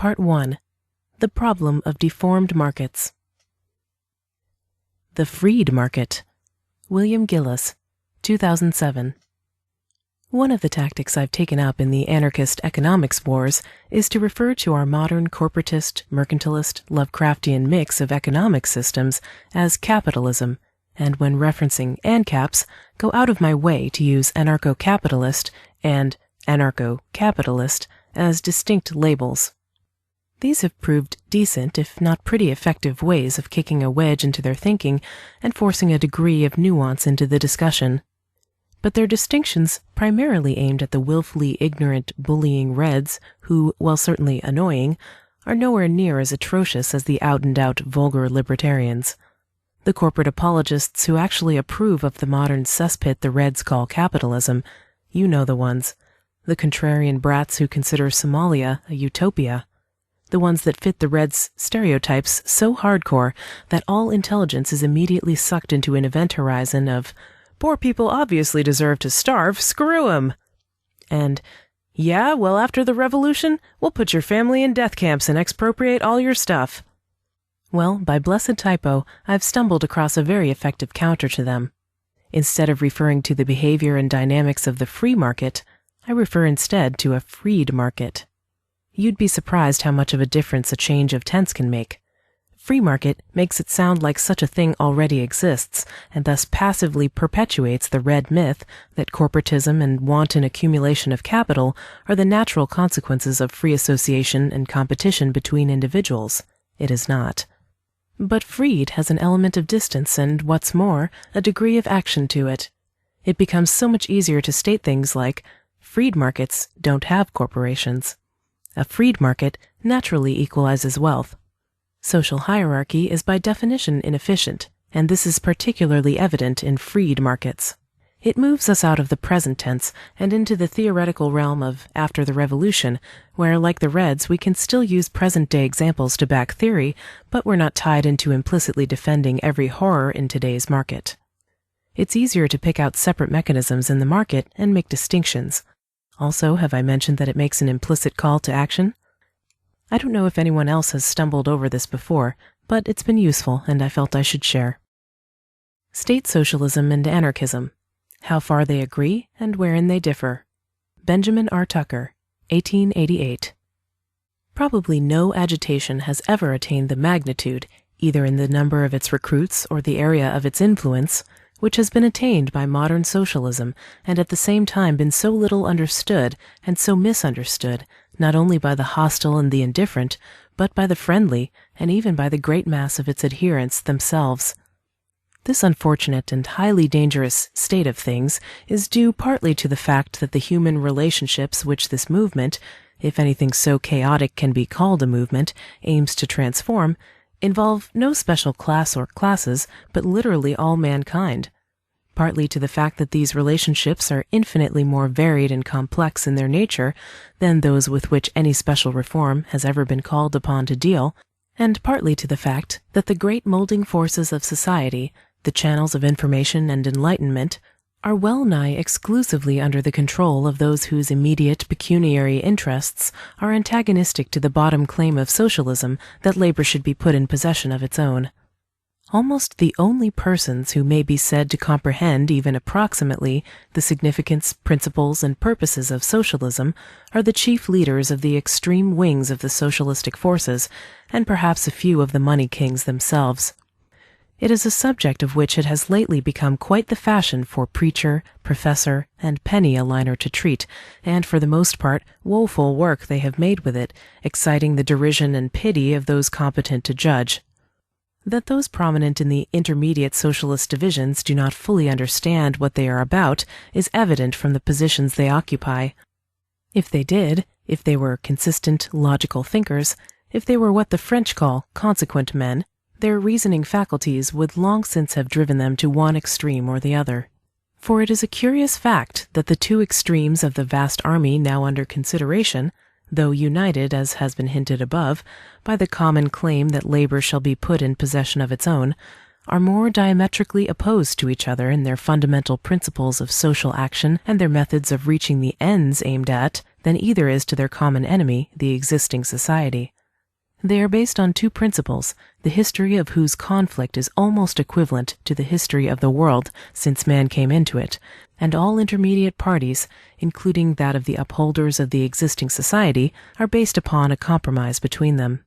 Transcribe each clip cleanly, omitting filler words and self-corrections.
Part 1. The Problem of Deformed Markets. The Freed Market. William Gillis, 2007. One of the tactics I've taken up in the anarchist economics wars is to refer to our modern corporatist, mercantilist, Lovecraftian mix of economic systems as capitalism, and when referencing ANCAPs, go out of my way to use anarcho-capitalist and anarcho-capitalist as distinct labels. These have proved decent, if not pretty effective ways of kicking a wedge into their thinking and forcing a degree of nuance into the discussion. But their distinctions, primarily aimed at the willfully ignorant, bullying Reds who, while certainly annoying, are nowhere near as atrocious as the out-and-out vulgar libertarians. The corporate apologists who actually approve of the modern cesspit the Reds call capitalism, you know the ones. The contrarian brats who consider Somalia a utopia. The ones that fit the Reds' stereotypes so hardcore that all intelligence is immediately sucked into an event horizon of, poor people obviously deserve to starve, screw 'em! And, yeah, well, after the revolution, we'll put your family in death camps and expropriate all your stuff. Well, by blessed typo, I've stumbled across a very effective counter to them. Instead of referring to the behavior and dynamics of the free market, I refer instead to a freed market. You'd be surprised how much of a difference a change of tense can make. Free market makes it sound like such a thing already exists, and thus passively perpetuates the Red myth that corporatism and wanton accumulation of capital are the natural consequences of free association and competition between individuals. It is not. But freed has an element of distance and, what's more, a degree of action to it. It becomes so much easier to state things like, freed markets don't have corporations. A freed market naturally equalizes wealth. Social hierarchy is by definition inefficient, and this is particularly evident in freed markets. It moves us out of the present tense and into the theoretical realm of after the revolution, where, like the Reds, we can still use present-day examples to back theory, but we're not tied into implicitly defending every horror in today's market. It's easier to pick out separate mechanisms in the market and make distinctions. Also, have I mentioned that it makes an implicit call to action? I don't know if anyone else has stumbled over this before, but it's been useful and I felt I should share. State socialism and anarchism. How far they agree and wherein they differ. Benjamin R. Tucker, 1888. Probably no agitation has ever attained the magnitude, either in the number of its recruits or the area of its influence, which has been attained by modern socialism and at the same time been so little understood and so misunderstood, not only by the hostile and the indifferent, but by the friendly and even by the great mass of its adherents themselves. This unfortunate and highly dangerous state of things is due partly to the fact that the human relationships which this movement, if anything so chaotic can be called a movement, aims to transform, involve no special class or classes, but literally all mankind. Partly to the fact that these relationships are infinitely more varied and complex in their nature than those with which any special reform has ever been called upon to deal, and partly to the fact that the great molding forces of society, the channels of information and enlightenment, are well nigh exclusively under the control of those whose immediate pecuniary interests are antagonistic to the bottom claim of socialism that labor should be put in possession of its own. Almost the only persons who may be said to comprehend even approximately the significance, principles, and purposes of socialism are the chief leaders of the extreme wings of the socialistic forces, and perhaps a few of the money kings themselves. It is a subject of which it has lately become quite the fashion for preacher, professor, and penny-a-liner to treat, and for the most part woeful work they have made with it, exciting the derision and pity of those competent to judge. That those prominent in the intermediate socialist divisions do not fully understand what they are about is evident from the positions they occupy. If they did, if they were consistent, logical thinkers, if they were what the French call consequent men, their reasoning faculties would long since have driven them to one extreme or the other. For it is a curious fact that the two extremes of the vast army now under consideration, though united, as has been hinted above, by the common claim that labor shall be put in possession of its own, are more diametrically opposed to each other in their fundamental principles of social action and their methods of reaching the ends aimed at than either is to their common enemy, the existing society. They are based on two principles, the history of whose conflict is almost equivalent to the history of the world since man came into it, and all intermediate parties, including that of the upholders of the existing society, are based upon a compromise between them.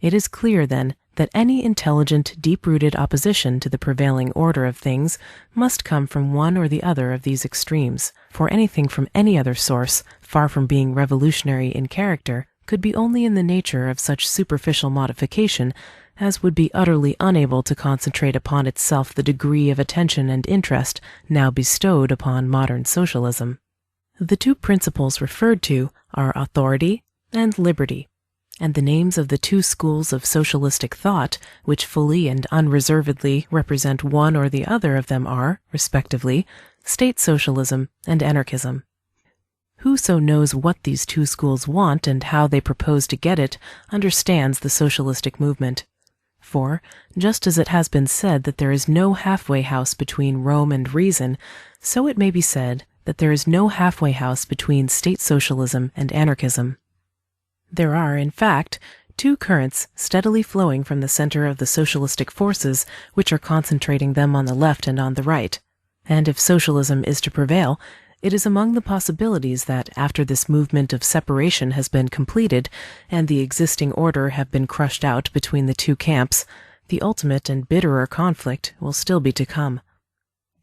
It is clear, then, that any intelligent, deep-rooted opposition to the prevailing order of things must come from one or the other of these extremes, for anything from any other source, far from being revolutionary in character, could be only in the nature of such superficial modification as would be utterly unable to concentrate upon itself the degree of attention and interest now bestowed upon modern socialism. The two principles referred to are authority and liberty, and the names of the two schools of socialistic thought which fully and unreservedly represent one or the other of them are, respectively, state socialism and anarchism. Whoso knows what these two schools want and how they propose to get it understands the socialistic movement. For, just as it has been said that there is no halfway house between Rome and reason, so it may be said that there is no halfway house between state socialism and anarchism. There are, in fact, two currents steadily flowing from the center of the socialistic forces which are concentrating them on the left and on the right, and if socialism is to prevail, it is among the possibilities that after this movement of separation has been completed and the existing order have been crushed out between the two camps, the ultimate and bitterer conflict will still be to come.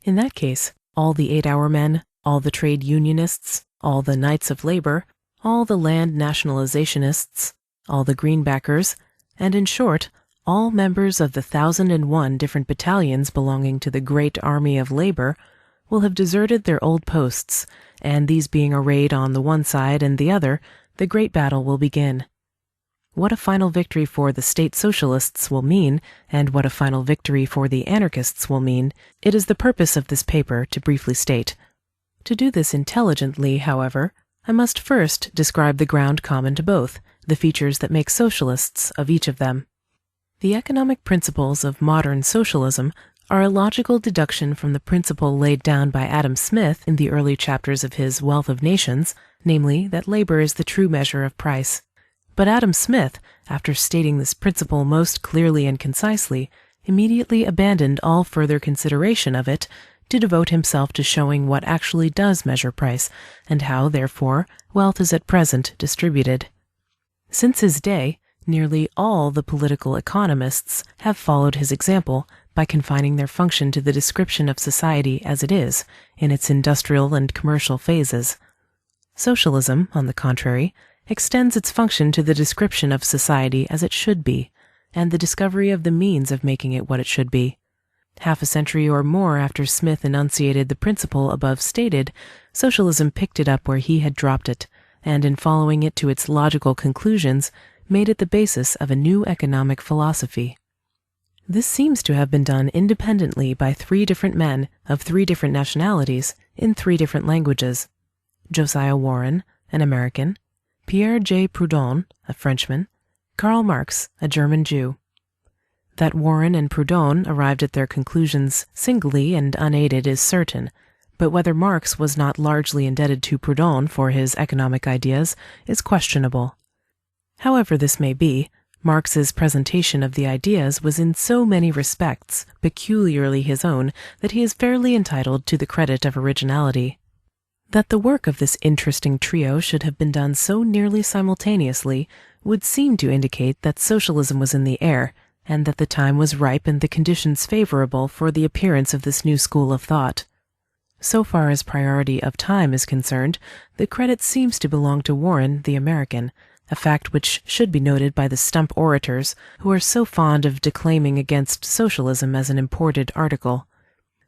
In that case, all the 8-hour men, all the trade unionists, all the Knights of Labor, all the land nationalizationists, all the greenbackers, and in short, all members of the 1,001 different battalions belonging to the great army of labor will have deserted their old posts, and these being arrayed on the one side and the other, the great battle will begin. What a final victory for the state socialists will mean, and what a final victory for the anarchists will mean, it is the purpose of this paper to briefly state. To do this intelligently, however, I must first describe the ground common to both, the features that make socialists of each of them. The economic principles of modern socialism are a logical deduction from the principle laid down by Adam Smith in the early chapters of his Wealth of Nations, namely that labor is the true measure of price. But Adam Smith, after stating this principle most clearly and concisely, immediately abandoned all further consideration of it to devote himself to showing what actually does measure price, and how, therefore, wealth is at present distributed. Since his day, nearly all the political economists have followed his example by confining their function to the description of society as it is, in its industrial and commercial phases. Socialism, on the contrary, extends its function to the description of society as it should be, and the discovery of the means of making it what it should be. Half a century or more after Smith enunciated the principle above stated, socialism picked it up where he had dropped it, and in following it to its logical conclusions, made it the basis of a new economic philosophy. This seems to have been done independently by 3 different men of 3 different nationalities in 3 different languages: Josiah Warren, an American; Pierre J. Proudhon, a Frenchman; Karl Marx, a German Jew. That Warren and Proudhon arrived at their conclusions singly and unaided is certain, but whether Marx was not largely indebted to Proudhon for his economic ideas is questionable. However this may be, Marx's presentation of the ideas was in so many respects peculiarly his own that he is fairly entitled to the credit of originality. That the work of this interesting trio should have been done so nearly simultaneously would seem to indicate that socialism was in the air, and that the time was ripe and the conditions favorable for the appearance of this new school of thought. So far as priority of time is concerned, the credit seems to belong to Warren, the American, a fact which should be noted by the stump orators who are so fond of declaiming against socialism as an imported article.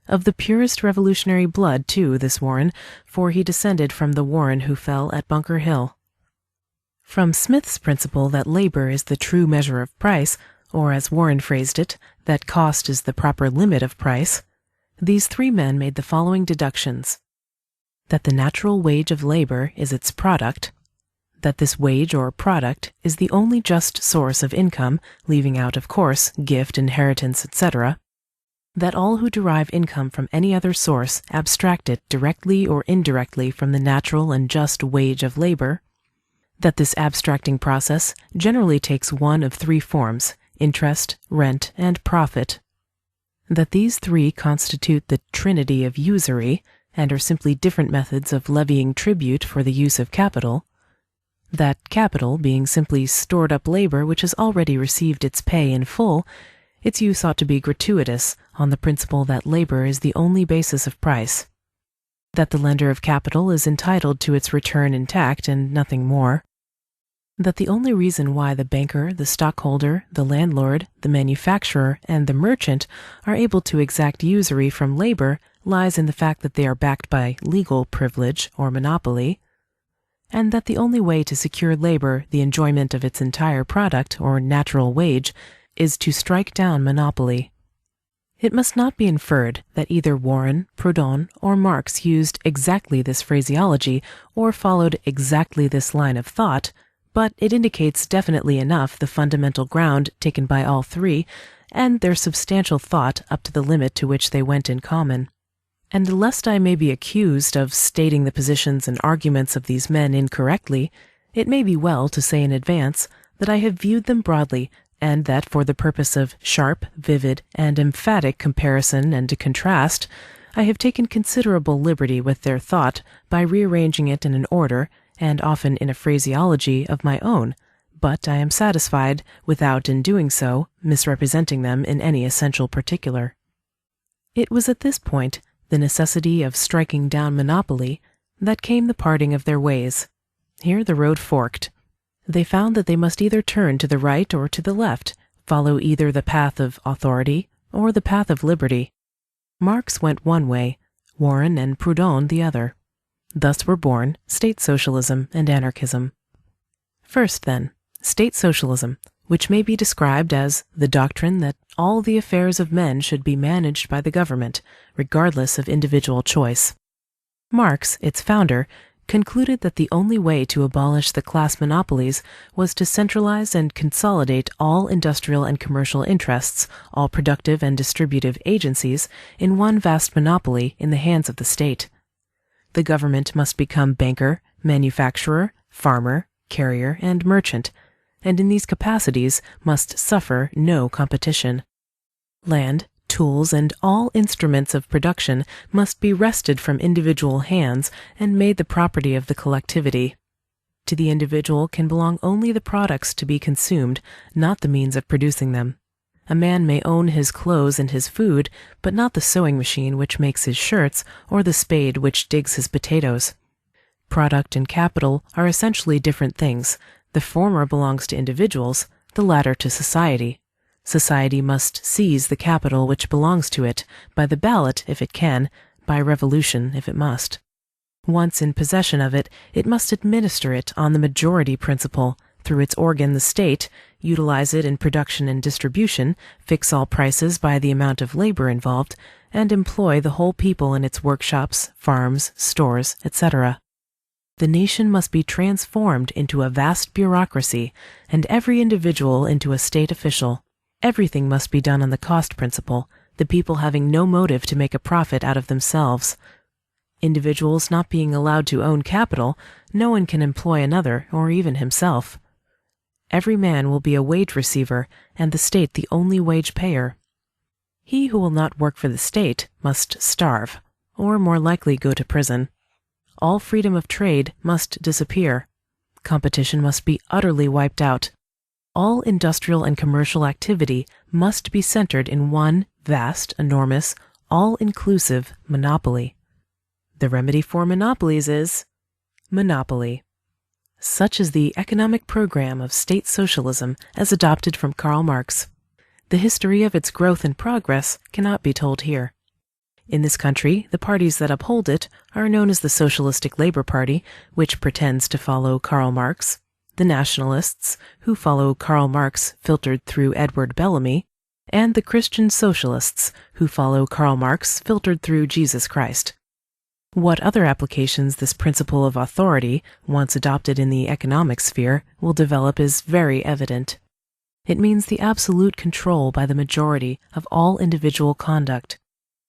Of the purest revolutionary blood, too, this Warren, for he descended from the Warren who fell at Bunker Hill. From Smith's principle that labor is the true measure of price, or as Warren phrased it, that cost is the proper limit of price, these 3 men made the following deductions: that the natural wage of labor is its product, that this wage or product is the only just source of income, leaving out, of course, gift, inheritance, etc., that all who derive income from any other source abstract it directly or indirectly from the natural and just wage of labor, that this abstracting process generally takes one of three forms: interest, rent, and profit, that these three constitute the trinity of usury and are simply different methods of levying tribute for the use of capital, that capital being simply stored up labor which has already received its pay in full, its use ought to be gratuitous on the principle that labor is the only basis of price, that the lender of capital is entitled to its return intact and nothing more, that the only reason why the banker, the stockholder, the landlord, the manufacturer, and the merchant are able to exact usury from labor lies in the fact that they are backed by legal privilege or monopoly, and that the only way to secure labor the enjoyment of its entire product or natural wage is to strike down monopoly. It must not be inferred that either Wherein, Proudhon, or Marx used exactly this phraseology or followed exactly this line of thought, but it indicates definitely enough the fundamental ground taken by all three and their substantial thought up to the limit to which they went in common. And lest I may be accused of stating the positions and arguments of these men incorrectly, it may be well to say in advance that I have viewed them broadly, and that for the purpose of sharp, vivid, and emphatic comparison and contrast, I have taken considerable liberty with their thought by rearranging it in an order, and often in a phraseology of my own, but I am satisfied without, in doing so, misrepresenting them in any essential particular. It was at this point, the necessity of striking down monopoly, that came the parting of their ways. Here the road forked. They found that they must either turn to the right or to the left, follow either the path of authority or the path of liberty. Marx went one way, Wherein and Proudhon the other. Thus were born state socialism and anarchism. First, then, state socialism, which may be described as the doctrine that all the affairs of men should be managed by the government, regardless of individual choice. Marx, its founder, concluded that the only way to abolish the class monopolies was to centralize and consolidate all industrial and commercial interests, all productive and distributive agencies, in one vast monopoly in the hands of the state. The government must become banker, manufacturer, farmer, carrier, and merchant, and in these capacities must suffer no competition. Land, tools, and all instruments of production must be wrested from individual hands and made the property of the collectivity. To the individual can belong only the products to be consumed, not the means of producing them. A man may own his clothes and his food, but not the sewing machine which makes his shirts or the spade which digs his potatoes. Product and capital are essentially different things. The former belongs to individuals, the latter to society. Society must seize the capital which belongs to it, by the ballot if it can, by revolution if it must. Once in possession of it, it must administer it on the majority principle, through its organ the state, utilize it in production and distribution, fix all prices by the amount of labor involved, and employ the whole people in its workshops, farms, stores, etc. The nation must be transformed into a vast bureaucracy, and every individual into a state official. Everything must be done on the cost principle, the people having no motive to make a profit out of themselves. Individuals not being allowed to own capital, no one can employ another, or even himself. Every man will be a wage receiver, and the state the only wage payer. He who will not work for the state must starve, or more likely go to prison. All freedom of trade must disappear. Competition must be utterly wiped out. All industrial and commercial activity must be centered in one vast, enormous, all-inclusive monopoly. The remedy for monopolies is monopoly. Such is the economic program of state socialism as adopted from Karl Marx. The history of its growth and progress cannot be told here. In this country, the parties that uphold it are known as the Socialistic Labor Party, which pretends to follow Karl Marx, the Nationalists, who follow Karl Marx filtered through Edward Bellamy, and the Christian Socialists, who follow Karl Marx filtered through Jesus Christ. What other applications this principle of authority, once adopted in the economic sphere, will develop is very evident. It means the absolute control by the majority of all individual conduct.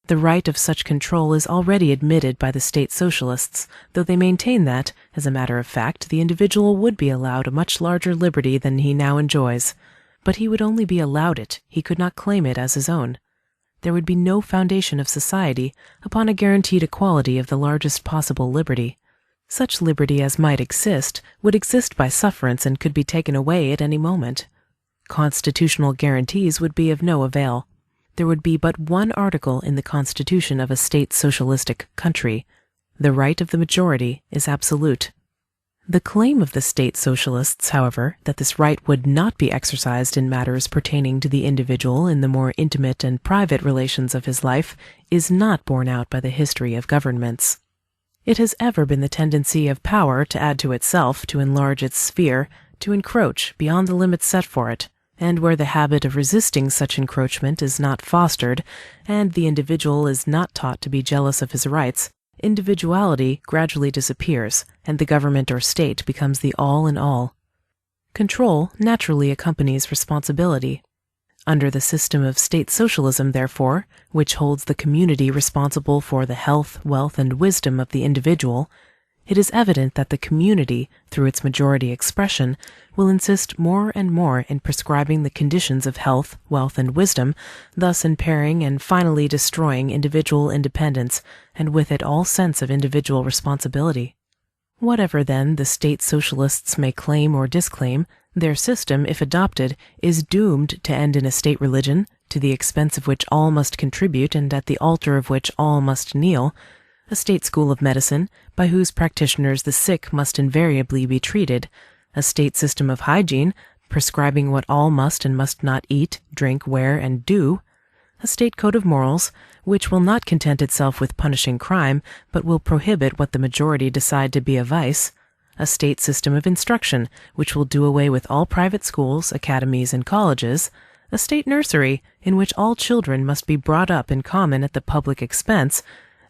The right of such control is already admitted by the state socialists, though they maintain that, as a matter of fact, the individual would be allowed a much larger liberty than he now enjoys. But he would only be allowed it, he could not claim it as his own. There would be no foundation of society upon a guaranteed equality of the largest possible liberty. Such liberty as might exist would exist by sufferance and could be taken away at any moment. Constitutional guarantees would be of no avail. There would be but one article in the constitution of a state socialistic country. The right of the majority is absolute. The claim of the state socialists, however, that this right would not be exercised in matters pertaining to the individual in the more intimate and private relations of his life, is not borne out by the history of governments. It has ever been the tendency of power to add to itself, to enlarge its sphere, to encroach beyond the limits set for it, and where the habit of resisting such encroachment is not fostered, and the individual is not taught to be jealous of his rights, individuality gradually disappears, and the government or state becomes the all in all. Control naturally accompanies responsibility. Under the system of state socialism, therefore, which holds the community responsible for the health, wealth, and wisdom of the individual, it is evident that the community, through its majority expression, will insist more and more in prescribing the conditions of health, wealth, and wisdom, thus impairing and finally destroying individual independence, and with it all sense of individual responsibility. Whatever, then, the state socialists may claim or disclaim, their system, if adopted, is doomed to end in a state religion, to the expense of which all must contribute and at the altar of which all must kneel, a state school of medicine, by whose practitioners the sick must invariably be treated, a state system of hygiene, prescribing what all must and must not eat, drink, wear, and do, a state code of morals, which will not content itself with punishing crime, but will prohibit what the majority decide to be a vice, a state system of instruction, which will do away with all private schools, academies, and colleges, a state nursery, in which all children must be brought up in common at the public expense,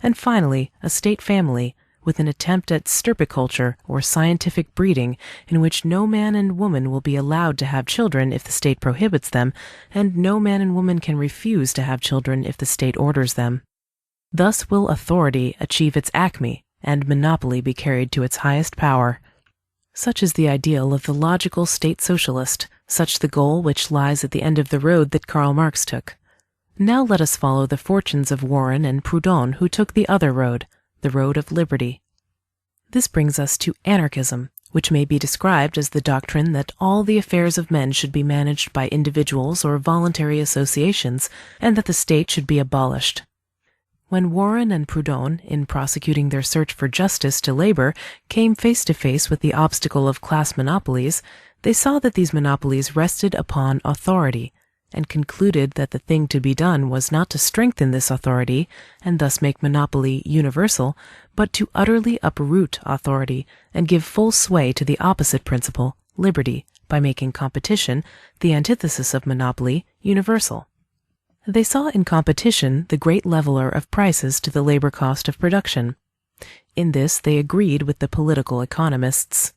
and finally, a state family, with an attempt at stirpiculture or scientific breeding, in which no man and woman will be allowed to have children if the state prohibits them, and no man and woman can refuse to have children if the state orders them. Thus will authority achieve its acme, and monopoly be carried to its highest power. Such is the ideal of the logical state socialist, such the goal which lies at the end of the road that Karl Marx took. Now let us follow the fortunes of Wherein and Proudhon, who took the other road, the road of liberty. This brings us to anarchism, which may be described as the doctrine that all the affairs of men should be managed by individuals or voluntary associations, and that the state should be abolished. When Wherein and Proudhon, in prosecuting their search for justice to labor, came face to face with the obstacle of class monopolies, they saw that these monopolies rested upon authority, and concluded that the thing to be done was not to strengthen this authority, and thus make monopoly universal, but to utterly uproot authority, and give full sway to the opposite principle, liberty, by making competition, the antithesis of monopoly, universal. They saw in competition the great leveler of prices to the labor cost of production. In this they agreed with the political economists.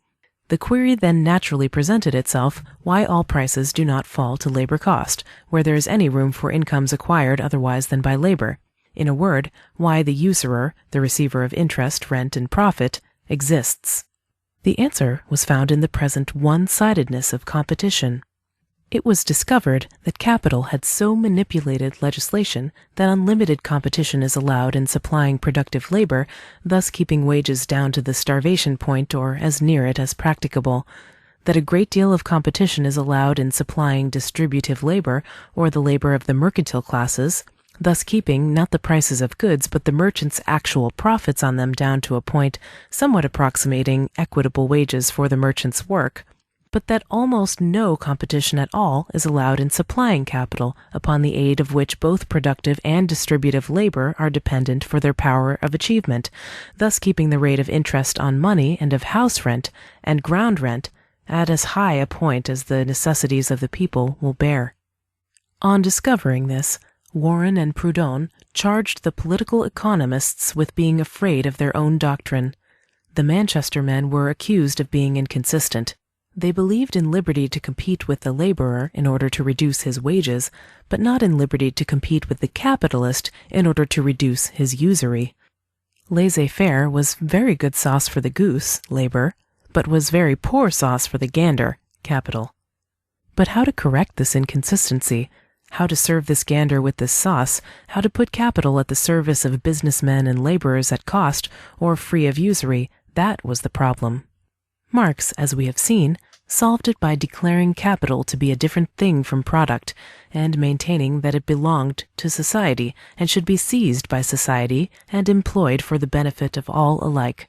The query then naturally presented itself why all prices do not fall to labor cost, where there is any room for incomes acquired otherwise than by labor. In a word, why the usurer, the receiver of interest, rent, and profit, exists. The answer was found in the present one-sidedness of competition. It was discovered that capital had so manipulated legislation that unlimited competition is allowed in supplying productive labor, thus keeping wages down to the starvation point or as near it as practicable, that a great deal of competition is allowed in supplying distributive labor or the labor of the mercantile classes, thus keeping not the prices of goods but the merchants' actual profits on them down to a point somewhat approximating equitable wages for the merchant's work, but that almost no competition at all is allowed in supplying capital, upon the aid of which both productive and distributive labor are dependent for their power of achievement, thus keeping the rate of interest on money and of house rent and ground rent at as high a point as the necessities of the people will bear. On discovering this, Wherein and Proudhon charged the political economists with being afraid of their own doctrine. The Manchester men were accused of being inconsistent. They believed in liberty to compete with the laborer in order to reduce his wages, but not in liberty to compete with the capitalist in order to reduce his usury. Laissez-faire was very good sauce for the goose, labor, but was very poor sauce for the gander, capital. But how to correct this inconsistency, how to serve this gander with this sauce, how to put capital at the service of businessmen and laborers at cost or free of usury, that was the problem. Marx, as we have seen, solved it by declaring capital to be a different thing from product, and maintaining that it belonged to society and should be seized by society and employed for the benefit of all alike.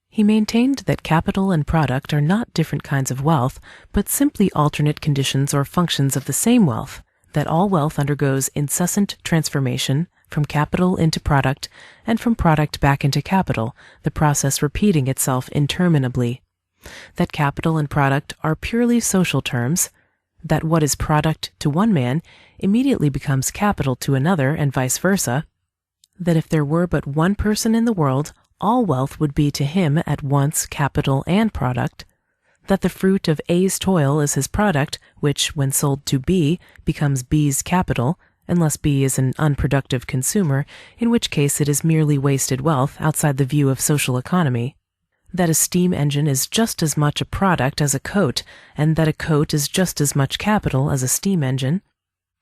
He maintained that capital and product are not different kinds of wealth, but simply alternate conditions or functions of the same wealth, that all wealth undergoes incessant transformation from capital into product and from product back into capital, the process repeating itself interminably. That capital and product are purely social terms, that what is product to one man immediately becomes capital to another and vice versa, that if there were but one person in the world, all wealth would be to him at once capital and product, that the fruit of A's toil is his product, which, when sold to B, becomes B's capital, unless B is an unproductive consumer, in which case it is merely wasted wealth outside the view of social economy, that a steam engine is just as much a product as a coat, and that a coat is just as much capital as a steam engine,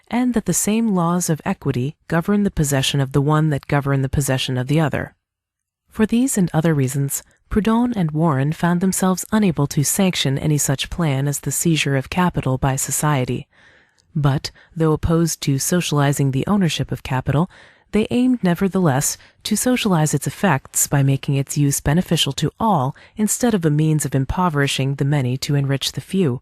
and that the same laws of equity govern the possession of the one that govern the possession of the other. For these and other reasons, Proudhon and Wherein found themselves unable to sanction any such plan as the seizure of capital by society. But, though opposed to socializing the ownership of capital, they aimed nevertheless to socialize its effects by making its use beneficial to all instead of a means of impoverishing the many to enrich the few.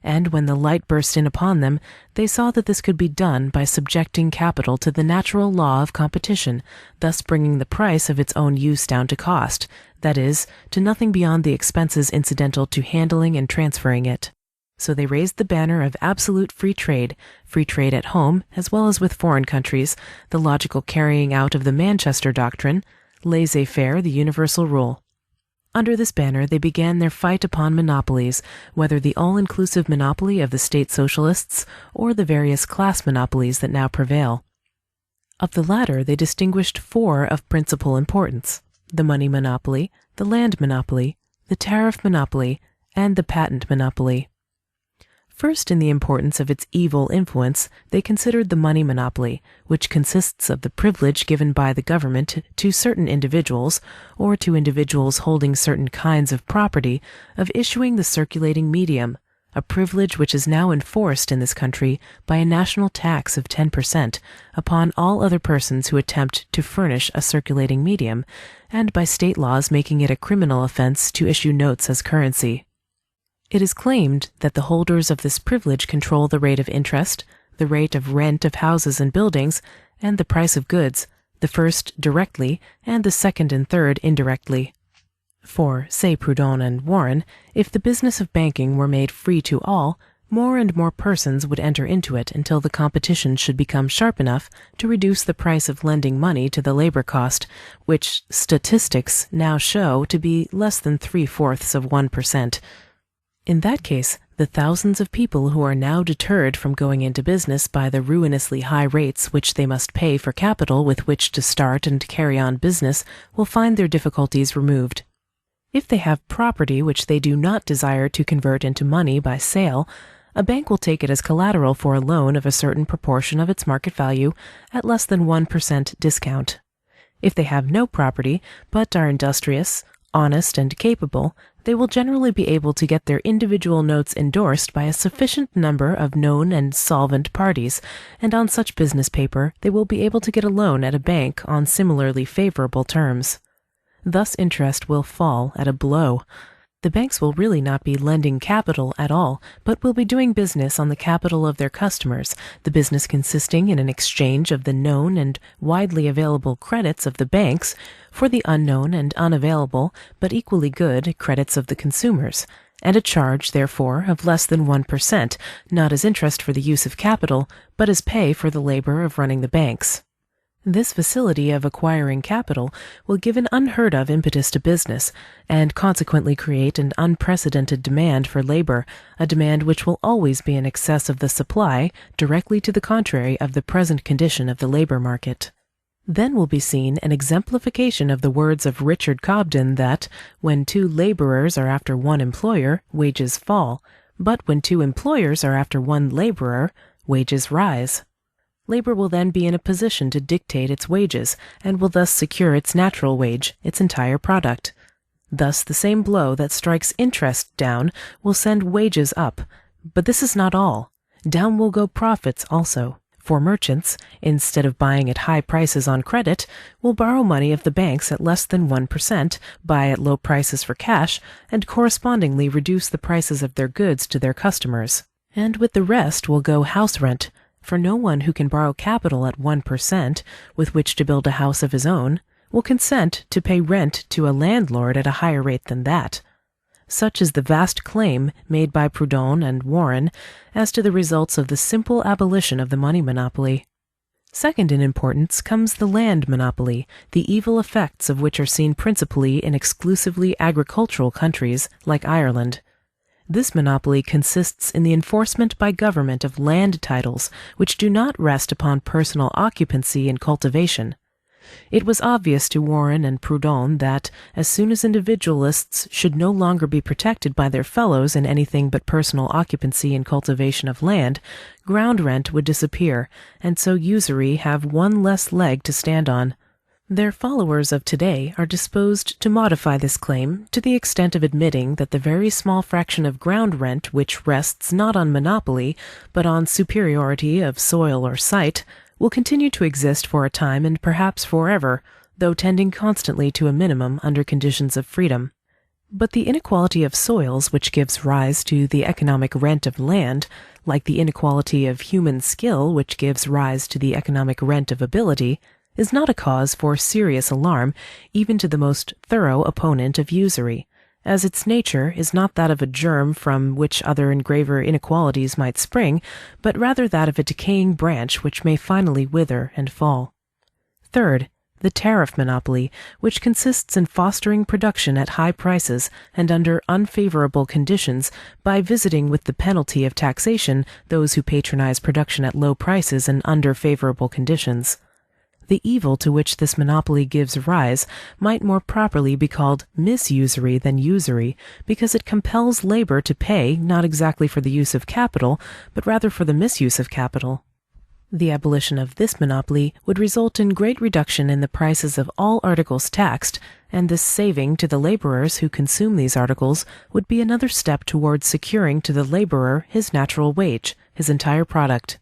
And when the light burst in upon them, they saw that this could be done by subjecting capital to the natural law of competition, thus bringing the price of its own use down to cost, that is, to nothing beyond the expenses incidental to handling and transferring it. So they raised the banner of absolute free trade at home as well as with foreign countries, the logical carrying out of the Manchester Doctrine, laissez-faire the universal rule. Under this banner they began their fight upon monopolies, whether the all-inclusive monopoly of the state socialists or the various class monopolies that now prevail. Of the latter they distinguished four of principal importance: the money monopoly, the land monopoly, the tariff monopoly, and the patent monopoly. First in the importance of its evil influence, they considered the money monopoly, which consists of the privilege given by the government to certain individuals, or to individuals holding certain kinds of property, of issuing the circulating medium, a privilege which is now enforced in this country by a national tax of 10% upon all other persons who attempt to furnish a circulating medium, and by state laws making it a criminal offense to issue notes as currency. It is claimed that the holders of this privilege control the rate of interest, the rate of rent of houses and buildings, and the price of goods, the first directly and the second and third indirectly. For, say Proudhon and Wherein, if the business of banking were made free to all, more and more persons would enter into it until the competition should become sharp enough to reduce the price of lending money to the labor cost, which statistics now show to be less than 0.75%. In that case, the thousands of people who are now deterred from going into business by the ruinously high rates which they must pay for capital with which to start and carry on business will find their difficulties removed. If they have property which they do not desire to convert into money by sale, a bank will take it as collateral for a loan of a certain proportion of its market value at less than 1% discount. If they have no property, but are industrious, honest, and capable, they will generally be able to get their individual notes endorsed by a sufficient number of known and solvent parties, and on such business paper they will be able to get a loan at a bank on similarly favorable terms. Thus interest will fall at a blow. The banks will really not be lending capital at all, but will be doing business on the capital of their customers, the business consisting in an exchange of the known and widely available credits of the banks for the unknown and unavailable, but equally good, credits of the consumers, and a charge, therefore, of less than 1%, not as interest for the use of capital, but as pay for the labor of running the banks. This facility of acquiring capital will give an unheard-of impetus to business, and consequently create an unprecedented demand for labor, a demand which will always be in excess of the supply, directly to the contrary of the present condition of the labor market. Then will be seen an exemplification of the words of Richard Cobden that, when two laborers are after one employer, wages fall, but when two employers are after one laborer, wages rise. Labor will then be in a position to dictate its wages, and will thus secure its natural wage, its entire product. Thus the same blow that strikes interest down will send wages up. But this is not all. Down will go profits also. For merchants, instead of buying at high prices on credit, will borrow money of the banks at less than 1%, buy at low prices for cash, and correspondingly reduce the prices of their goods to their customers. And with the rest will go house rent, for no one who can borrow capital at 1%, with which to build a house of his own, will consent to pay rent to a landlord at a higher rate than that. Such is the vast claim made by Proudhon and Wherein as to the results of the simple abolition of the money monopoly. Second in importance comes the land monopoly, the evil effects of which are seen principally in exclusively agricultural countries like Ireland. This monopoly consists in the enforcement by government of land titles which do not rest upon personal occupancy and cultivation. It was obvious to Wherein and Proudhon that, as soon as individualists should no longer be protected by their fellows in anything but personal occupancy and cultivation of land, ground rent would disappear, and so usury have one less leg to stand on. Their followers of today are disposed to modify this claim to the extent of admitting that the very small fraction of ground rent which rests not on monopoly, but on superiority of soil or site, will continue to exist for a time and perhaps forever, though tending constantly to a minimum under conditions of freedom. But the inequality of soils which gives rise to the economic rent of land, like the inequality of human skill which gives rise to the economic rent of ability, is not a cause for serious alarm even to the most thorough opponent of usury, as its nature is not that of a germ from which other and graver inequalities might spring, but rather that of a decaying branch which may finally wither and fall. Third, the tariff monopoly, which consists in fostering production at high prices and under unfavorable conditions by visiting with the penalty of taxation those who patronize production at low prices and under favorable conditions. The evil to which this monopoly gives rise might more properly be called misusury than usury, because it compels labor to pay not exactly for the use of capital, but rather for the misuse of capital. The abolition of this monopoly would result in great reduction in the prices of all articles taxed, and this saving to the laborers who consume these articles would be another step towards securing to the laborer his natural wage, his entire product.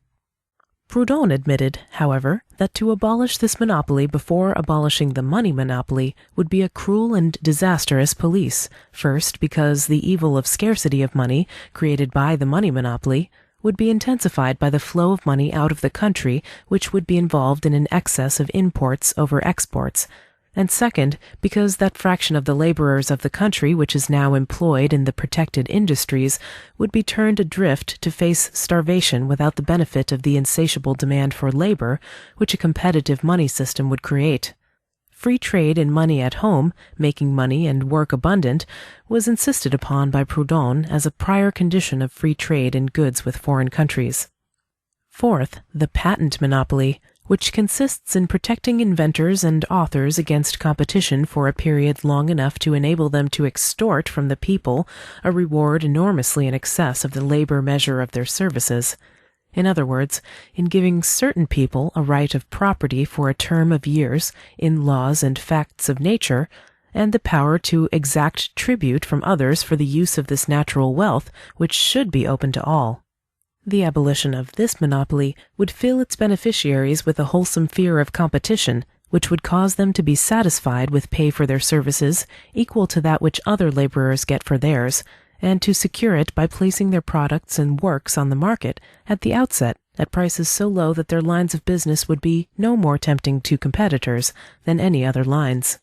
Proudhon admitted, however, that to abolish this monopoly before abolishing the money monopoly would be a cruel and disastrous police, first because the evil of scarcity of money, created by the money monopoly, would be intensified by the flow of money out of the country, which would be involved in an excess of imports over exports, and second, because that fraction of the laborers of the country which is now employed in the protected industries would be turned adrift to face starvation without the benefit of the insatiable demand for labor which a competitive money system would create. Free trade in money at home, making money and work abundant, was insisted upon by Proudhon as a prior condition of free trade in goods with foreign countries. Fourth, the patent monopoly, which consists in protecting inventors and authors against competition for a period long enough to enable them to extort from the people a reward enormously in excess of the labor measure of their services. In other words, in giving certain people a right of property for a term of years in laws and facts of nature, and the power to exact tribute from others for the use of this natural wealth which should be open to all. The abolition of this monopoly would fill its beneficiaries with a wholesome fear of competition, which would cause them to be satisfied with pay for their services equal to that which other laborers get for theirs, and to secure it by placing their products and works on the market at the outset at prices so low that their lines of business would be no more tempting to competitors than any other lines.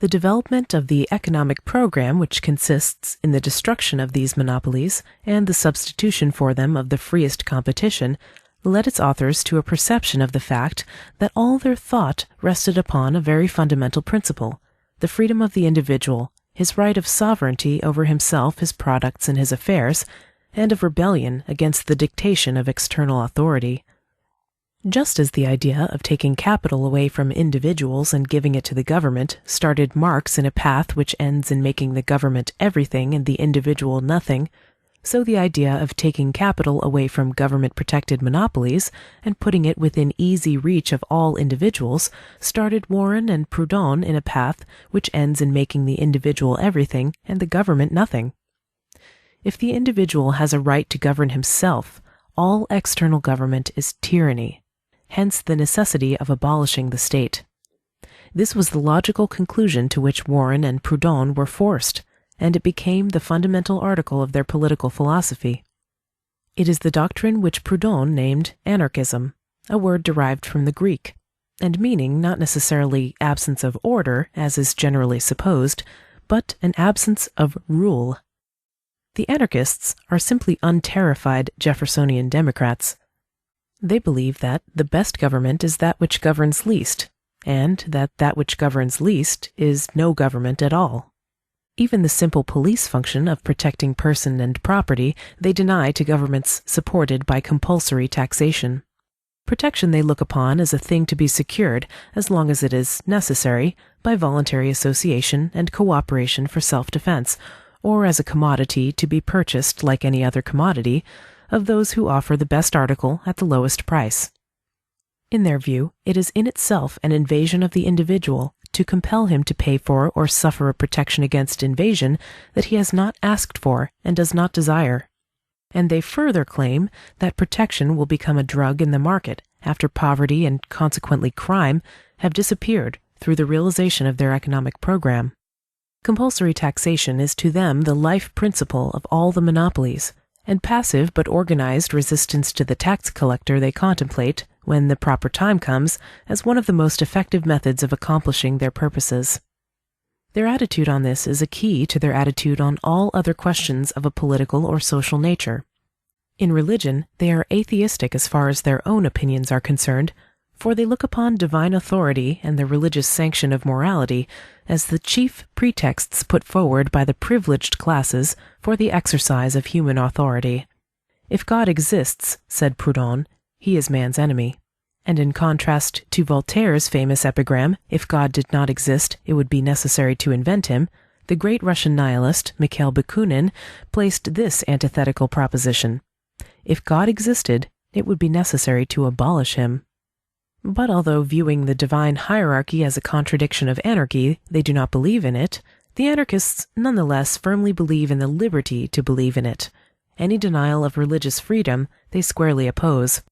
The development of the economic program, which consists in the destruction of these monopolies and the substitution for them of the freest competition, led its authors to a perception of the fact that all their thought rested upon a very fundamental principle, the freedom of the individual, his right of sovereignty over himself, his products, and his affairs, and of rebellion against the dictation of external authority. Just as the idea of taking capital away from individuals and giving it to the government started Marx in a path which ends in making the government everything and the individual nothing, so the idea of taking capital away from government-protected monopolies and putting it within easy reach of all individuals started Wherein and Proudhon in a path which ends in making the individual everything and the government nothing. If the individual has a right to govern himself, all external government is tyranny, hence the necessity of abolishing the state. This was the logical conclusion to which Wherein and Proudhon were forced, and it became the fundamental article of their political philosophy. It is the doctrine which Proudhon named anarchism, a word derived from the Greek, and meaning not necessarily absence of order, as is generally supposed, but an absence of rule. The anarchists are simply unterrified Jeffersonian Democrats. They believe that the best government is that which governs least, and that that which governs least is no government at all. Even the simple police function of protecting person and property they deny to governments supported by compulsory taxation. Protection they look upon as a thing to be secured, as long as it is necessary, by voluntary association and cooperation for self-defense, or as a commodity to be purchased like any other commodity, of those who offer the best article at the lowest price. In their view, it is in itself an invasion of the individual to compel him to pay for or suffer a protection against invasion that he has not asked for and does not desire. And they further claim that protection will become a drug in the market after poverty and consequently crime have disappeared through the realization of their economic program. Compulsory taxation is to them the life principle of all the monopolies, and passive but organized resistance to the tax collector they contemplate, when the proper time comes, as one of the most effective methods of accomplishing their purposes. Their attitude on this is a key to their attitude on all other questions of a political or social nature. In religion, they are atheistic as far as their own opinions are concerned, for they look upon divine authority and the religious sanction of morality as the chief pretexts put forward by the privileged classes for the exercise of human authority. If God exists, said Proudhon, he is man's enemy. And in contrast to Voltaire's famous epigram, if God did not exist, it would be necessary to invent him, the great Russian nihilist Mikhail Bakunin placed this antithetical proposition: if God existed, it would be necessary to abolish him. But although viewing the divine hierarchy as a contradiction of anarchy, they do not believe in it, the anarchists nonetheless firmly believe in the liberty to believe in it. Any denial of religious freedom they squarely oppose.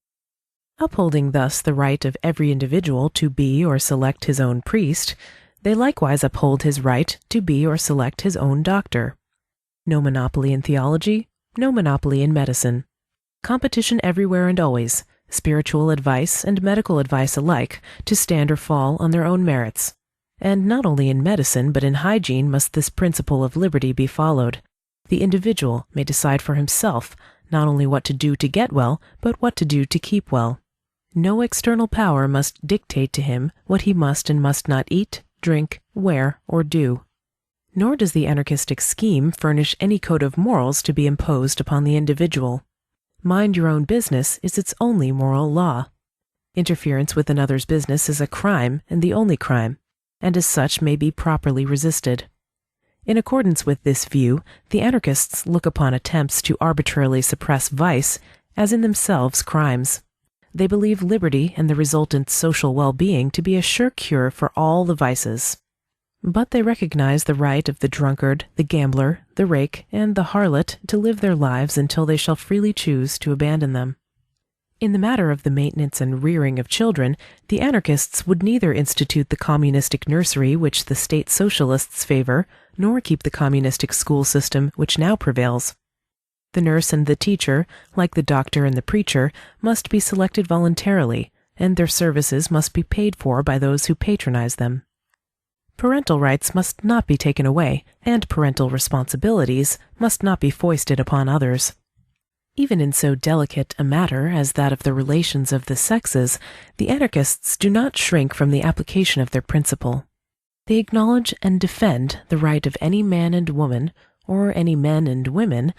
Upholding thus the right of every individual to be or select his own priest, they likewise uphold his right to be or select his own doctor. No monopoly in theology, no monopoly in medicine. Competition everywhere and always, spiritual advice and medical advice alike, to stand or fall on their own merits. And not only in medicine but in hygiene must this principle of liberty be followed. The individual may decide for himself not only what to do to get well, but what to do to keep well. No external power must dictate to him what he must and must not eat, drink, wear, or do. Nor does the anarchistic scheme furnish any code of morals to be imposed upon the individual. Mind your own business is its only moral law. Interference with another's business is a crime and the only crime, and as such may be properly resisted. In accordance with this view, the anarchists look upon attempts to arbitrarily suppress vice as in themselves crimes. They believe liberty and the resultant social well-being to be a sure cure for all the vices. But they recognize the right of the drunkard, the gambler, the rake, and the harlot to live their lives until they shall freely choose to abandon them. In the matter of the maintenance and rearing of children, the anarchists would neither institute the communistic nursery which the state socialists favor, nor keep the communistic school system which now prevails. The nurse and the teacher, like the doctor and the preacher, must be selected voluntarily, and their services must be paid for by those who patronize them. Parental rights must not be taken away, and parental responsibilities must not be foisted upon others. Even in so delicate a matter as that of the relations of the sexes, the anarchists do not shrink from the application of their principle. They acknowledge and defend the right of any man and woman, or any men and women,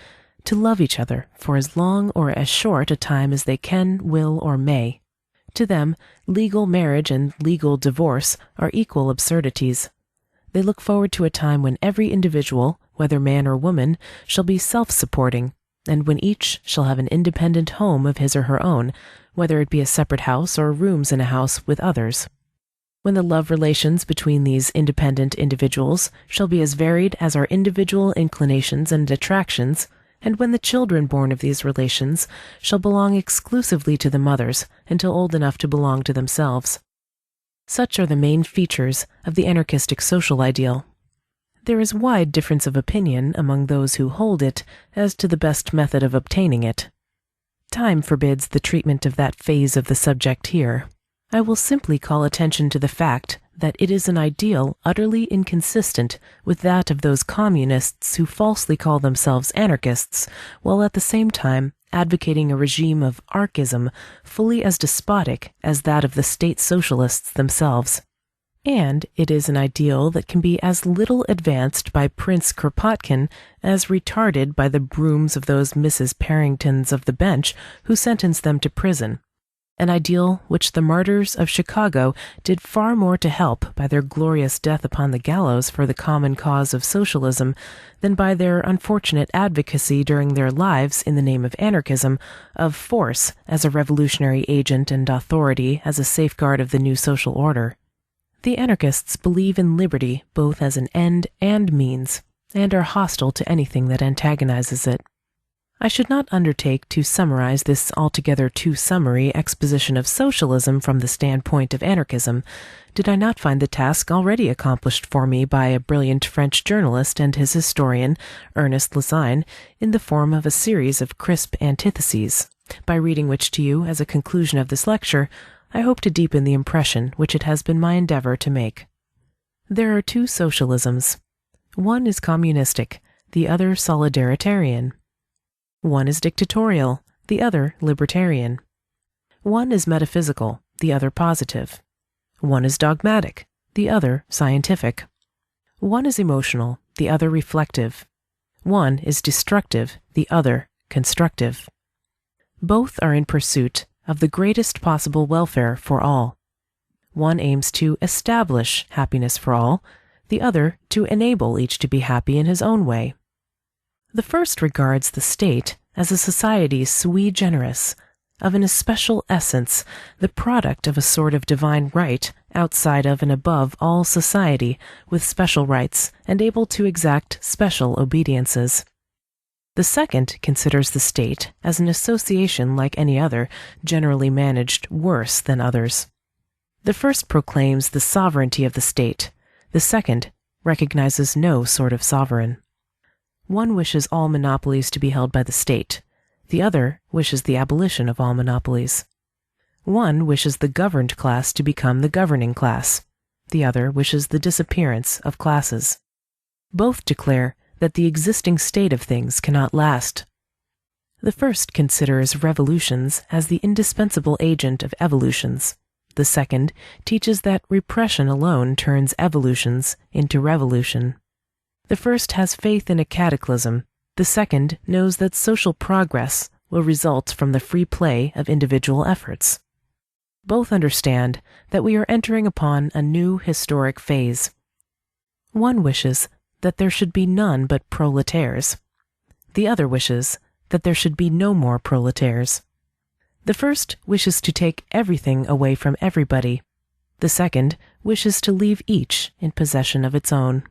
to love each other for as long or as short a time as they can, will, or may. To them, legal marriage and legal divorce are equal absurdities. They look forward to a time when every individual, whether man or woman, shall be self-supporting, and when each shall have an independent home of his or her own, whether it be a separate house or rooms in a house with others. When the love relations between these independent individuals shall be as varied as our individual inclinations and attractions, and when the children born of these relations shall belong exclusively to the mothers until old enough to belong to themselves. Such are the main features of the anarchistic social ideal. There is wide difference of opinion among those who hold it as to the best method of obtaining it. Time forbids the treatment of that phase of the subject here. I will simply call attention to the fact that it is an ideal utterly inconsistent with that of those communists who falsely call themselves anarchists, while at the same time advocating a regime of archism fully as despotic as that of the state socialists themselves. And it is an ideal that can be as little advanced by Prince Kropotkin as retarded by the brooms of those Mrs. Parringtons of the bench who sentenced them to prison. An ideal which the martyrs of Chicago did far more to help by their glorious death upon the gallows for the common cause of socialism than by their unfortunate advocacy during their lives in the name of anarchism, of force as a revolutionary agent and authority as a safeguard of the new social order. The anarchists believe in liberty both as an end and means, and are hostile to anything that antagonizes it. I should not undertake to summarize this altogether too summary exposition of socialism from the standpoint of anarchism, did I not find the task already accomplished for me by a brilliant French journalist and his historian, Ernest Lasagne, in the form of a series of crisp antitheses, by reading which to you as a conclusion of this lecture, I hope to deepen the impression which it has been my endeavor to make. There are two socialisms. One is communistic, the other solidaritarian. One is dictatorial, the other libertarian. One is metaphysical, the other positive. One is dogmatic, the other scientific. One is emotional, the other reflective. One is destructive, the other constructive. Both are in pursuit of the greatest possible welfare for all. One aims to establish happiness for all, the other to enable each to be happy in his own way. The first regards the state as a society sui generis, of an especial essence, the product of a sort of divine right outside of and above all society, with special rights and able to exact special obediences. The second considers the state as an association like any other, generally managed worse than others. The first proclaims the sovereignty of the state, the second recognizes no sort of sovereign. One wishes all monopolies to be held by the state. The other wishes the abolition of all monopolies. One wishes the governed class to become the governing class. The other wishes the disappearance of classes. Both declare that the existing state of things cannot last. The first considers revolutions as the indispensable agent of evolutions. The second teaches that repression alone turns evolutions into revolution. The first has faith in a cataclysm. The second knows that social progress will result from the free play of individual efforts. Both understand that we are entering upon a new historic phase. One wishes that there should be none but proletaires. The other wishes that there should be no more proletaires. The first wishes to take everything away from everybody. The second wishes to leave each in possession of its own.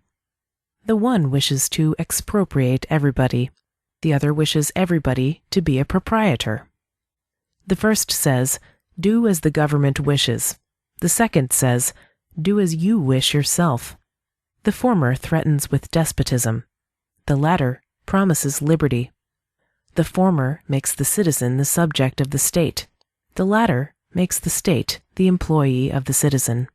The one wishes to expropriate everybody. The other wishes everybody to be a proprietor. The first says, "Do as the government wishes." The second says, "Do as you wish yourself." The former threatens with despotism. The latter promises liberty. The former makes the citizen the subject of the state. The latter makes the state the employee of the citizen.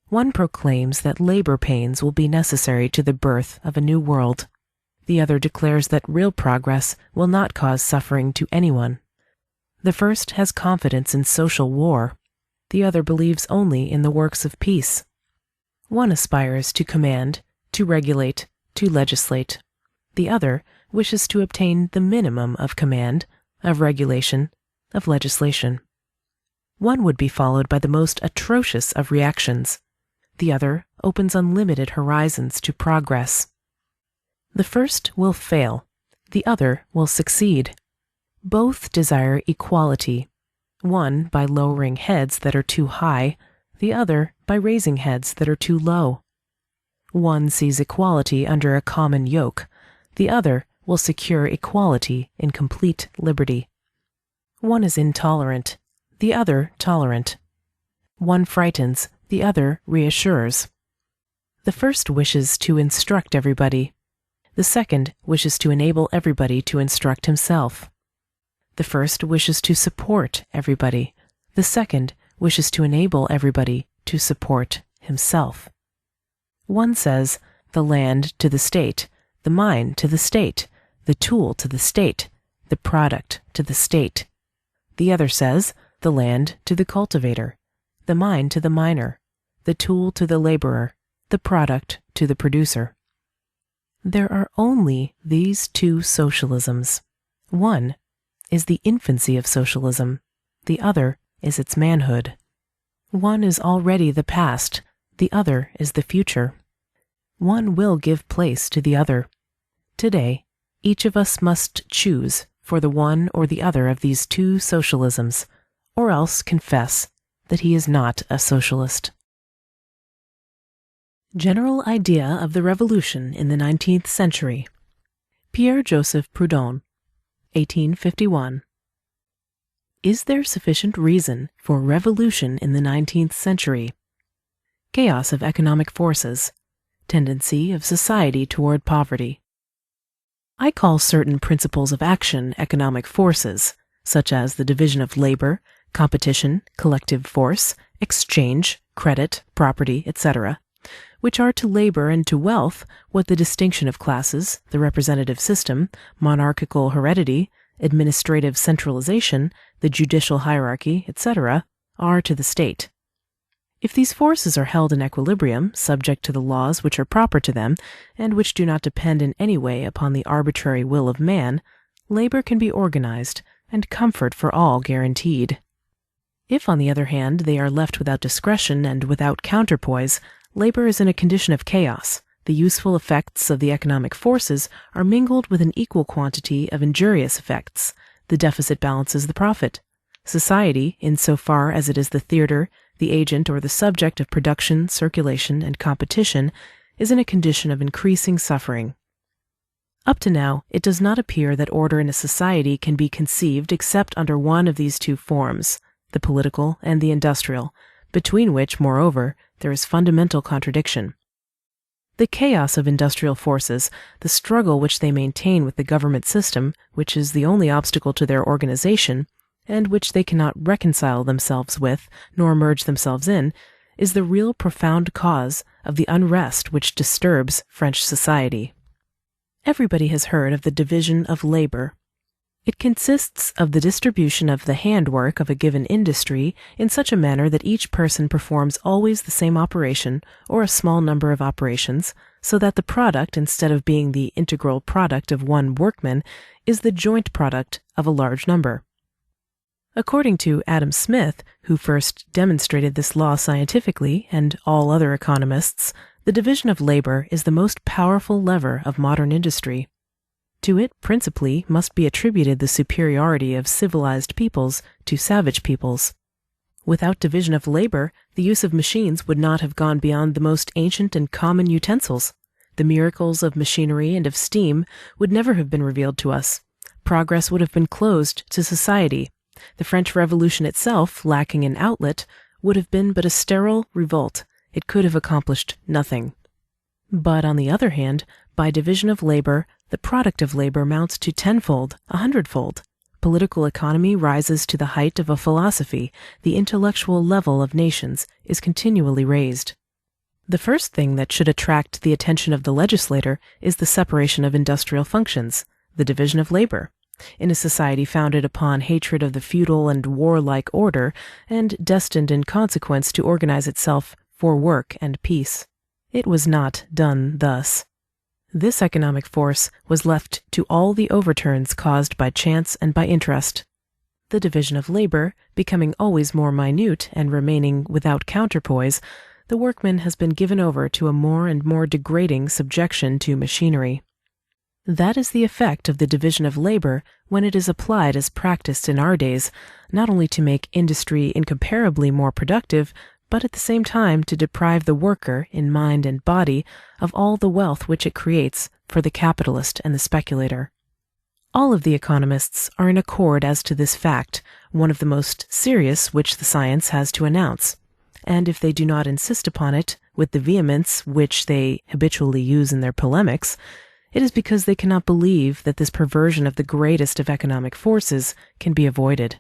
One proclaims that labor pains will be necessary to the birth of a new world. The other declares that real progress will not cause suffering to anyone. The first has confidence in social war. The other believes only in the works of peace. One aspires to command, to regulate, to legislate. The other wishes to obtain the minimum of command, of regulation, of legislation. One would be followed by the most atrocious of reactions. The other opens unlimited horizons to progress. The first will fail. The other will succeed. Both desire equality, one by lowering heads that are too high, the other by raising heads that are too low. One sees equality under a common yoke, the other will secure equality in complete liberty. One is intolerant, the other tolerant. One frightens, the other reassures. The first wishes to instruct everybody. The second wishes to enable everybody to instruct himself. The first wishes to support everybody. The second wishes to enable everybody to support himself. One says, the land to the state, the mine to the state, the tool to the state, the product to the state. The other says, the land to the cultivator, the mine to the miner, the tool to the laborer, the product to the producer. There are only these two socialisms. One is the infancy of socialism, the other is its manhood. One is already the past, the other is the future. One will give place to the other. Today, each of us must choose for the one or the other of these two socialisms, or else confess that he is not a socialist. General idea of the Revolution in the 19th century. Pierre-Joseph Proudhon, 1851. Is there sufficient reason for revolution in the 19th century? Chaos of economic forces. Tendency of society toward poverty. I call certain principles of action economic forces, such as the division of labor, competition, collective force, exchange, credit, property, etc., which are to labor and to wealth what the distinction of classes, the representative system, monarchical heredity, administrative centralization, the judicial hierarchy, etc., are to the state. If these forces are held in equilibrium, subject to the laws which are proper to them, and which do not depend in any way upon the arbitrary will of man, labor can be organized, and comfort for all guaranteed. If, on the other hand, they are left without discretion and without counterpoise, labor is in a condition of chaos. The useful effects of the economic forces are mingled with an equal quantity of injurious effects. The deficit balances the profit. Society, in so far as it is the theater, the agent or the subject of production, circulation, and competition, is in a condition of increasing suffering. Up to now, it does not appear that order in a society can be conceived except under one of these two forms, the political and the industrial, between which, moreover, there is fundamental contradiction. The chaos of industrial forces, the struggle which they maintain with the government system, which is the only obstacle to their organization, and which they cannot reconcile themselves with, nor merge themselves in, is the real profound cause of the unrest which disturbs French society. Everybody has heard of the division of labor. It consists of the distribution of the handwork of a given industry in such a manner that each person performs always the same operation or a small number of operations, so that the product, instead of being the integral product of one workman, is the joint product of a large number. According to Adam Smith, who first demonstrated this law scientifically, and all other economists, the division of labor is the most powerful lever of modern industry. To it principally must be attributed the superiority of civilized peoples to savage peoples. Without division of labor, the use of machines would not have gone beyond the most ancient and common utensils. The miracles of machinery and of steam would never have been revealed to us. Progress would have been closed to society. The French Revolution itself, lacking an outlet, would have been but a sterile revolt. It could have accomplished nothing. But, on the other hand, by division of labor, the product of labor mounts to tenfold, 100-fold. Political economy rises to the height of a philosophy. The intellectual level of nations is continually raised. The first thing that should attract the attention of the legislator is the separation of industrial functions, the division of labor, in a society founded upon hatred of the feudal and warlike order and destined in consequence to organize itself for work and peace. It was not done thus. This economic force was left to all the overturns caused by chance and by interest. The division of labor, becoming always more minute and remaining without counterpoise, the workman has been given over to a more and more degrading subjection to machinery. That is the effect of the division of labor when it is applied as practiced in our days, not only to make industry incomparably more productive, but at the same time to deprive the worker in mind and body of all the wealth which it creates for the capitalist and the speculator. All of the economists are in accord as to this fact, one of the most serious which the science has to announce, and if they do not insist upon it with the vehemence which they habitually use in their polemics, it is because they cannot believe that this perversion of the greatest of economic forces can be avoided.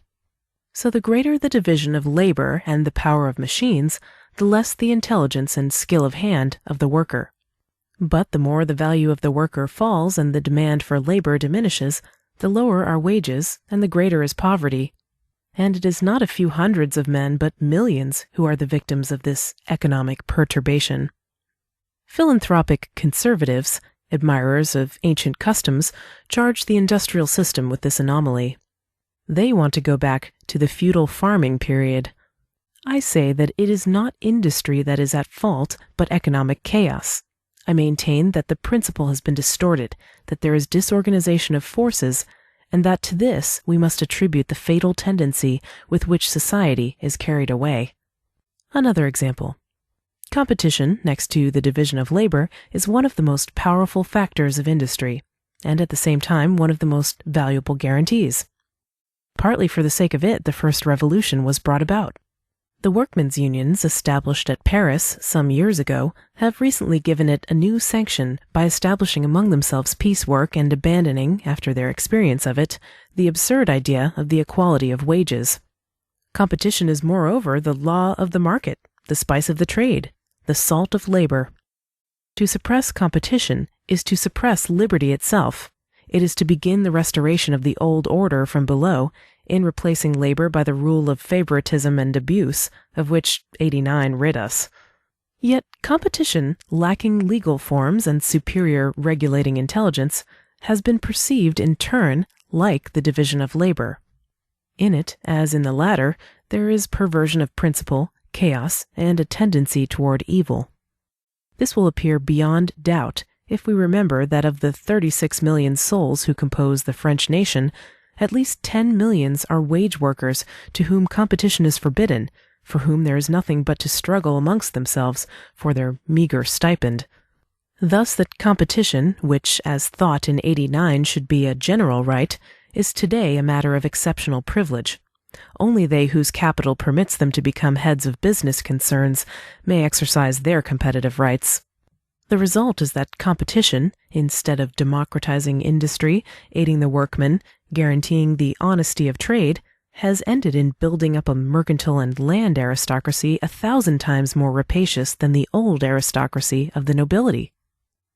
So the greater the division of labor and the power of machines, the less the intelligence and skill of hand of the worker. But the more the value of the worker falls and the demand for labor diminishes, the lower are wages and the greater is poverty. And it is not a few hundreds of men, but millions who are the victims of this economic perturbation. Philanthropic conservatives, admirers of ancient customs, charge the industrial system with this anomaly. They want to go back to the feudal farming period. I say that it is not industry that is at fault, but economic chaos. I maintain that the principle has been distorted, that there is disorganization of forces, and that to this we must attribute the fatal tendency with which society is carried away. Another example. Competition, next to the division of labor, is one of the most powerful factors of industry, and at the same time one of the most valuable guarantees. Partly for the sake of it, the first revolution was brought about. The workmen's unions established at Paris some years ago have recently given it a new sanction by establishing among themselves piecework and abandoning, after their experience of it, the absurd idea of the equality of wages. Competition is moreover the law of the market, the spice of the trade, the salt of labor. To suppress competition is to suppress liberty itself. It is to begin the restoration of the old order from below, in replacing labor by the rule of favoritism and abuse, of which 89 rid us. Yet competition, lacking legal forms and superior regulating intelligence, has been perceived in turn like the division of labor. In it, as in the latter, there is perversion of principle, chaos, and a tendency toward evil. This will appear beyond doubt if we remember that of the 36 million souls who compose the French nation, at least 10 millions are wage workers to whom competition is forbidden, for whom there is nothing but to struggle amongst themselves for their meager stipend. Thus that competition, which as thought in 89 should be a general right, is today a matter of exceptional privilege. Only they whose capital permits them to become heads of business concerns may exercise their competitive rights. The result is that competition, instead of democratizing industry, aiding the workman, guaranteeing the honesty of trade, has ended in building up a mercantile and land aristocracy 1,000 times more rapacious than the old aristocracy of the nobility.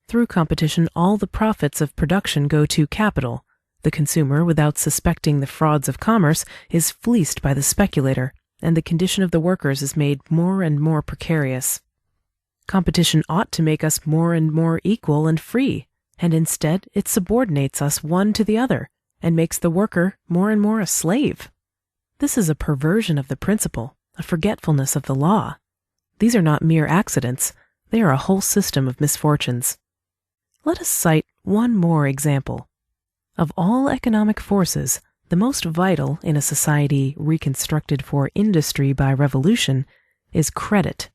Through competition, all the profits of production go to capital. The consumer, without suspecting the frauds of commerce, is fleeced by the speculator, and the condition of the workers is made more and more precarious. Competition ought to make us more and more equal and free, and instead it subordinates us one to the other, and makes the worker more and more a slave. This is a perversion of the principle, a forgetfulness of the law. These are not mere accidents, they are a whole system of misfortunes. Let us cite one more example. Of all economic forces, the most vital in a society reconstructed for industry by revolution is credit.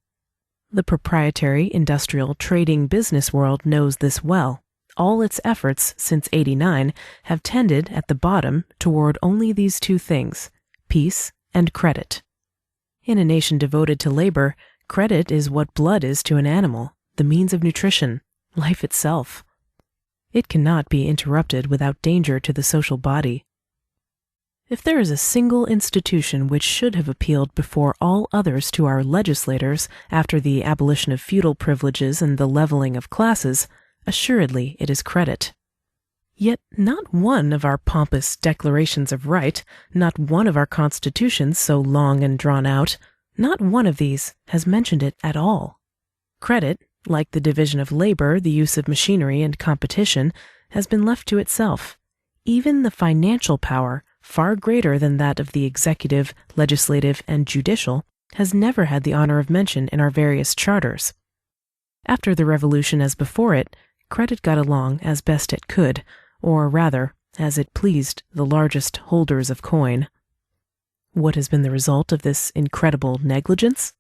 The proprietary, industrial, trading business world knows this well. All its efforts since 89 have tended at the bottom toward only these two things, peace and credit. In a nation devoted to labor, credit is what blood is to an animal, the means of nutrition, life itself. It cannot be interrupted without danger to the social body. If there is a single institution which should have appealed before all others to our legislators after the abolition of feudal privileges and the leveling of classes, assuredly it is credit. Yet not one of our pompous declarations of right, not one of our constitutions so long and drawn out, not one of these has mentioned it at all. Credit, like the division of labor, the use of machinery, and competition, has been left to itself. Even the financial power, far greater than that of the executive, legislative, and judicial, has never had the honor of mention in our various charters. After the Revolution as before it, credit got along as best it could, or rather, as it pleased the largest holders of coin. What has been the result of this incredible negligence?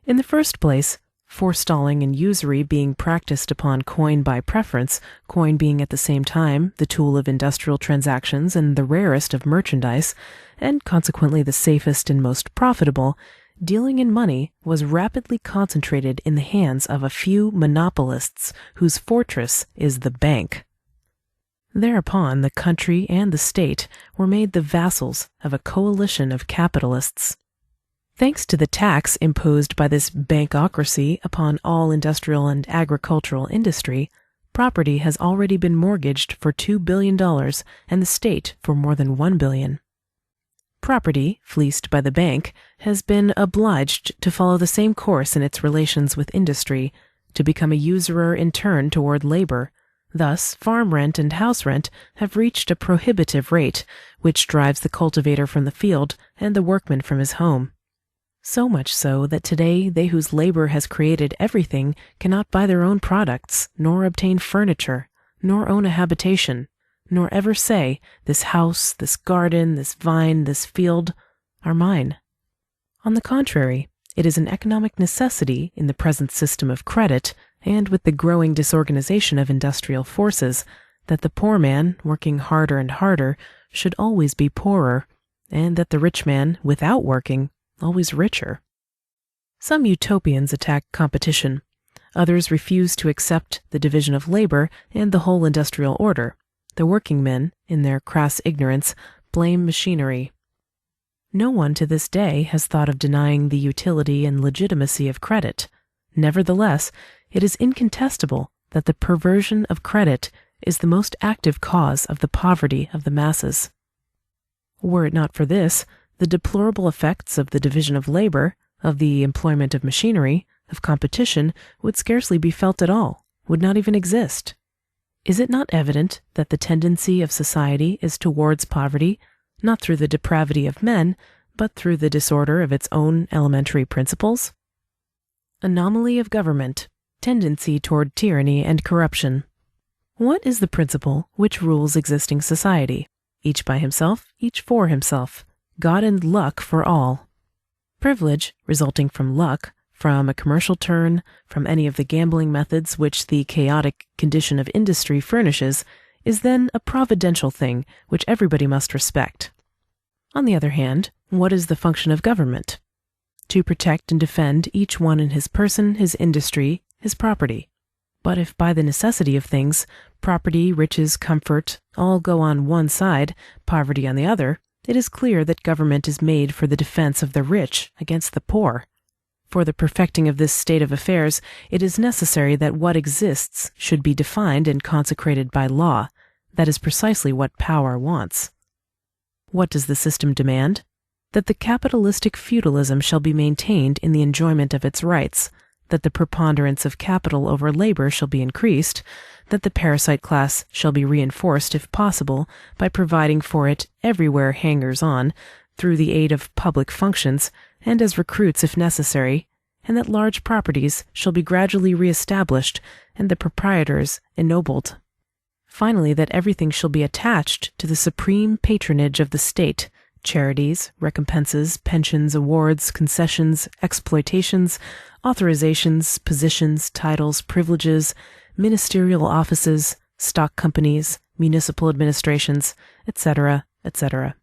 In the first place, forestalling and usury being practiced upon coin by preference, coin being at the same time the tool of industrial transactions and the rarest of merchandise, and consequently the safest and most profitable, dealing in money was rapidly concentrated in the hands of a few monopolists whose fortress is the bank. Thereupon the country and the state were made the vassals of a coalition of capitalists. Thanks to the tax imposed by this bankocracy upon all industrial and agricultural industry, property has already been mortgaged for $2 billion and the state for more than $1 billion. Property, fleeced by the bank, has been obliged to follow the same course in its relations with industry, to become a usurer in turn toward labor. Thus, farm rent and house rent have reached a prohibitive rate, which drives the cultivator from the field and the workman from his home. So much so that today they whose labor has created everything cannot buy their own products, nor obtain furniture, nor own a habitation, nor ever say, this house, this garden, this vine, this field, are mine. On the contrary, it is an economic necessity in the present system of credit, and with the growing disorganization of industrial forces, that the poor man, working harder and harder, should always be poorer, and that the rich man, without working, always richer. Some utopians attack competition. Others refuse to accept the division of labor and the whole industrial order. The working men, in their crass ignorance, blame machinery. No one to this day has thought of denying the utility and legitimacy of credit. Nevertheless, it is incontestable that the perversion of credit is the most active cause of the poverty of the masses. Were it not for this, the deplorable effects of the division of labor, of the employment of machinery, of competition, would scarcely be felt at all, would not even exist. Is it not evident that the tendency of society is towards poverty, not through the depravity of men, but through the disorder of its own elementary principles? Anomaly of government, tendency toward tyranny and corruption. What is the principle which rules existing society? Each by himself, each for himself. God and luck for all. Privilege, resulting from luck, from a commercial turn, from any of the gambling methods which the chaotic condition of industry furnishes, is then a providential thing which everybody must respect. On the other hand, what is the function of government? To protect and defend each one in his person, his industry, his property. But if by the necessity of things, property, riches, comfort, all go on one side, poverty on the other, it is clear that government is made for the defense of the rich against the poor. For the perfecting of this state of affairs, it is necessary that what exists should be defined and consecrated by law. That is precisely what power wants. What does the system demand? That the capitalistic feudalism shall be maintained in the enjoyment of its rights, that the preponderance of capital over labor shall be increased, that the parasite class shall be reinforced if possible by providing for it everywhere hangers-on through the aid of public functions and as recruits if necessary, and that large properties shall be gradually re-established and the proprietors ennobled. Finally, that everything shall be attached to the supreme patronage of the state, charities, recompenses, pensions, awards, concessions, exploitations, authorizations, positions, titles, privileges, ministerial offices, stock companies, municipal administrations, etc., etc.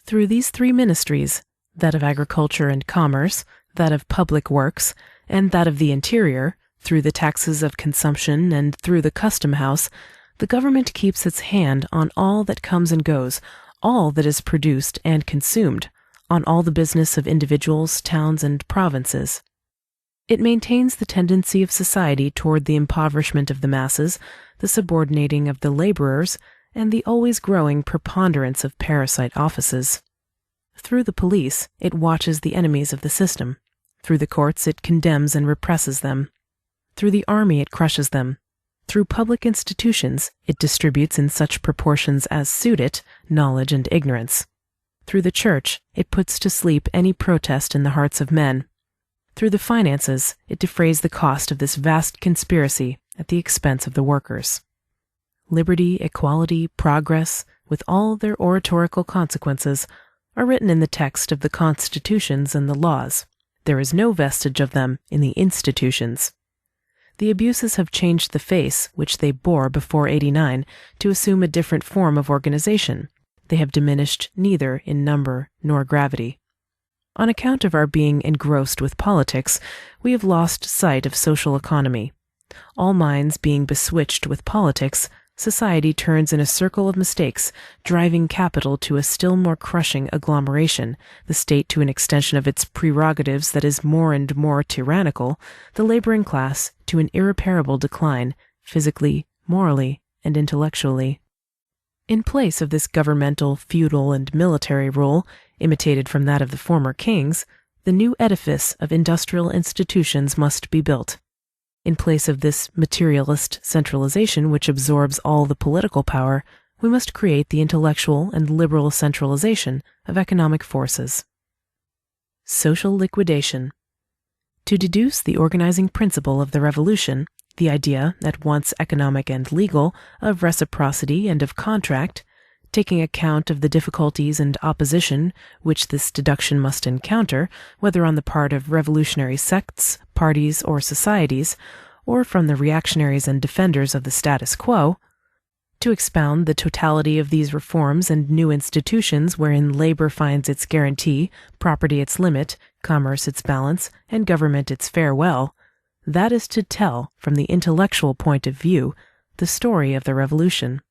Through these three ministries, that of agriculture and commerce, that of public works, and that of the interior, through the taxes of consumption and through the custom house, the government keeps its hand on all that comes and goes, all that is produced and consumed, on all the business of individuals, towns, and provinces. It maintains the tendency of society toward the impoverishment of the masses, the subordinating of the laborers, and the always growing preponderance of parasite offices. Through the police, it watches the enemies of the system. Through the courts, it condemns and represses them. Through the army, it crushes them. Through public institutions, it distributes in such proportions as suit it knowledge and ignorance. Through the church, it puts to sleep any protest in the hearts of men. Through the finances, it defrays the cost of this vast conspiracy at the expense of the workers. Liberty, equality, progress, with all their oratorical consequences, are written in the text of the constitutions and the laws. There is no vestige of them in the institutions. The abuses have changed the face which they bore before '89 to assume a different form of organization. They have diminished neither in number nor gravity. On account of our being engrossed with politics, we have lost sight of social economy. All minds being beswitched with politics, society turns in a circle of mistakes, driving capital to a still more crushing agglomeration, the state to an extension of its prerogatives that is more and more tyrannical, the laboring class to an irreparable decline, physically, morally, and intellectually. In place of this governmental, feudal, and military rule, imitated from that of the former kings, the new edifice of industrial institutions must be built. In place of this materialist centralization which absorbs all the political power, we must create the intellectual and liberal centralization of economic forces. Social liquidation. To deduce the organizing principle of the revolution, the idea, at once economic and legal, of reciprocity and of contract, taking account of the difficulties and opposition which this deduction must encounter, whether on the part of revolutionary sects, parties, or societies, or from the reactionaries and defenders of the status quo, to expound the totality of these reforms and new institutions wherein labor finds its guarantee, property its limit, commerce its balance, and government its farewell, that is to tell, from the intellectual point of view, the story of the revolution.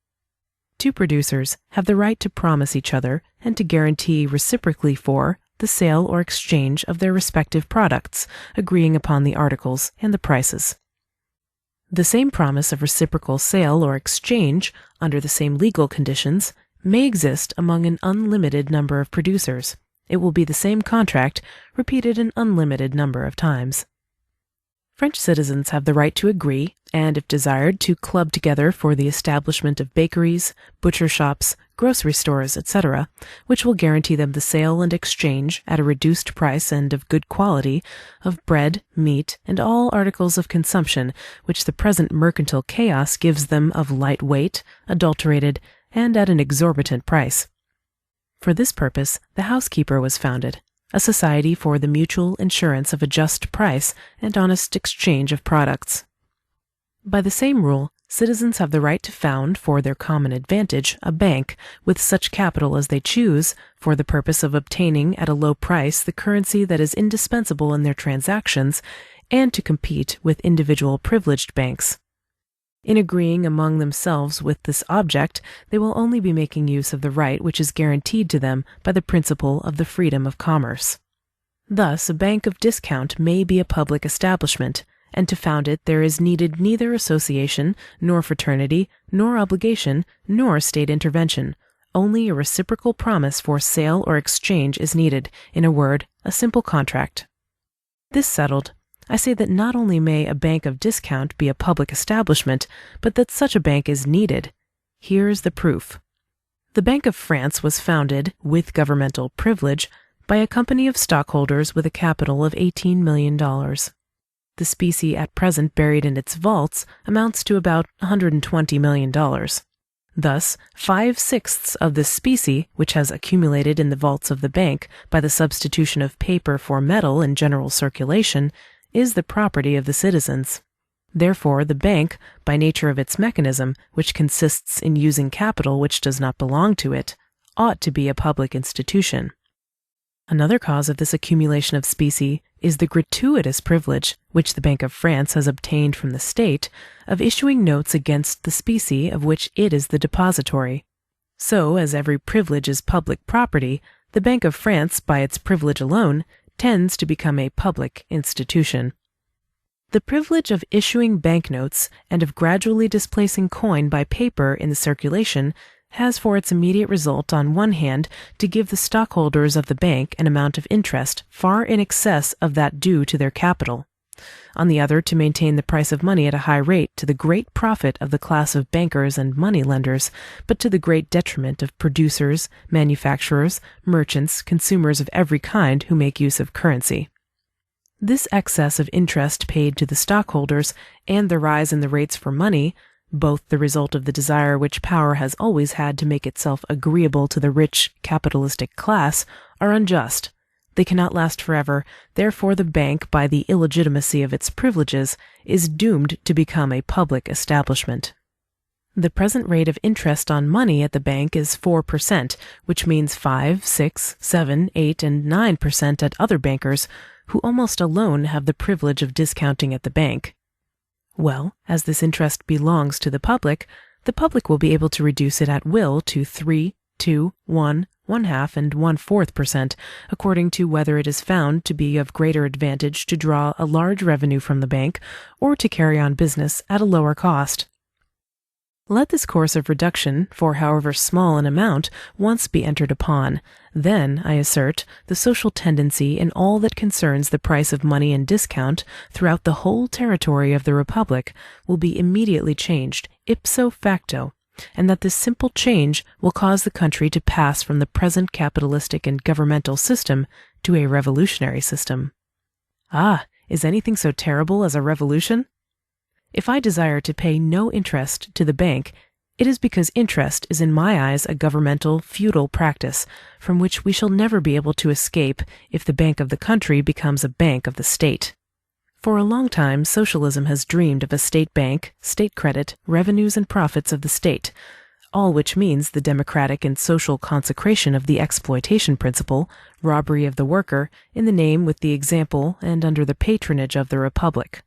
Two producers have the right to promise each other and to guarantee reciprocally for the sale or exchange of their respective products, agreeing upon the articles and the prices. The same promise of reciprocal sale or exchange, under the same legal conditions, may exist among an unlimited number of producers. It will be the same contract, repeated an unlimited number of times. French citizens have the right to agree, and if desired, to club together for the establishment of bakeries, butcher shops, grocery stores, etc., which will guarantee them the sale and exchange, at a reduced price and of good quality, of bread, meat, and all articles of consumption which the present mercantile chaos gives them of light weight, adulterated, and at an exorbitant price. For this purpose, the housekeeper was founded, a society for the mutual insurance of a just price and honest exchange of products. By the same rule, citizens have the right to found, for their common advantage, a bank, with such capital as they choose, for the purpose of obtaining at a low price the currency that is indispensable in their transactions, and to compete with individual privileged banks. In agreeing among themselves with this object, they will only be making use of the right which is guaranteed to them by the principle of the freedom of commerce. Thus, a bank of discount may be a public establishment, and to found it there is needed neither association, nor fraternity, nor obligation, nor state intervention. Only a reciprocal promise for sale or exchange is needed, in a word, a simple contract. This settled, I say that not only may a bank of discount be a public establishment, but that such a bank is needed. Here is the proof. The Bank of France was founded, with governmental privilege, by a company of stockholders with a capital of $18 million. The specie at present buried in its vaults amounts to about $120 million. Thus, 5/6 of this specie, which has accumulated in the vaults of the bank by the substitution of paper for metal in general circulation, is the property of the citizens. Therefore, the bank, by nature of its mechanism, which consists in using capital which does not belong to it, ought to be a public institution. Another cause of this accumulation of specie is the gratuitous privilege, which the Bank of France has obtained from the state, of issuing notes against the specie of which it is the depository. So, as every privilege is public property, the Bank of France, by its privilege alone, tends to become a public institution. The privilege of issuing banknotes and of gradually displacing coin by paper in the circulation has for its immediate result, on one hand, to give the stockholders of the bank an amount of interest far in excess of that due to their capital; on the other, to maintain the price of money at a high rate to the great profit of the class of bankers and money-lenders, but to the great detriment of producers, manufacturers, merchants, consumers of every kind who make use of currency. This excess of interest paid to the stockholders and the rise in the rates for money, both the result of the desire which power has always had to make itself agreeable to the rich capitalistic class, are unjust. They cannot last forever, therefore the bank, by the illegitimacy of its privileges, is doomed to become a public establishment. The present rate of interest on money at the bank is 4%, which means 5, 6, 7, 8, and 9% at other bankers, who almost alone have the privilege of discounting at the bank. Well, as this interest belongs to the public will be able to reduce it at will to 3, 2, 1, 1/2, and 1/4%, according to whether it is found to be of greater advantage to draw a large revenue from the bank or to carry on business at a lower cost. Let this course of reduction, for however small an amount, once be entered upon, then, I assert, the social tendency in all that concerns the price of money and discount throughout the whole territory of the Republic will be immediately changed, ipso facto, and that this simple change will cause the country to pass from the present capitalistic and governmental system to a revolutionary system. Ah, is anything so terrible as a revolution? If I desire to pay no interest to the bank, it is because interest is in my eyes a governmental, feudal practice, from which we shall never be able to escape if the bank of the country becomes a bank of the state. For a long time, Socialism has dreamed of a state bank, state credit, revenues and profits of the state, all which means the democratic and social consecration of the exploitation principle, robbery of the worker, in the name, with the example, and under the patronage of the Republic.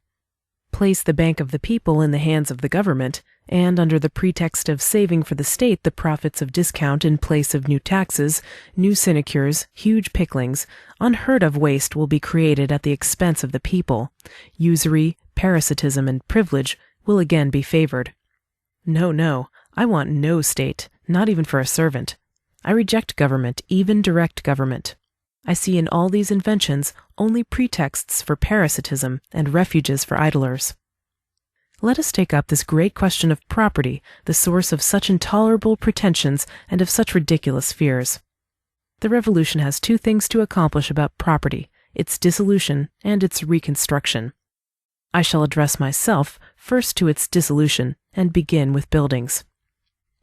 Place the bank of the people in the hands of the government, and under the pretext of saving for the state the profits of discount in place of new taxes, new sinecures, huge picklings, unheard of waste will be created at the expense of the people. Usury, parasitism, and privilege will again be favored. No, I want no state, not even for a servant. I reject government, even direct government. I see in all these inventions only pretexts for parasitism and refuges for idlers. Let us take up this great question of property, the source of such intolerable pretensions and of such ridiculous fears. The revolution has two things to accomplish about property: its dissolution and its reconstruction. I shall address myself first to its dissolution and begin with buildings.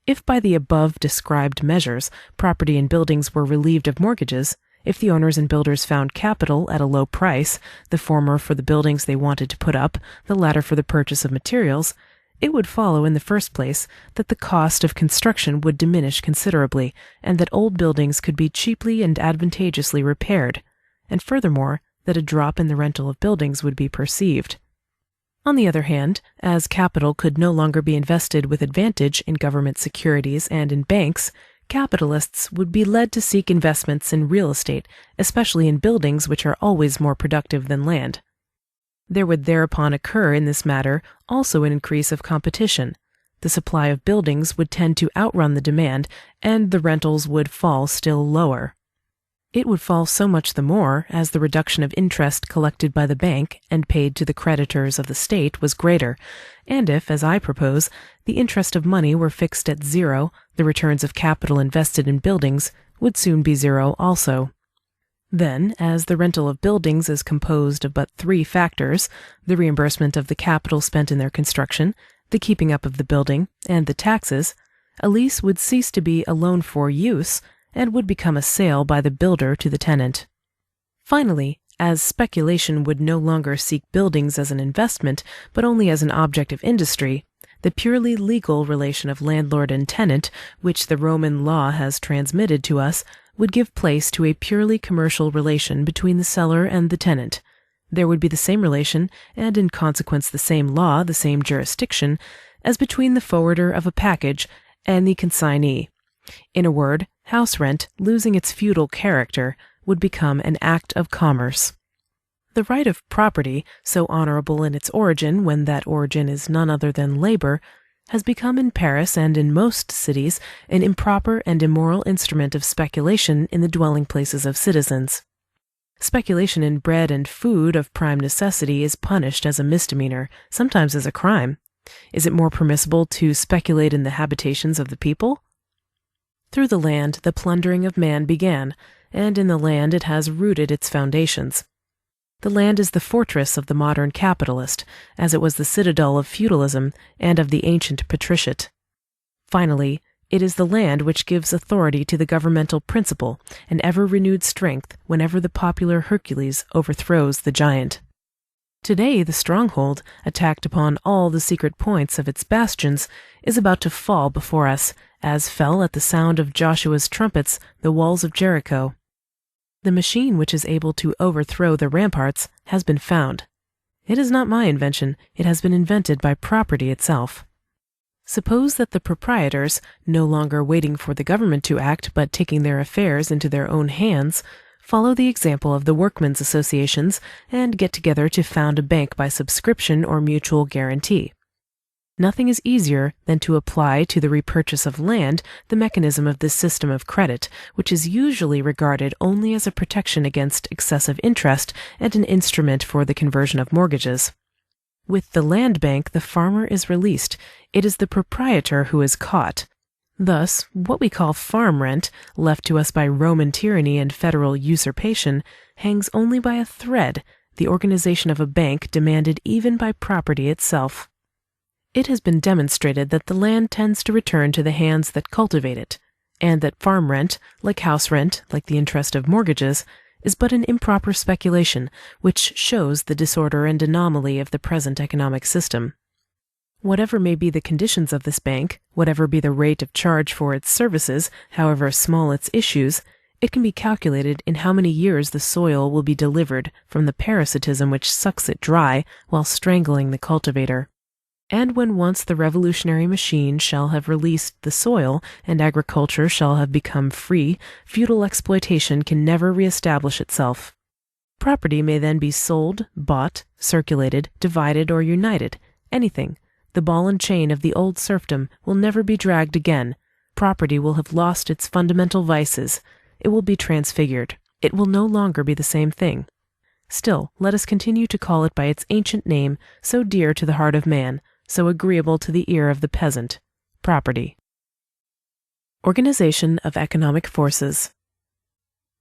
If by the above described measures property in buildings were relieved of mortgages, if the owners and builders found capital at a low price, the former for the buildings they wanted to put up, the latter for the purchase of materials, it would follow in the first place that the cost of construction would diminish considerably, and that old buildings could be cheaply and advantageously repaired, and furthermore, that a drop in the rental of buildings would be perceived. On the other hand, as capital could no longer be invested with advantage in government securities and in banks, capitalists would be led to seek investments in real estate, especially in buildings which are always more productive than land. There would thereupon occur in this matter also an increase of competition. The supply of buildings would tend to outrun the demand, and the rentals would fall still lower. It would fall so much the more as the reduction of interest collected by the bank and paid to the creditors of the state was greater, and if, as I propose, the interest of money were fixed at 0, the returns of capital invested in buildings would soon be 0 also. Then, as the rental of buildings is composed of but 3 factors, the reimbursement of the capital spent in their construction, the keeping up of the building, and the taxes, a lease would cease to be a loan for use, and would become a sale by the builder to the tenant. Finally, as speculation would no longer seek buildings as an investment, but only as an object of industry, the purely legal relation of landlord and tenant, which the Roman law has transmitted to us, would give place to a purely commercial relation between the seller and the tenant. There would be the same relation, and in consequence the same law, the same jurisdiction, as between the forwarder of a package and the consignee. In a word, house rent, losing its feudal character, would become an act of commerce. The right of property, so honorable in its origin when that origin is none other than labor, has become in Paris and in most cities an improper and immoral instrument of speculation in the dwelling places of citizens. Speculation in bread and food of prime necessity is punished as a misdemeanor, sometimes as a crime. Is it more permissible to speculate in the habitations of the people? Through the land, the plundering of man began, and in the land it has rooted its foundations. The land is the fortress of the modern capitalist, as it was the citadel of feudalism and of the ancient patriciate. Finally, it is the land which gives authority to the governmental principle, and ever-renewed strength whenever the popular Hercules overthrows the giant. Today, the stronghold, attacked upon all the secret points of its bastions, is about to fall before us, as fell at the sound of Joshua's trumpets the walls of Jericho. The machine which is able to overthrow the ramparts has been found. It is not my invention, it has been invented by property itself. Suppose that the proprietors, no longer waiting for the government to act but taking their affairs into their own hands, follow the example of the workmen's associations and get together to found a bank by subscription or mutual guarantee. Nothing is easier than to apply to the repurchase of land the mechanism of this system of credit, which is usually regarded only as a protection against excessive interest and an instrument for the conversion of mortgages. With the land bank, the farmer is released. It is the proprietor who is caught. Thus, what we call farm rent, left to us by Roman tyranny and federal usurpation, hangs only by a thread, the organization of a bank demanded even by property itself. It has been demonstrated that the land tends to return to the hands that cultivate it, and that farm rent, like house rent, like the interest of mortgages, is but an improper speculation, which shows the disorder and anomaly of the present economic system. Whatever may be the conditions of this bank, whatever be the rate of charge for its services, however small its issues, it can be calculated in how many years the soil will be delivered from the parasitism which sucks it dry while strangling the cultivator. And when once the revolutionary machine shall have released the soil and agriculture shall have become free, feudal exploitation can never reestablish itself. Property may then be sold, bought, circulated, divided, or united, anything. The ball and chain of the old serfdom will never be dragged again. Property will have lost its fundamental vices. It will be transfigured. It will no longer be the same thing. Still, let us continue to call it by its ancient name, so dear to the heart of man, so agreeable to the ear of the peasant: property. Organization of economic forces.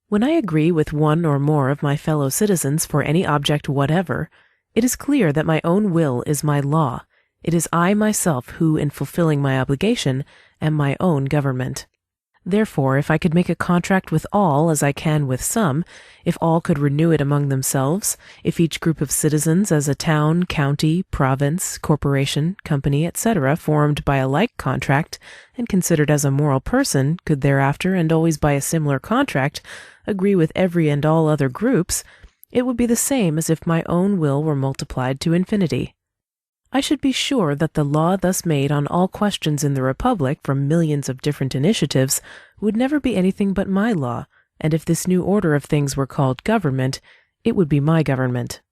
When I agree with one or more of my fellow citizens for any object whatever, it is clear that my own will is my law. It is I myself who, in fulfilling my obligation, am my own government. Therefore, if I could make a contract with all as I can with some, if all could renew it among themselves, if each group of citizens as a town, county, province, corporation, company, etc., formed by a like contract, and considered as a moral person, could thereafter, and always by a similar contract, agree with every and all other groups, it would be the same as if my own will were multiplied to infinity. I should be sure that the law thus made on all questions in the Republic from millions of different initiatives would never be anything but my law, and if this new order of things were called government, it would be my government.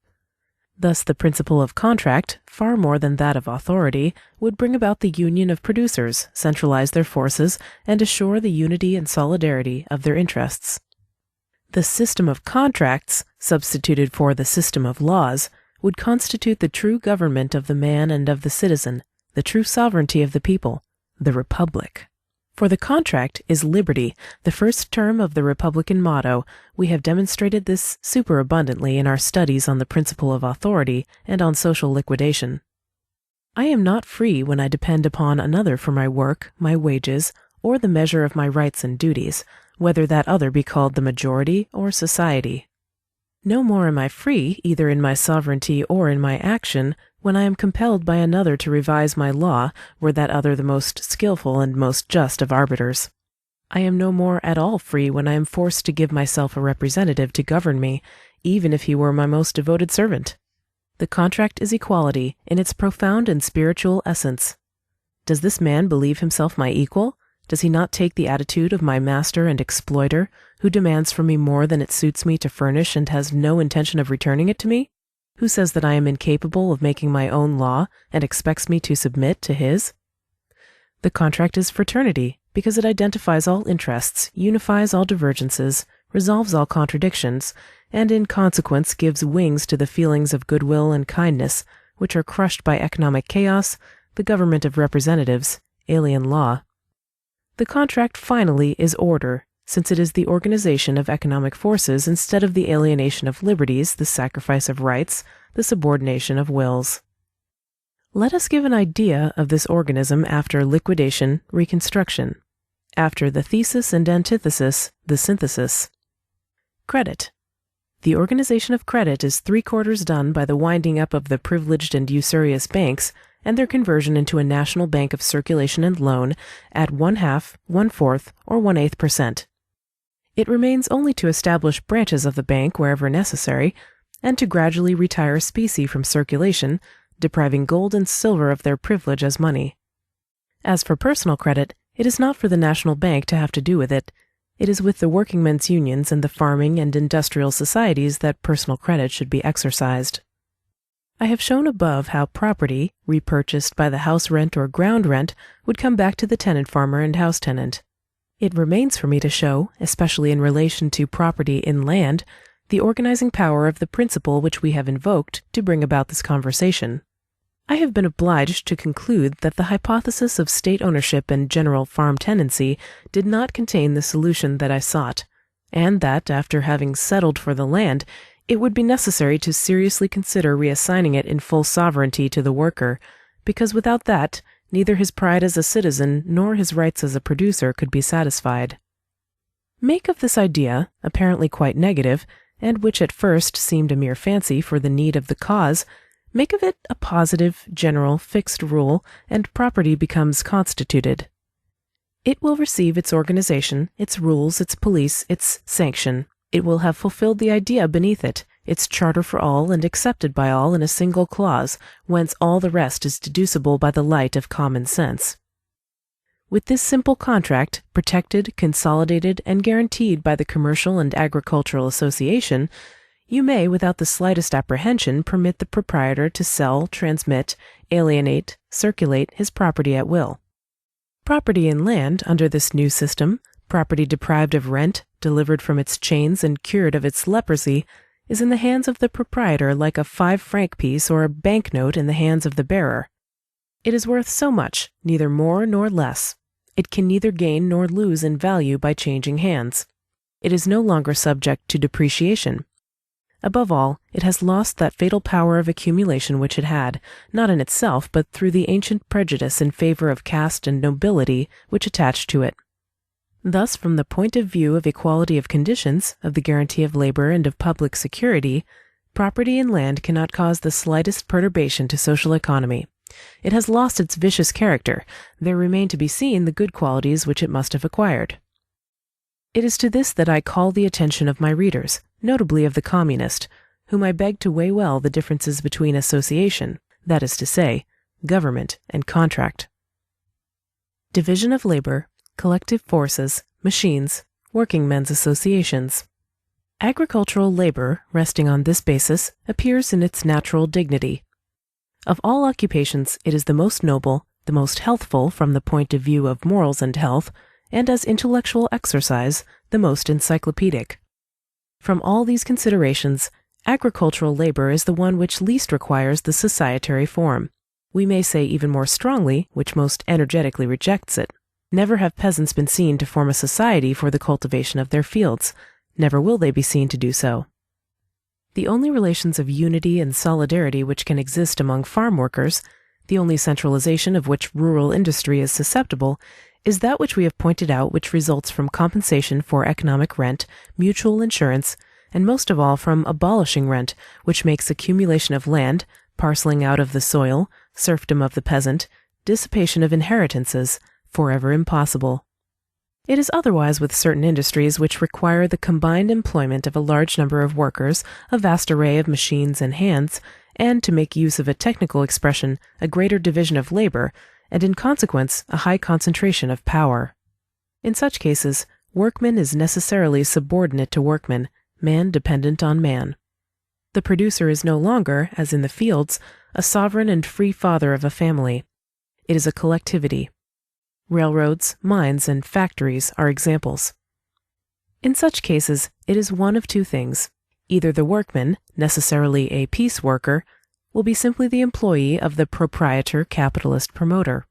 Thus the principle of contract, far more than that of authority, would bring about the union of producers, centralize their forces, and assure the unity and solidarity of their interests. The system of contracts, substituted for the system of laws, would constitute the true government of the man and of the citizen, the true sovereignty of the people, the Republic. For the contract is liberty, the first term of the Republican motto. We have demonstrated this superabundantly in our studies on the principle of authority and on social liquidation. I am not free when I depend upon another for my work, my wages, or the measure of my rights and duties, whether that other be called the majority or society. No more am I free, either in my sovereignty or in my action, when I am compelled by another to revise my law, were that other the most skillful and most just of arbiters. I am no more at all free when I am forced to give myself a representative to govern me, even if he were my most devoted servant. The contract is equality in its profound and spiritual essence. Does this man believe himself my equal? Does he not take the attitude of my master and exploiter, who demands from me more than it suits me to furnish and has no intention of returning it to me? Who says that I am incapable of making my own law and expects me to submit to his? The contract is fraternity, because it identifies all interests, unifies all divergences, resolves all contradictions, and in consequence gives wings to the feelings of goodwill and kindness, which are crushed by economic chaos, the government of representatives, alien law. The contract finally is order, since it is the organization of economic forces instead of the alienation of liberties, the sacrifice of rights, the subordination of wills. Let us give an idea of this organism after liquidation, reconstruction. After the thesis and antithesis, the synthesis. Credit. The organization of credit is 3/4 done by the winding up of the privileged and usurious banks and their conversion into a national bank of circulation and loan at 1/2, 1/4, or 1/8%. It remains only to establish branches of the bank wherever necessary, and to gradually retire specie from circulation, depriving gold and silver of their privilege as money. As for personal credit, it is not for the national bank to have to do with it. It is with the workingmen's unions and the farming and industrial societies that personal credit should be exercised. I have shown above how property, repurchased by the house rent or ground rent, would come back to the tenant farmer and house tenant. It remains for me to show, especially in relation to property in land, the organizing power of the principle which we have invoked to bring about this conversation. I have been obliged to conclude that the hypothesis of state ownership and general farm tenancy did not contain the solution that I sought, and that, after having settled for the land, it would be necessary to seriously consider reassigning it in full sovereignty to the worker, because without that, neither his pride as a citizen nor his rights as a producer could be satisfied. Make of this idea, apparently quite negative, and which at first seemed a mere fancy for the need of the cause, make of it a positive, general, fixed rule, and property becomes constituted. It will receive its organization, its rules, its police, its sanction. It will have fulfilled the idea beneath it, its charter for all and accepted by all in a single clause, whence all the rest is deducible by the light of common sense. With this simple contract, protected, consolidated, and guaranteed by the Commercial and Agricultural Association, you may, without the slightest apprehension, permit the proprietor to sell, transmit, alienate, circulate his property at will. Property in land, under this new system, property deprived of rent, delivered from its chains and cured of its leprosy, is in the hands of the proprietor like a 5-franc piece or a banknote in the hands of the bearer. It is worth so much, neither more nor less. It can neither gain nor lose in value by changing hands. It is no longer subject to depreciation. Above all, it has lost that fatal power of accumulation which it had, not in itself, but through the ancient prejudice in favor of caste and nobility which attached to it. Thus, from the point of view of equality of conditions, of the guarantee of labor and of public security, property in land cannot cause the slightest perturbation to social economy. It has lost its vicious character. There remain to be seen the good qualities which it must have acquired. It is to this that I call the attention of my readers, notably of the communist, whom I beg to weigh well the differences between association, that is to say, government and contract. Division of labor, collective forces, machines, working-men's associations. Agricultural labor, resting on this basis, appears in its natural dignity. Of all occupations, it is the most noble, the most healthful from the point of view of morals and health, and as intellectual exercise, the most encyclopedic. From all these considerations, agricultural labor is the one which least requires the societary form. We may say even more strongly, which most energetically rejects it. Never have peasants been seen to form a society for the cultivation of their fields. Never will they be seen to do so. The only relations of unity and solidarity which can exist among farm workers, the only centralization of which rural industry is susceptible, is that which we have pointed out, which results from compensation for economic rent, mutual insurance, and most of all from abolishing rent, which makes accumulation of land, parceling out of the soil, serfdom of the peasant, dissipation of inheritances, forever impossible. It is otherwise with certain industries which require the combined employment of a large number of workers, a vast array of machines and hands, and, to make use of a technical expression, a greater division of labor, and in consequence a high concentration of power. In such cases, workman is necessarily subordinate to workman, man dependent on man. The producer is no longer, as in the fields, a sovereign and free father of a family. It is a collectivity. Railroads, mines, and factories are examples. In such cases, it is one of two things. Either the workman, necessarily a piece worker, will be simply the employee of the proprietor capitalist promoter,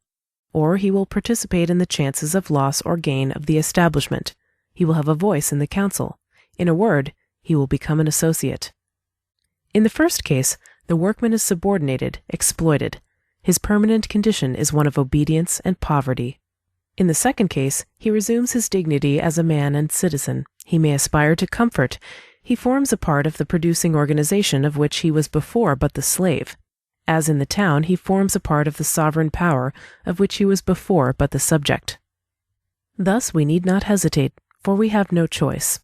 or he will participate in the chances of loss or gain of the establishment. He will have a voice in the council. In a word, he will become an associate. In the first case, the workman is subordinated, exploited. His permanent condition is one of obedience and poverty. In the second case, he resumes his dignity as a man and citizen. He may aspire to comfort. He forms a part of the producing organization of which he was before but the slave. As in the town, he forms a part of the sovereign power of which he was before but the subject. Thus we need not hesitate, for we have no choice.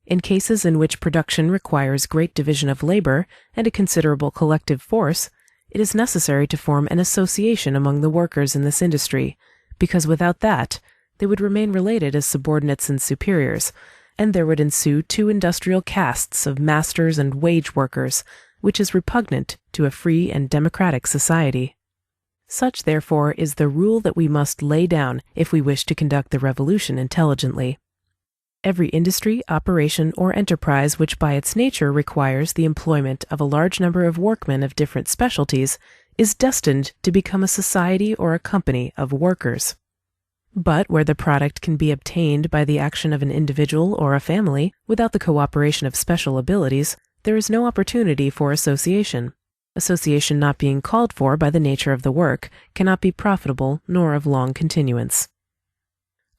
In cases in which production requires great division of labor and a considerable collective force, it is necessary to form an association among the workers in this industry, because without that, they would remain related as subordinates and superiors, and there would ensue two industrial castes of masters and wage workers, which is repugnant to a free and democratic society. Such, therefore, is the rule that we must lay down if we wish to conduct the revolution intelligently. Every industry, operation, or enterprise which by its nature requires the employment of a large number of workmen of different specialties is destined to become a society or a company of workers. But where the product can be obtained by the action of an individual or a family, without the cooperation of special abilities, there is no opportunity for association. Association not being called for by the nature of the work cannot be profitable nor of long continuance.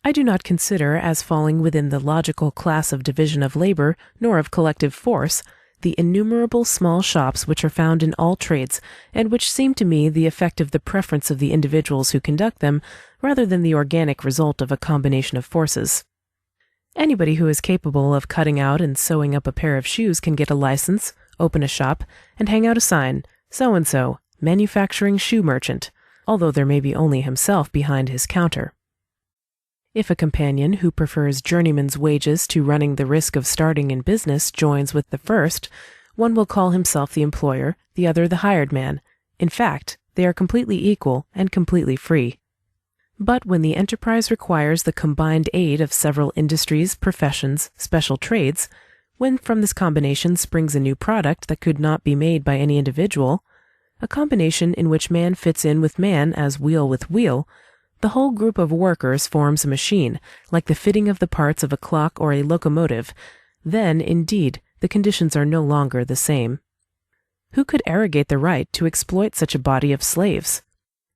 I do not consider as falling within the logical class of division of labor nor of collective force the innumerable small shops which are found in all trades, and which seem to me the effect of the preference of the individuals who conduct them, rather than the organic result of a combination of forces. Anybody who is capable of cutting out and sewing up a pair of shoes can get a license, open a shop, and hang out a sign, so-and-so, manufacturing shoe merchant, although there may be only himself behind his counter. If a companion who prefers journeyman's wages to running the risk of starting in business joins with the first, one will call himself the employer, the other the hired man. In fact, they are completely equal and completely free. But when the enterprise requires the combined aid of several industries, professions, special trades, when from this combination springs a new product that could not be made by any individual, a combination in which man fits in with man as wheel with wheel, the whole group of workers forms a machine, like the fitting of the parts of a clock or a locomotive. Then, indeed, the conditions are no longer the same. Who could arrogate the right to exploit such a body of slaves?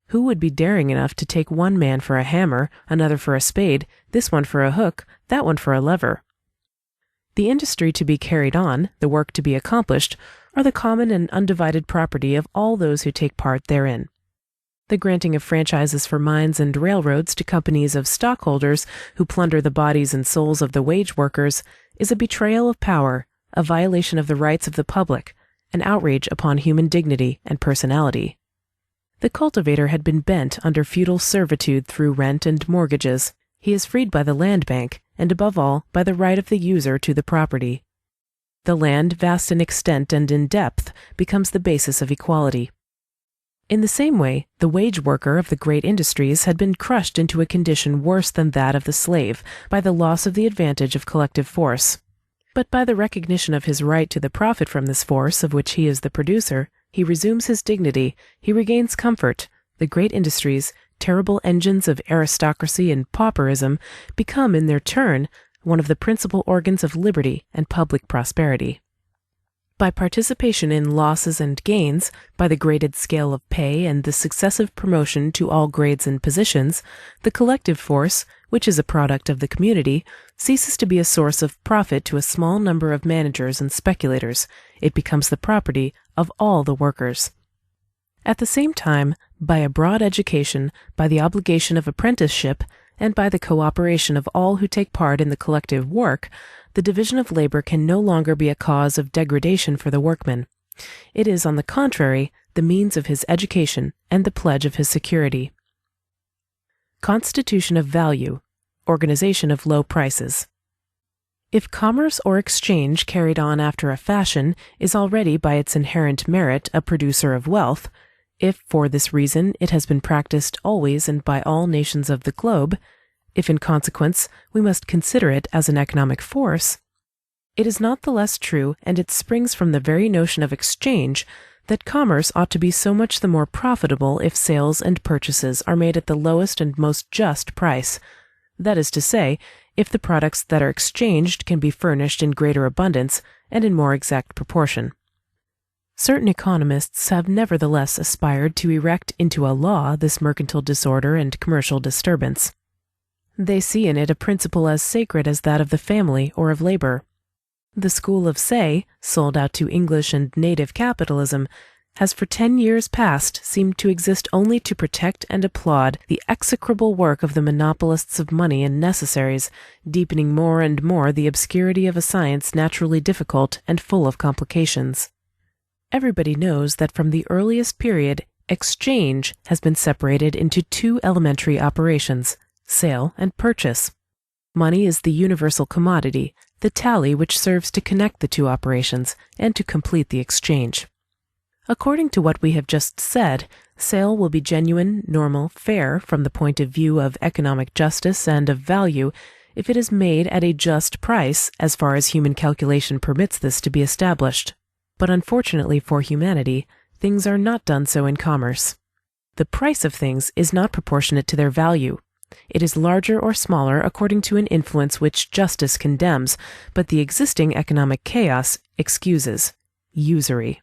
Who would be daring enough to take one man for a hammer, another for a spade, this one for a hook, that one for a lever? The industry to be carried on, the work to be accomplished, are the common and undivided property of all those who take part therein. The granting of franchises for mines and railroads to companies of stockholders who plunder the bodies and souls of the wage workers is a betrayal of power, a violation of the rights of the public, an outrage upon human dignity and personality. The cultivator had been bent under feudal servitude through rent and mortgages. He is freed by the land bank, and above all, by the right of the user to the property. The land, vast in extent and in depth, becomes the basis of equality. In the same way, the wage worker of the great industries had been crushed into a condition worse than that of the slave by the loss of the advantage of collective force. But by the recognition of his right to the profit from this force of which he is the producer, he resumes his dignity, he regains comfort. The great industries, terrible engines of aristocracy and pauperism, become in their turn one of the principal organs of liberty and public prosperity. By participation in losses and gains, by the graded scale of pay and the successive promotion to all grades and positions, the collective force, which is a product of the community, ceases to be a source of profit to a small number of managers and speculators. It becomes the property of all the workers. At the same time, by a broad education, by the obligation of apprenticeship, and by the cooperation of all who take part in the collective work, the division of labor can no longer be a cause of degradation for the workman. It is, on the contrary, the means of his education and the pledge of his security. Constitution of value, organization of low prices. If commerce or exchange carried on after a fashion is already by its inherent merit a producer of wealth, if for this reason it has been practiced always and by all nations of the globe, if in consequence we must consider it as an economic force, it is not the less true, and it springs from the very notion of exchange, that commerce ought to be so much the more profitable if sales and purchases are made at the lowest and most just price, that is to say, if the products that are exchanged can be furnished in greater abundance and in more exact proportion. Certain economists have nevertheless aspired to erect into a law this mercantile disorder and commercial disturbance. They see in it a principle as sacred as that of the family or of labor. The school of Say, sold out to English and native capitalism, has for 10 years past seemed to exist only to protect and applaud the execrable work of the monopolists of money and necessaries, deepening more and more the obscurity of a science naturally difficult and full of complications. Everybody knows that from the earliest period, exchange has been separated into two elementary operations, sale and purchase. Money is the universal commodity, the tally which serves to connect the two operations and to complete the exchange. According to what we have just said, sale will be genuine, normal, fair from the point of view of economic justice and of value if it is made at a just price as far as human calculation permits this to be established. But unfortunately for humanity, things are not done so in commerce. The price of things is not proportionate to their value. It is larger or smaller according to an influence which justice condemns, but the existing economic chaos excuses: usury.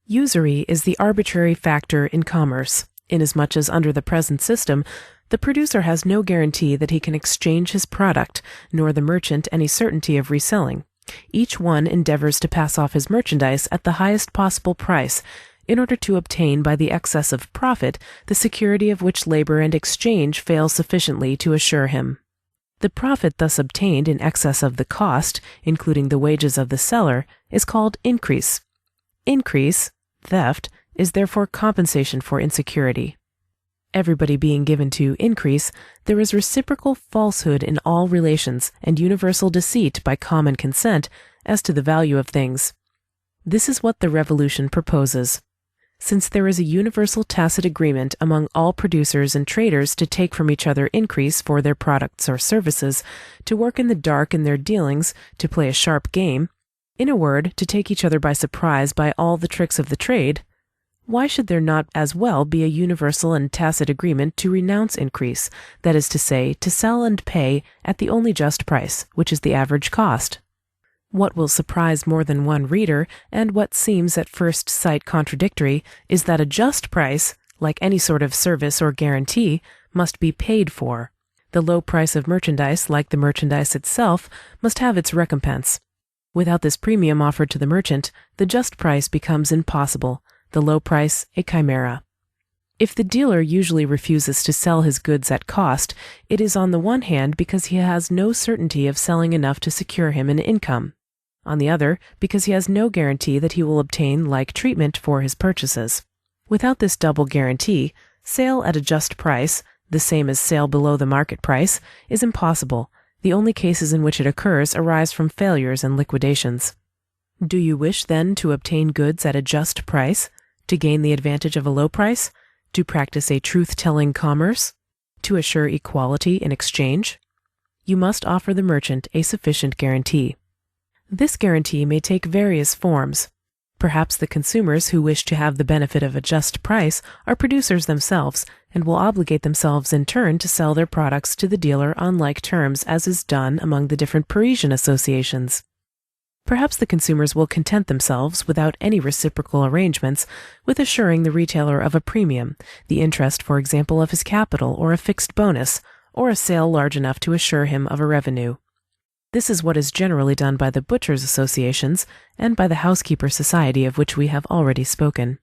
Usury is the arbitrary factor in commerce, inasmuch as under the present system, the producer has no guarantee that he can exchange his product, nor the merchant any certainty of reselling. Each one endeavors to pass off his merchandise at the highest possible price, in order to obtain by the excess of profit the security of which labor and exchange fail sufficiently to assure him. The profit thus obtained in excess of the cost, including the wages of the seller, is called increase. Increase, theft, is therefore compensation for insecurity. Everybody being given to increase, there is reciprocal falsehood in all relations and universal deceit by common consent as to the value of things. This is what the revolution proposes. Since there is a universal tacit agreement among all producers and traders to take from each other increase for their products or services, to work in the dark in their dealings, to play a sharp game, in a word, to take each other by surprise by all the tricks of the trade, why should there not as well be a universal and tacit agreement to renounce increase, that is to say, to sell and pay at the only just price, which is the average cost? What will surprise more than one reader, and what seems at first sight contradictory, is that a just price, like any sort of service or guarantee, must be paid for. The low price of merchandise, like the merchandise itself, must have its recompense. Without this premium offered to the merchant, the just price becomes impossible, the low price a chimera. If the dealer usually refuses to sell his goods at cost, it is on the one hand because he has no certainty of selling enough to secure him an income. On the other, because he has no guarantee that he will obtain like treatment for his purchases. Without this double guarantee, sale at a just price, the same as sale below the market price, is impossible. The only cases in which it occurs arise from failures and liquidations. Do you wish, then, to obtain goods at a just price, to gain the advantage of a low price, to practice a truth-telling commerce, to assure equality in exchange? You must offer the merchant a sufficient guarantee. This guarantee may take various forms. Perhaps the consumers who wish to have the benefit of a just price are producers themselves, and will obligate themselves in turn to sell their products to the dealer on like terms as is done among the different Parisian associations. Perhaps the consumers will content themselves, without any reciprocal arrangements, with assuring the retailer of a premium, the interest, for example, of his capital, or a fixed bonus, or a sale large enough to assure him of a revenue. This is what is generally done by the butchers' associations and by the housekeeper society of which we have already spoken.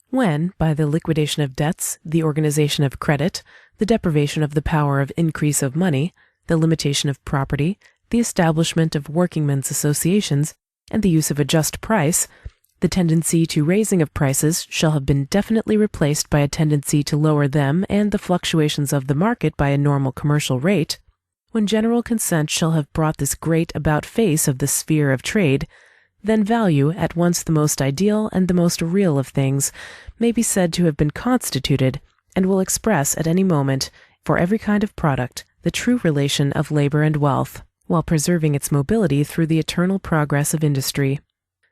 When, by the liquidation of debts, the organization of credit, the deprivation of the power of increase of money, the limitation of property, the establishment of workingmen's associations, and the use of a just price, the tendency to raising of prices shall have been definitely replaced by a tendency to lower them and the fluctuations of the market by a normal commercial rate, When general consent shall have brought this great about-face of the sphere of trade, then value, at once the most ideal and the most real of things, may be said to have been constituted, and will express at any moment, for every kind of product, the true relation of labor and wealth, while preserving its mobility through the eternal progress of industry.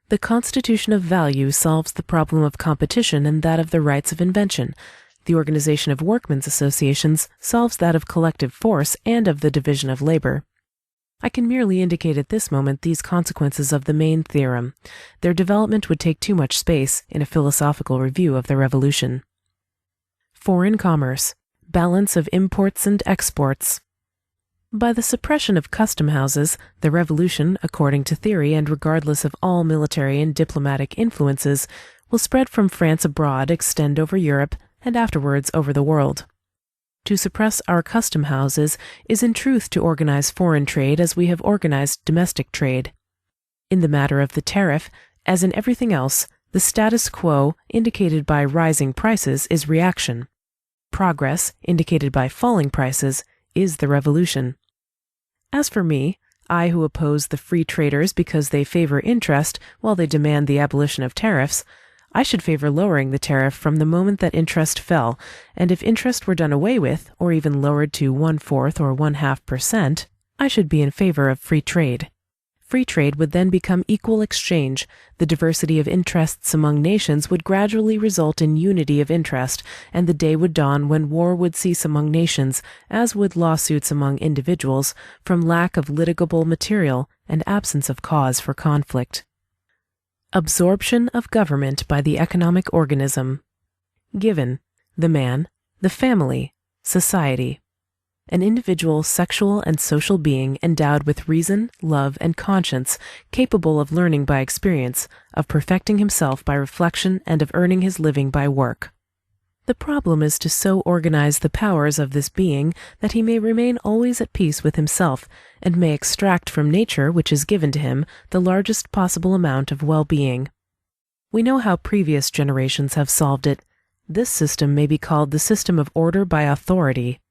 The constitution of value solves the problem of competition and that of the rights of invention. The organization of workmen's associations solves that of collective force and of the division of labor. I can merely indicate at this moment these consequences of the main theorem. Their development would take too much space in a philosophical review of the revolution. Foreign commerce, balance of imports and exports. By the suppression of custom houses, the revolution, according to theory and regardless of all military and diplomatic influences, will spread from France abroad, extend over Europe, and afterwards over the world. To suppress our custom houses is in truth to organize foreign trade as we have organized domestic trade. In the matter of the tariff, as in everything else, the status quo, indicated by rising prices, is reaction. Progress, indicated by falling prices, is the revolution. As for me, I who oppose the free traders because they favor interest while they demand the abolition of tariffs, I should favor lowering the tariff from the moment that interest fell, and if interest were done away with, or even lowered to 1/4 or 1/2%, I should be in favor of free trade. Free trade would then become equal exchange. The diversity of interests among nations would gradually result in unity of interest, and the day would dawn when war would cease among nations, as would lawsuits among individuals, from lack of litigable material and absence of cause for conflict. Absorption of government by the economic organism. Given: the man, the family, society. An individual sexual and social being endowed with reason, love, and conscience, capable of learning by experience, of perfecting himself by reflection, and of earning his living by work. The problem is to so organize the powers of this being that he may remain always at peace with himself, and may extract from nature, which is given to him, the largest possible amount of well-being. We know how previous generations have solved it. This system may be called the system of order by authority.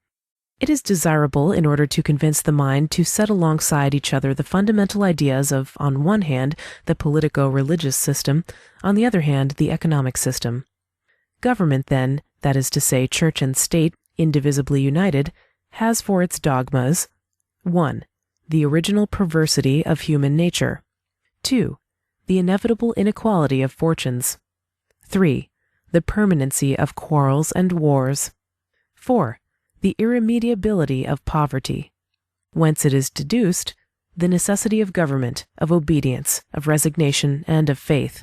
It is desirable, in order to convince the mind, to set alongside each other the fundamental ideas of, on one hand, the politico-religious system, on the other hand, the economic system. Government, then, that is to say, church and state, indivisibly united, has for its dogmas: 1. The original perversity of human nature. 2. The inevitable inequality of fortunes. 3. The permanency of quarrels and wars. 4. The irremediability of poverty. Whence it is deduced the necessity of government, of obedience, of resignation, and of faith.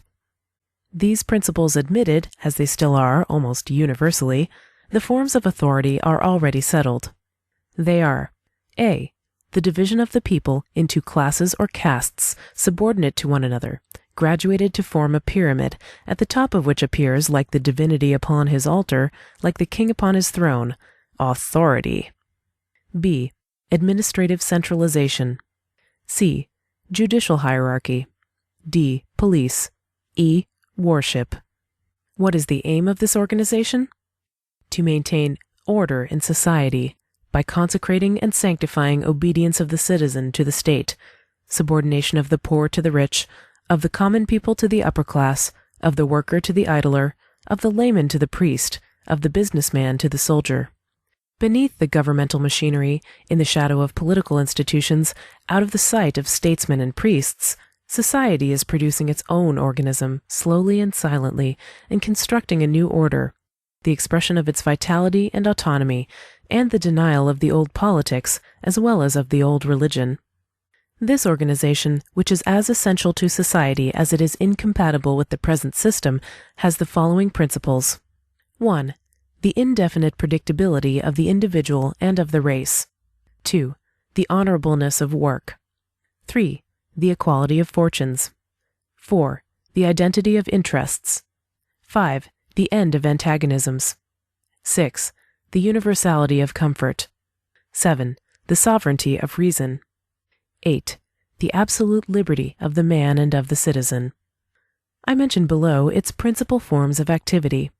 These principles admitted, as they still are, almost universally, the forms of authority are already settled. They are: A. The division of the people into classes or castes, subordinate to one another, graduated to form a pyramid, at the top of which appears, like the divinity upon his altar, like the king upon his throne, authority. B. Administrative centralization. C. Judicial hierarchy. D. Police. E. Worship. What is the aim of this organization? To maintain order in society by consecrating and sanctifying obedience of the citizen to the state, subordination of the poor to the rich, of the common people to the upper class, of the worker to the idler, of the layman to the priest, of the businessman to the soldier. Beneath the governmental machinery, in the shadow of political institutions, out of the sight of statesmen and priests, society is producing its own organism, slowly and silently, and constructing a new order, the expression of its vitality and autonomy, and the denial of the old politics, as well as of the old religion. This organization, which is as essential to society as it is incompatible with the present system, has the following principles. 1. The indefinite predictability of the individual and of the race. 2. The honorableness of work. 3. The equality of fortunes. 4. The identity of interests. 5. The end of antagonisms. 6. The universality of comfort. 7. The sovereignty of reason. 8. The absolute liberty of the man and of the citizen. I mention below its principal forms of activity.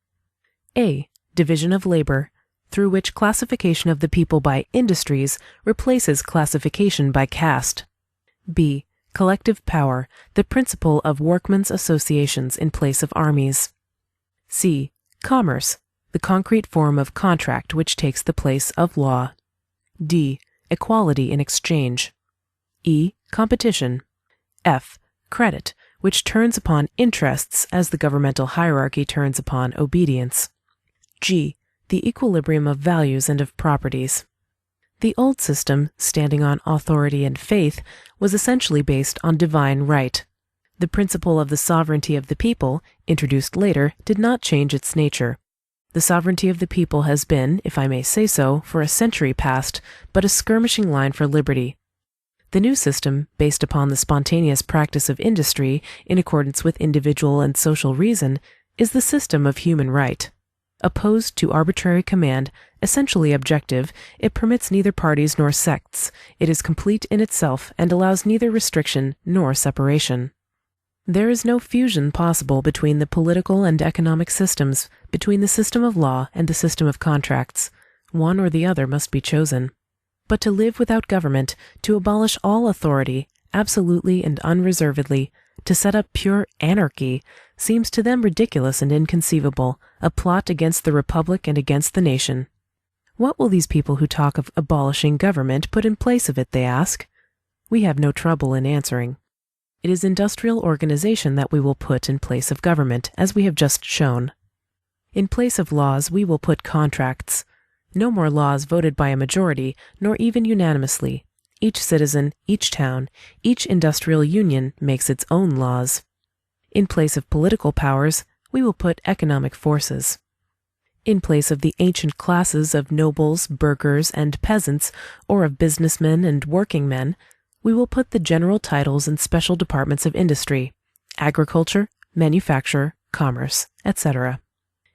A. Division of labor. through which classification of the people by industries replaces classification by caste. B. Collective power, the principle of workmen's associations in place of armies. C. Commerce, the concrete form of contract which takes the place of law. D. Equality in exchange. E. Competition. F. Credit, which turns upon interests as the governmental hierarchy turns upon obedience. G. The equilibrium of values and of properties. The old system, standing on authority and faith, was essentially based on divine right. The principle of the sovereignty of the people, introduced later, did not change its nature. The sovereignty of the people has been, if I may say so, for a century past, but a skirmishing line for liberty. The new system, based upon the spontaneous practice of industry in accordance with individual and social reason, is the system of human right. Opposed to arbitrary command, essentially objective, it permits neither parties nor sects. It is complete in itself and allows neither restriction nor separation. There is no fusion possible between the political and economic systems, between the system of law and the system of contracts. One or the other must be chosen. But to live without government, to abolish all authority, absolutely and unreservedly, to set up pure anarchy, seems to them ridiculous and inconceivable, a plot against the republic and against the nation. What will these people who talk of abolishing government put in place of it, they ask? We have no trouble in answering. It is industrial organization that we will put in place of government, as we have just shown. In place of laws we will put contracts. No more laws voted by a majority, nor even unanimously. Each citizen, each town, each industrial union makes its own laws. In place of political powers, we will put economic forces. In place of the ancient classes of nobles, burghers, and peasants, or of businessmen and working men, we will put the general titles and special departments of industry, agriculture, manufacture, commerce, etc.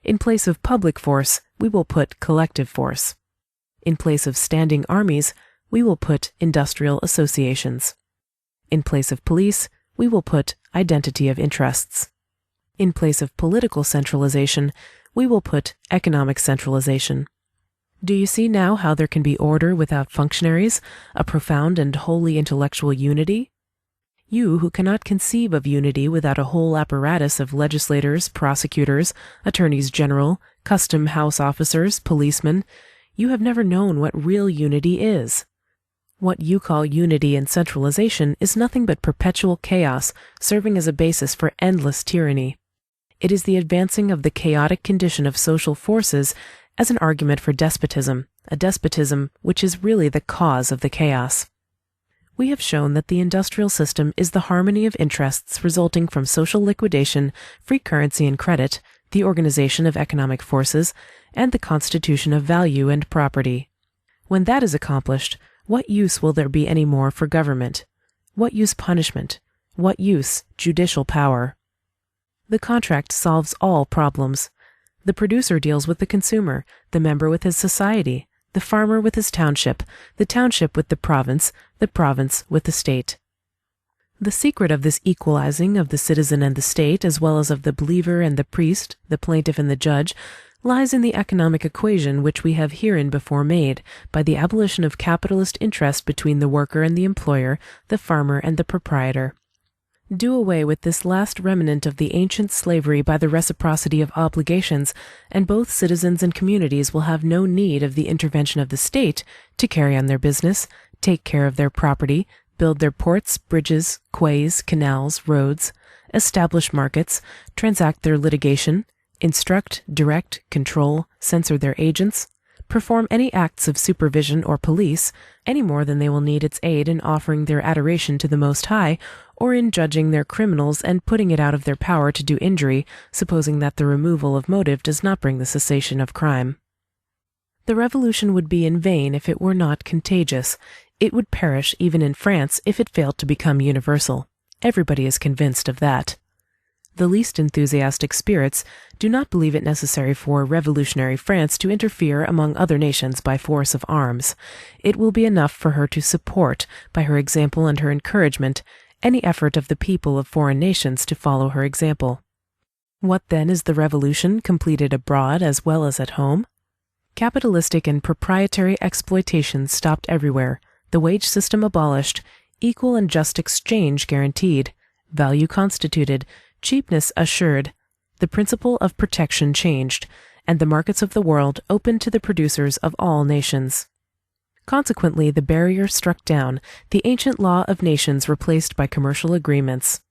In place of public force, we will put collective force. In place of standing armies, we will put industrial associations. In place of police, we will put identity of interests. In place of political centralization, we will put economic centralization. Do you see now how there can be order without functionaries, a profound and wholly intellectual unity? You who cannot conceive of unity without a whole apparatus of legislators, prosecutors, attorneys general, custom house officers, policemen, you have never known what real unity is. What you call unity and centralization is nothing but perpetual chaos, serving as a basis for endless tyranny. It is the advancing of the chaotic condition of social forces as an argument for despotism, a despotism which is really the cause of the chaos. We have shown that the industrial system is the harmony of interests resulting from social liquidation, free currency and credit, the organization of economic forces, and the constitution of value and property. When that is accomplished, what use will there be any more for government? What use punishment? What use judicial power? The contract solves all problems. The producer deals with the consumer, the member with his society, the farmer with his township, the township with the province with the state. The secret of this equalizing of the citizen and the state, as well as of the believer and the priest, the plaintiff and the judge, lies in the economic equation which we have hereinbefore made, by the abolition of capitalist interest between the worker and the employer, the farmer and the proprietor. Do away with this last remnant of the ancient slavery by the reciprocity of obligations, and both citizens and communities will have no need of the intervention of the state to carry on their business, take care of their property, build their ports, bridges, quays, canals, roads, establish markets, transact their litigation, instruct, direct, control, censor their agents, perform any acts of supervision or police, any more than they will need its aid in offering their adoration to the Most High, or in judging their criminals and putting it out of their power to do injury, supposing that the removal of motive does not bring the cessation of crime. The revolution would be in vain if it were not contagious. It would perish even in France if it failed to become universal. Everybody is convinced of that. The least enthusiastic spirits do not believe it necessary for revolutionary France to interfere among other nations by force of arms. It will be enough for her to support, by her example and her encouragement, any effort of the people of foreign nations to follow her example. What then is the revolution, completed abroad as well as at home? Capitalistic and proprietary exploitation stopped everywhere, the wage system abolished, equal and just exchange guaranteed, value constituted, cheapness assured, the principle of protection changed, and the markets of the world opened to the producers of all nations. Consequently, the barrier struck down, the ancient law of nations replaced by commercial agreements.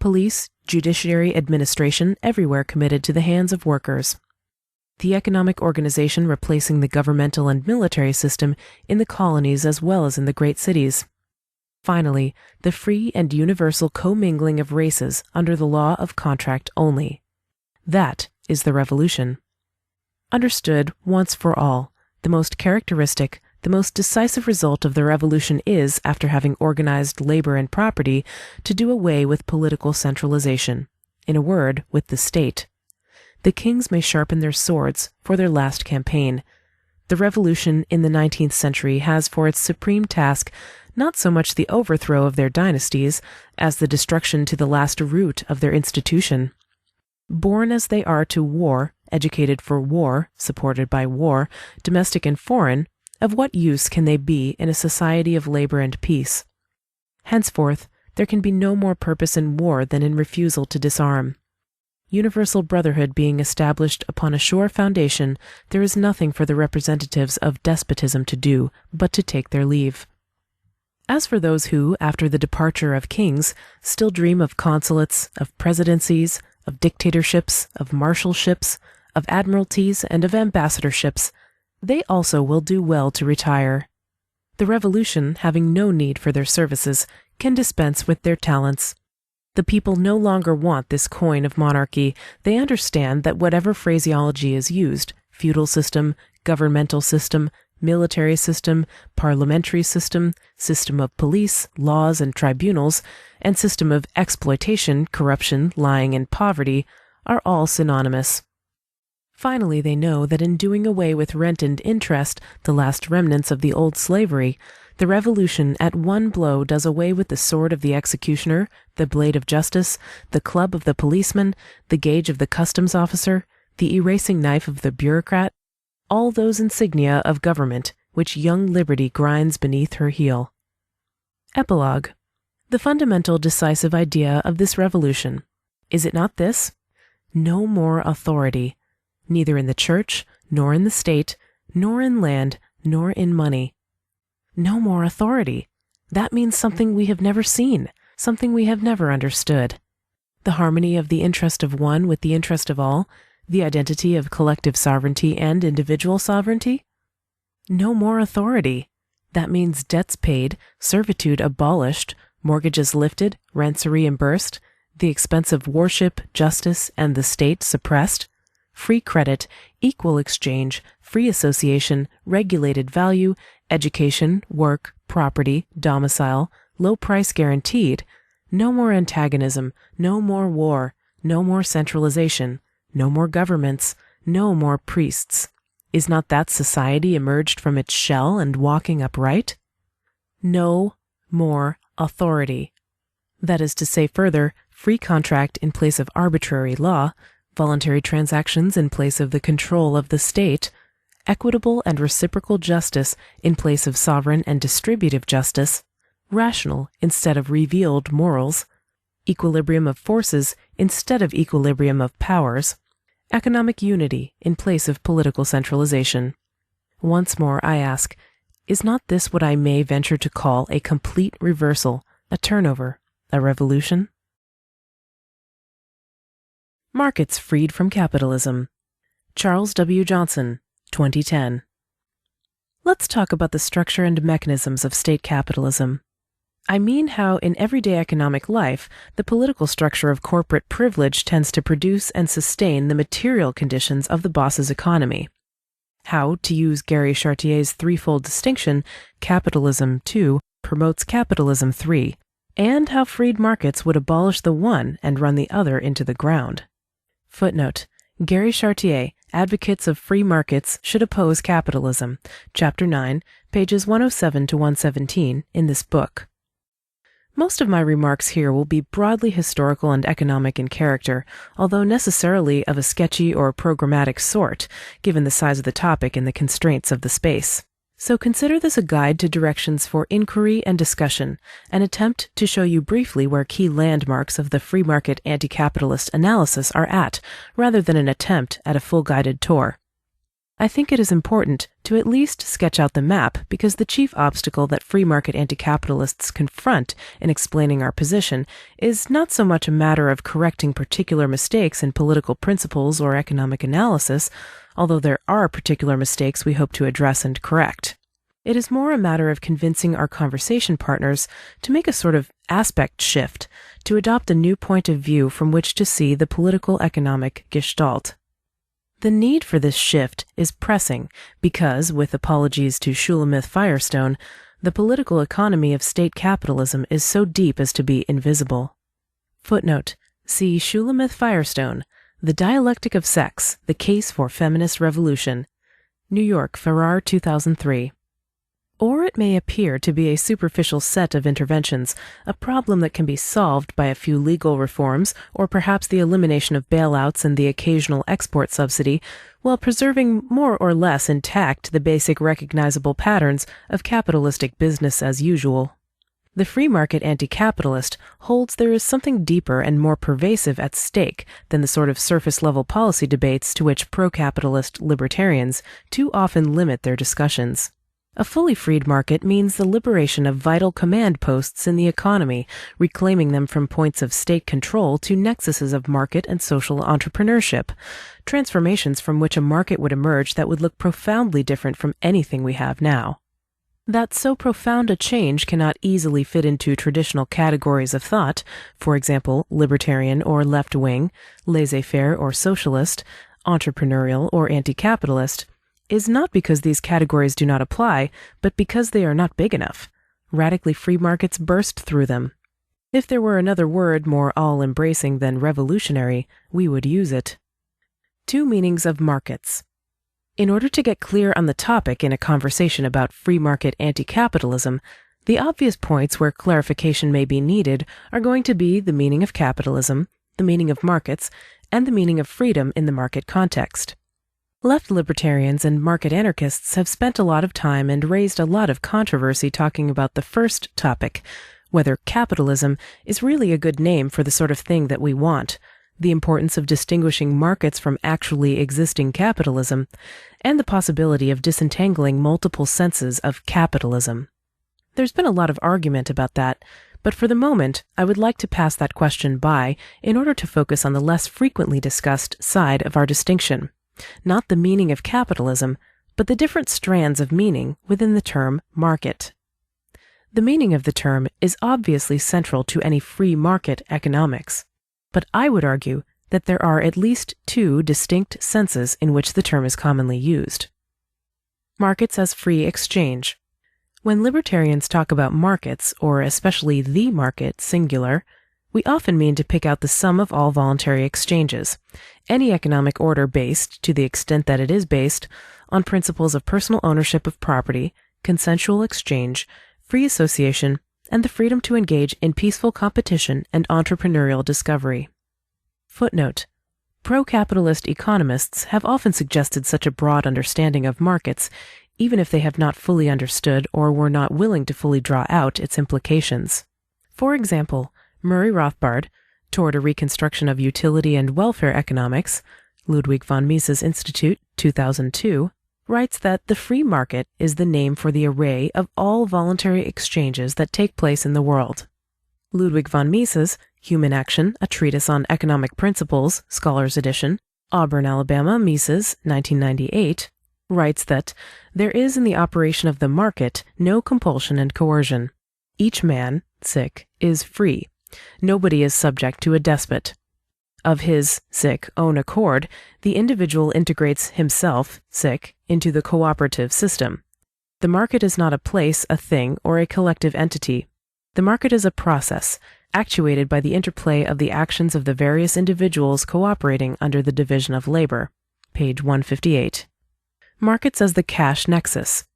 Police, judiciary, administration everywhere committed to the hands of workers. The economic organization replacing the governmental and military system in the colonies as well as in the great cities. Finally, the free and universal commingling of races under the law of contract only. That is the revolution. Understood once for all, the most characteristic, the most decisive result of the revolution is, after having organized labor and property, to do away with political centralization, in a word, with the state. The kings may sharpen their swords for their last campaign. The revolution in the 19th century has for its supreme task not so much the overthrow of their dynasties as the destruction to the last root of their institution. Born as they are to war, educated for war, supported by war, domestic and foreign, of what use can they be in a society of labor and peace? Henceforth, there can be no more purpose in war than in refusal to disarm. Universal brotherhood being established upon a sure foundation, there is nothing for the representatives of despotism to do but to take their leave. As for those who, after the departure of kings, still dream of consulates, of presidencies, of dictatorships, of marshalships, of admiralties, and of ambassadorships, they also will do well to retire. The revolution, having no need for their services, can dispense with their talents. The people no longer want this coin of monarchy. They understand that whatever phraseology is used, feudal system, governmental system, military system, parliamentary system, system of police, laws and tribunals, and system of exploitation, corruption, lying, and poverty, are all synonymous. Finally, they know that in doing away with rent and interest, the last remnants of the old slavery, the revolution at one blow does away with the sword of the executioner, the blade of justice, the club of the policeman, the gauge of the customs officer, the erasing knife of the bureaucrat, all those insignia of government which young liberty grinds beneath her heel. Epilogue. The fundamental decisive idea of this revolution, is it not this? No more authority, neither in the church, nor in the state, nor in land, nor in money. No more authority. That means something we have never seen, something we have never understood. The harmony of the interest of one with the interest of all, the identity of collective sovereignty and individual sovereignty? No more authority. That means debts paid, servitude abolished, mortgages lifted, rents reimbursed, the expense of worship, justice, and the state suppressed, free credit, equal exchange, free association, regulated value, education, work, property, domicile, low price guaranteed, no more antagonism, no more war, no more centralization, no more governments, no more priests. Is not that society emerged from its shell and walking upright? No more authority. That is to say further, free contract in place of arbitrary law, voluntary transactions in place of the control of the state, equitable and reciprocal justice in place of sovereign and distributive justice, rational instead of revealed morals, equilibrium of forces instead of equilibrium of powers, economic unity in place of political centralization. Once more I ask, is not this what I may venture to call a complete reversal, a turnover, a revolution? Markets Freed from Capitalism. Charles W. Johnson, 2010. Let's talk about the structure and mechanisms of state capitalism. I mean how in everyday economic life, the political structure of corporate privilege tends to produce and sustain the material conditions of the boss's economy. How, to use Gary Chartier's threefold distinction, capitalism 2 promotes capitalism 3, and how freed markets would abolish the one and run the other into the ground. Footnote. Gary Chartier, Advocates of Free Markets Should Oppose Capitalism, Chapter 9, pages 107 to 117 in this book. Most of my remarks here will be broadly historical and economic in character, although necessarily of a sketchy or programmatic sort, given the size of the topic and the constraints of the space. So consider this a guide to directions for inquiry and discussion, an attempt to show you briefly where key landmarks of the free market anti-capitalist analysis are at, rather than an attempt at a full guided tour. I think it is important to at least sketch out the map because the chief obstacle that free market anti-capitalists confront in explaining our position is not so much a matter of correcting particular mistakes in political principles or economic analysis, although there are particular mistakes we hope to address and correct. It is more a matter of convincing our conversation partners to make a sort of aspect shift, to adopt a new point of view from which to see the political economic gestalt. The need for this shift is pressing because, with apologies to Shulamith Firestone, the political economy of state capitalism is so deep as to be invisible. Footnote: see Shulamith Firestone, The Dialectic of Sex, The Case for Feminist Revolution. New York, Farrar, 2003. Or it may appear to be a superficial set of interventions, a problem that can be solved by a few legal reforms, or perhaps the elimination of bailouts and the occasional export subsidy, while preserving more or less intact the basic recognizable patterns of capitalistic business as usual. The free market anti-capitalist holds there is something deeper and more pervasive at stake than the sort of surface-level policy debates to which pro-capitalist libertarians too often limit their discussions. A fully freed market means the liberation of vital command posts in the economy, reclaiming them from points of state control to nexuses of market and social entrepreneurship, transformations from which a market would emerge that would look profoundly different from anything we have now. That so profound a change cannot easily fit into traditional categories of thought, for example, libertarian or left-wing, laissez-faire or socialist, entrepreneurial or anti-capitalist, is not because these categories do not apply, but because they are not big enough. Radically free markets burst through them. If there were another word more all-embracing than revolutionary, we would use it. Two meanings of markets. In order to get clear on the topic in a conversation about free market anti-capitalism, the obvious points where clarification may be needed are going to be the meaning of capitalism, the meaning of markets, and the meaning of freedom in the market context. Left-libertarians and market anarchists have spent a lot of time and raised a lot of controversy talking about the first topic, whether capitalism is really a good name for the sort of thing that we want, the importance of distinguishing markets from actually existing capitalism, and the possibility of disentangling multiple senses of capitalism. There's been a lot of argument about that, but for the moment, I would like to pass that question by in order to focus on the less frequently discussed side of our distinction. Not the meaning of capitalism, but the different strands of meaning within the term market. The meaning of the term is obviously central to any free market economics, but I would argue that there are at least two distinct senses in which the term is commonly used. Markets as free exchange. When libertarians talk about markets, or especially the market singular, we often mean to pick out the sum of all voluntary exchanges, any economic order based, to the extent that it is based, on principles of personal ownership of property, consensual exchange, free association, and the freedom to engage in peaceful competition and entrepreneurial discovery. Footnote: pro-capitalist economists have often suggested such a broad understanding of markets, even if they have not fully understood or were not willing to fully draw out its implications. For example, Murray Rothbard, Toward a Reconstruction of Utility and Welfare Economics, Ludwig von Mises Institute, 2002, writes that the free market is the name for the array of all voluntary exchanges that take place in the world. Ludwig von Mises, Human Action, A Treatise on Economic Principles, Scholars Edition, Auburn, Alabama, Mises, 1998, writes that there is in the operation of the market no compulsion and coercion. Each man, is free. Nobody is subject to a despot. Of his, own accord, the individual integrates himself, into the cooperative system. The market is not a place, a thing, or a collective entity. The market is a process, actuated by the interplay of the actions of the various individuals cooperating under the division of labor. Page 158. Markets as the cash nexus.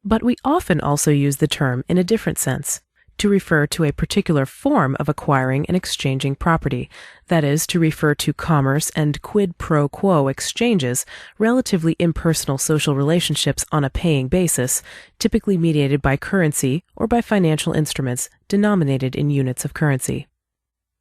But we often also use the term in a different sense, to refer to a particular form of acquiring and exchanging property, that is, to refer to commerce and quid pro quo exchanges, relatively impersonal social relationships on a paying basis, typically mediated by currency or by financial instruments denominated in units of currency.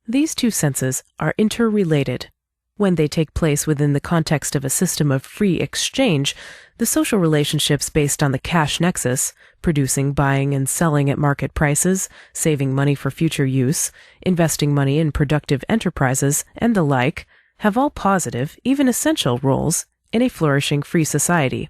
These two senses are interrelated. When they take place within the context of a system of free exchange, the social relationships based on the cash nexus, producing, buying, and selling at market prices, saving money for future use, investing money in productive enterprises, and the like, have all positive, even essential roles in a flourishing free society.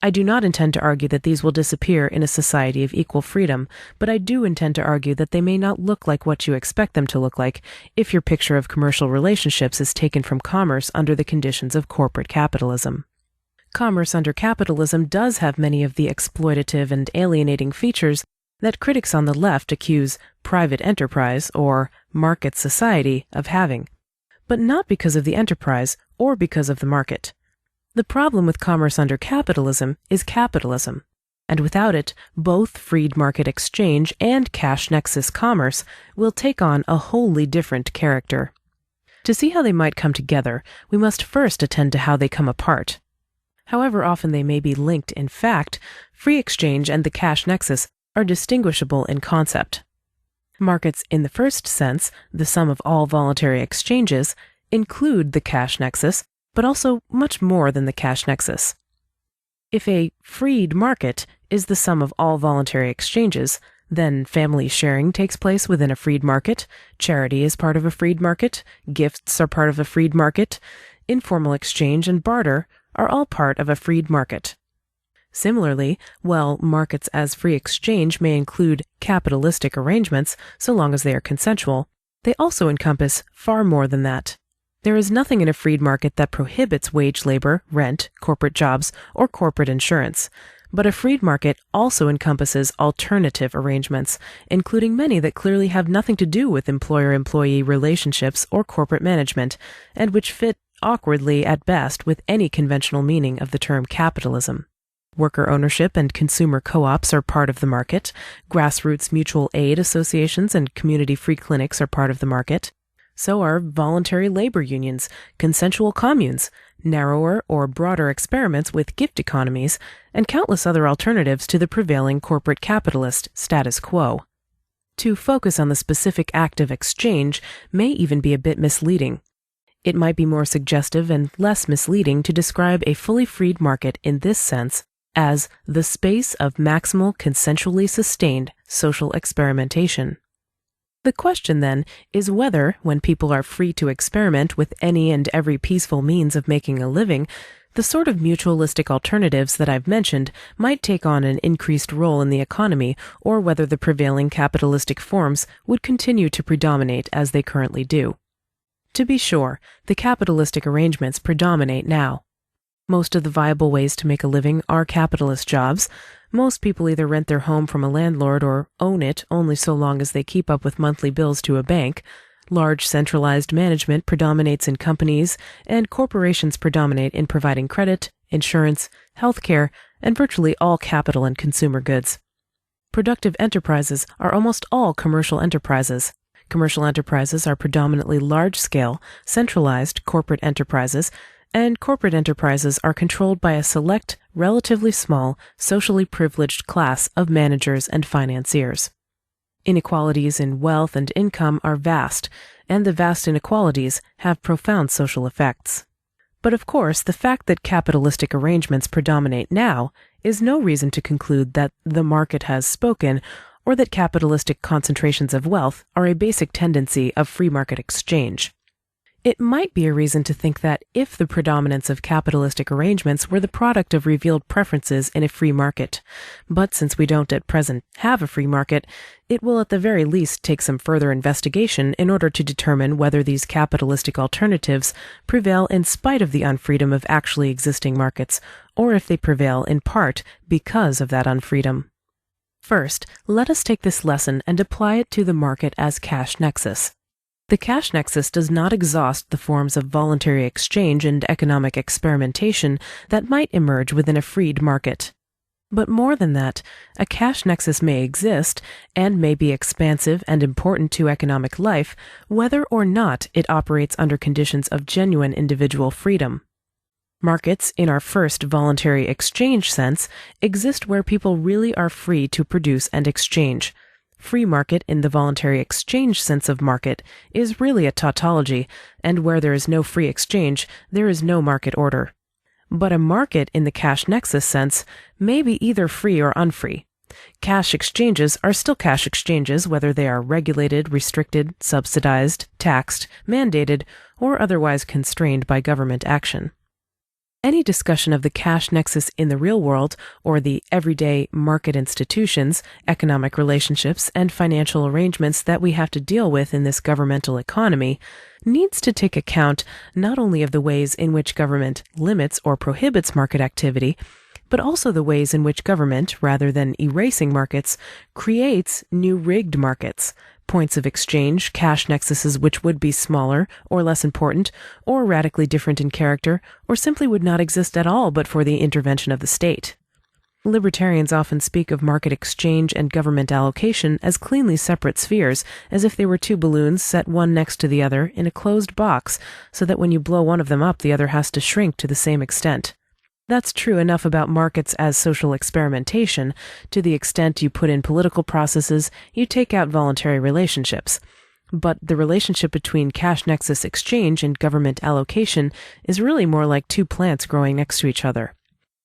I do not intend to argue that these will disappear in a society of equal freedom, but I do intend to argue that they may not look like what you expect them to look like if your picture of commercial relationships is taken from commerce under the conditions of corporate capitalism. Commerce under capitalism does have many of the exploitative and alienating features that critics on the left accuse private enterprise or market society of having, but not because of the enterprise or because of the market. The problem with commerce under capitalism is capitalism, and without it, both freed market exchange and cash nexus commerce will take on a wholly different character. To see how they might come together, we must first attend to how they come apart. However often they may be linked in fact, free exchange and the cash nexus are distinguishable in concept. Markets in the first sense, the sum of all voluntary exchanges, include the cash nexus, but also much more than the cash nexus. If a freed market is the sum of all voluntary exchanges, then family sharing takes place within a freed market, charity is part of a freed market, gifts are part of a freed market, informal exchange and barter are all part of a freed market. Similarly, while markets as free exchange may include capitalistic arrangements so long as they are consensual, they also encompass far more than that. There is nothing in a freed market that prohibits wage labor, rent, corporate jobs, or corporate insurance. But a freed market also encompasses alternative arrangements, including many that clearly have nothing to do with employer-employee relationships or corporate management, and which fit awkwardly at best with any conventional meaning of the term capitalism. Worker ownership and consumer co-ops are part of the market. Grassroots mutual aid associations and community free clinics are part of the market. So are voluntary labor unions, consensual communes, narrower or broader experiments with gift economies, and countless other alternatives to the prevailing corporate capitalist status quo. To focus on the specific act of exchange may even be a bit misleading. It might be more suggestive and less misleading to describe a fully freed market in this sense as the space of maximal consensually sustained social experimentation. The question, then, is whether, when people are free to experiment with any and every peaceful means of making a living, the sort of mutualistic alternatives that I've mentioned might take on an increased role in the economy, or whether the prevailing capitalistic forms would continue to predominate as they currently do. To be sure, the capitalistic arrangements predominate now. Most of the viable ways to make a living are capitalist jobs. Most people either rent their home from a landlord or own it only so long as they keep up with monthly bills to a bank. Large centralized management predominates in companies, and corporations predominate in providing credit, insurance, healthcare, and virtually all capital and consumer goods. Productive enterprises are almost all commercial enterprises. Commercial enterprises are predominantly large-scale, centralized corporate enterprises, and corporate enterprises are controlled by a select, relatively small, socially privileged class of managers and financiers. Inequalities in wealth and income are vast, and the vast inequalities have profound social effects. But of course, the fact that capitalistic arrangements predominate now is no reason to conclude that the market has spoken, or that capitalistic concentrations of wealth are a basic tendency of free market exchange. It might be a reason to think that if the predominance of capitalistic arrangements were the product of revealed preferences in a free market, but since we don't at present have a free market, it will at the very least take some further investigation in order to determine whether these capitalistic alternatives prevail in spite of the unfreedom of actually existing markets, or if they prevail in part because of that unfreedom. First, let us take this lesson and apply it to the market as cash nexus. The cash nexus does not exhaust the forms of voluntary exchange and economic experimentation that might emerge within a freed market. But more than that, a cash nexus may exist and may be expansive and important to economic life, whether or not it operates under conditions of genuine individual freedom. Markets, in our first voluntary exchange sense, exist where people really are free to produce and exchange. Free market in the voluntary exchange sense of market is really a tautology, and where there is no free exchange, there is no market order. But a market in the cash nexus sense may be either free or unfree. Cash exchanges are still cash exchanges whether they are regulated, restricted, subsidized, taxed, mandated, or otherwise constrained by government action. Any discussion of the cash nexus in the real world, or the everyday market institutions, economic relationships, and financial arrangements that we have to deal with in this governmental economy, needs to take account not only of the ways in which government limits or prohibits market activity, but also the ways in which government, rather than erasing markets, creates new rigged markets, points of exchange, cash nexuses which would be smaller or less important, or radically different in character, or simply would not exist at all but for the intervention of the state. Libertarians often speak of market exchange and government allocation as cleanly separate spheres, as if they were two balloons set one next to the other in a closed box, so that when you blow one of them up, the other has to shrink to the same extent. That's true enough about markets as social experimentation. To the extent you put in political processes, you take out voluntary relationships. But the relationship between cash nexus exchange and government allocation is really more like two plants growing next to each other.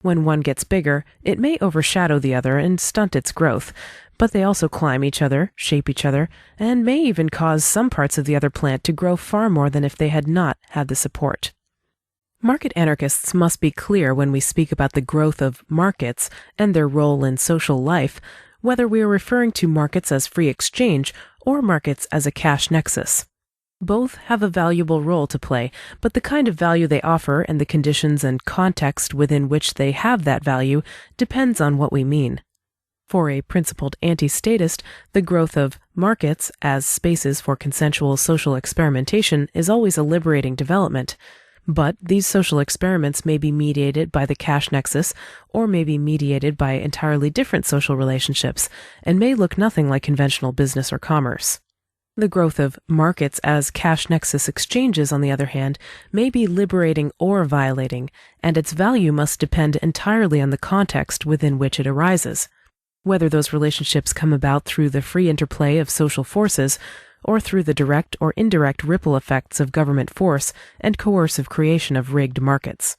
When one gets bigger, it may overshadow the other and stunt its growth, but they also climb each other, shape each other, and may even cause some parts of the other plant to grow far more than if they had not had the support. Market anarchists must be clear when we speak about the growth of markets and their role in social life, whether we are referring to markets as free exchange or markets as a cash nexus. Both have a valuable role to play, but the kind of value they offer and the conditions and context within which they have that value depends on what we mean. For a principled anti-statist, the growth of markets as spaces for consensual social experimentation is always a liberating development. But these social experiments may be mediated by the cash nexus or may be mediated by entirely different social relationships and may look nothing like conventional business or commerce. The growth of markets as cash nexus exchanges, on the other hand, may be liberating or violating, and its value must depend entirely on the context within which it arises. Whether those relationships come about through the free interplay of social forces or through the direct or indirect ripple effects of government force and coercive creation of rigged markets.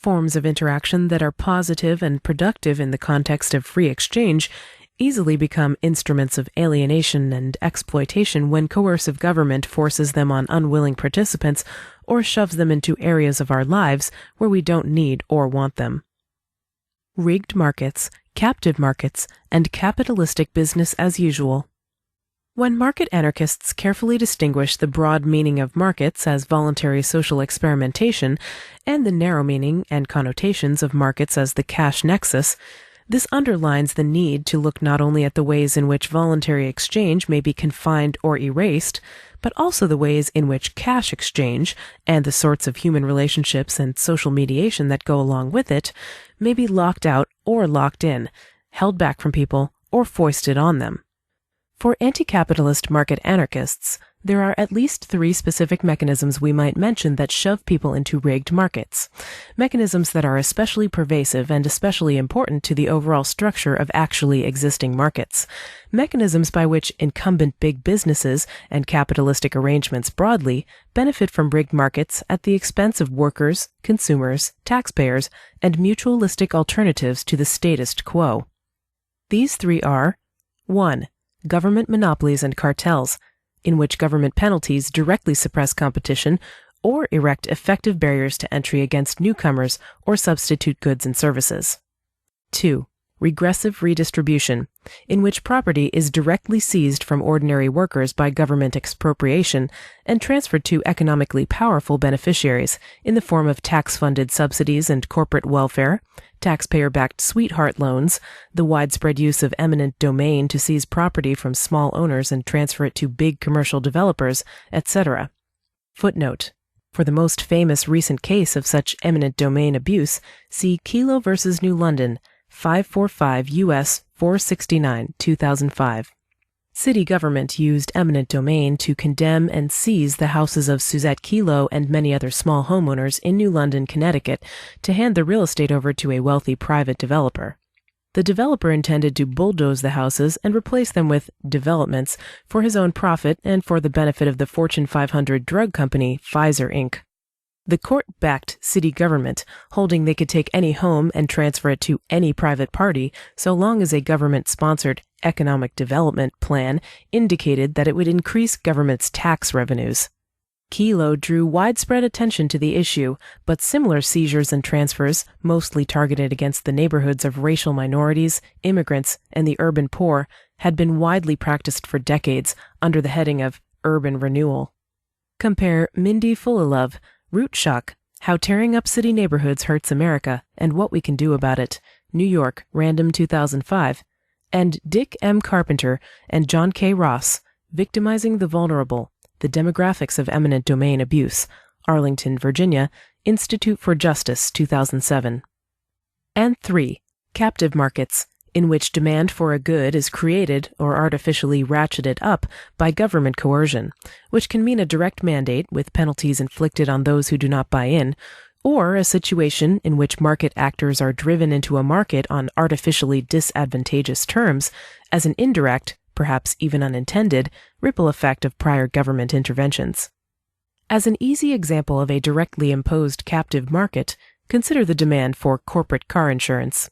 Forms of interaction that are positive and productive in the context of free exchange easily become instruments of alienation and exploitation when coercive government forces them on unwilling participants or shoves them into areas of our lives where we don't need or want them. Rigged markets, captive markets, and capitalistic business as usual. When market anarchists carefully distinguish the broad meaning of markets as voluntary social experimentation and the narrow meaning and connotations of markets as the cash nexus, this underlines the need to look not only at the ways in which voluntary exchange may be confined or erased, but also the ways in which cash exchange, and the sorts of human relationships and social mediation that go along with it, may be locked out or locked in, held back from people, or foisted on them. For anti-capitalist market anarchists, there are at least three specific mechanisms we might mention that shove people into rigged markets, mechanisms that are especially pervasive and especially important to the overall structure of actually existing markets, mechanisms by which incumbent big businesses and capitalistic arrangements broadly benefit from rigged markets at the expense of workers, consumers, taxpayers, and mutualistic alternatives to the status quo. These three are: 1. Government monopolies and cartels, in which government penalties directly suppress competition or erect effective barriers to entry against newcomers or substitute goods and services. 2. Regressive redistribution, in which property is directly seized from ordinary workers by government expropriation and transferred to economically powerful beneficiaries in the form of tax-funded subsidies and corporate welfare, taxpayer-backed sweetheart loans, the widespread use of eminent domain to seize property from small owners and transfer it to big commercial developers, etc. Footnote: for the most famous recent case of such eminent domain abuse, see Kelo versus New London, 545 U.S. 469, 2005. City government used eminent domain to condemn and seize the houses of Suzette Kelo and many other small homeowners in New London, Connecticut, to hand the real estate over to a wealthy private developer. The developer intended to bulldoze the houses and replace them with developments for his own profit and for the benefit of the Fortune 500 drug company Pfizer Inc. The court backed city government, holding they could take any home and transfer it to any private party so long as a government-sponsored economic development plan indicated that it would increase government's tax revenues. Kelo drew widespread attention to the issue, but similar seizures and transfers, mostly targeted against the neighborhoods of racial minorities, immigrants, and the urban poor, had been widely practiced for decades under the heading of urban renewal. Compare Mindy Fullilove, Root Shock, How Tearing Up City Neighborhoods Hurts America and What We Can Do About It, New York, Random 2005, and Dick M. Carpenter and John K. Ross, Victimizing the Vulnerable, The Demographics of Eminent Domain Abuse, Arlington, Virginia, Institute for Justice, 2007. And 3. Captive markets, in which demand for a good is created or artificially ratcheted up by government coercion, which can mean a direct mandate with penalties inflicted on those who do not buy in, or a situation in which market actors are driven into a market on artificially disadvantageous terms as an indirect, perhaps even unintended, ripple effect of prior government interventions. As an easy example of a directly imposed captive market, consider the demand for corporate car insurance.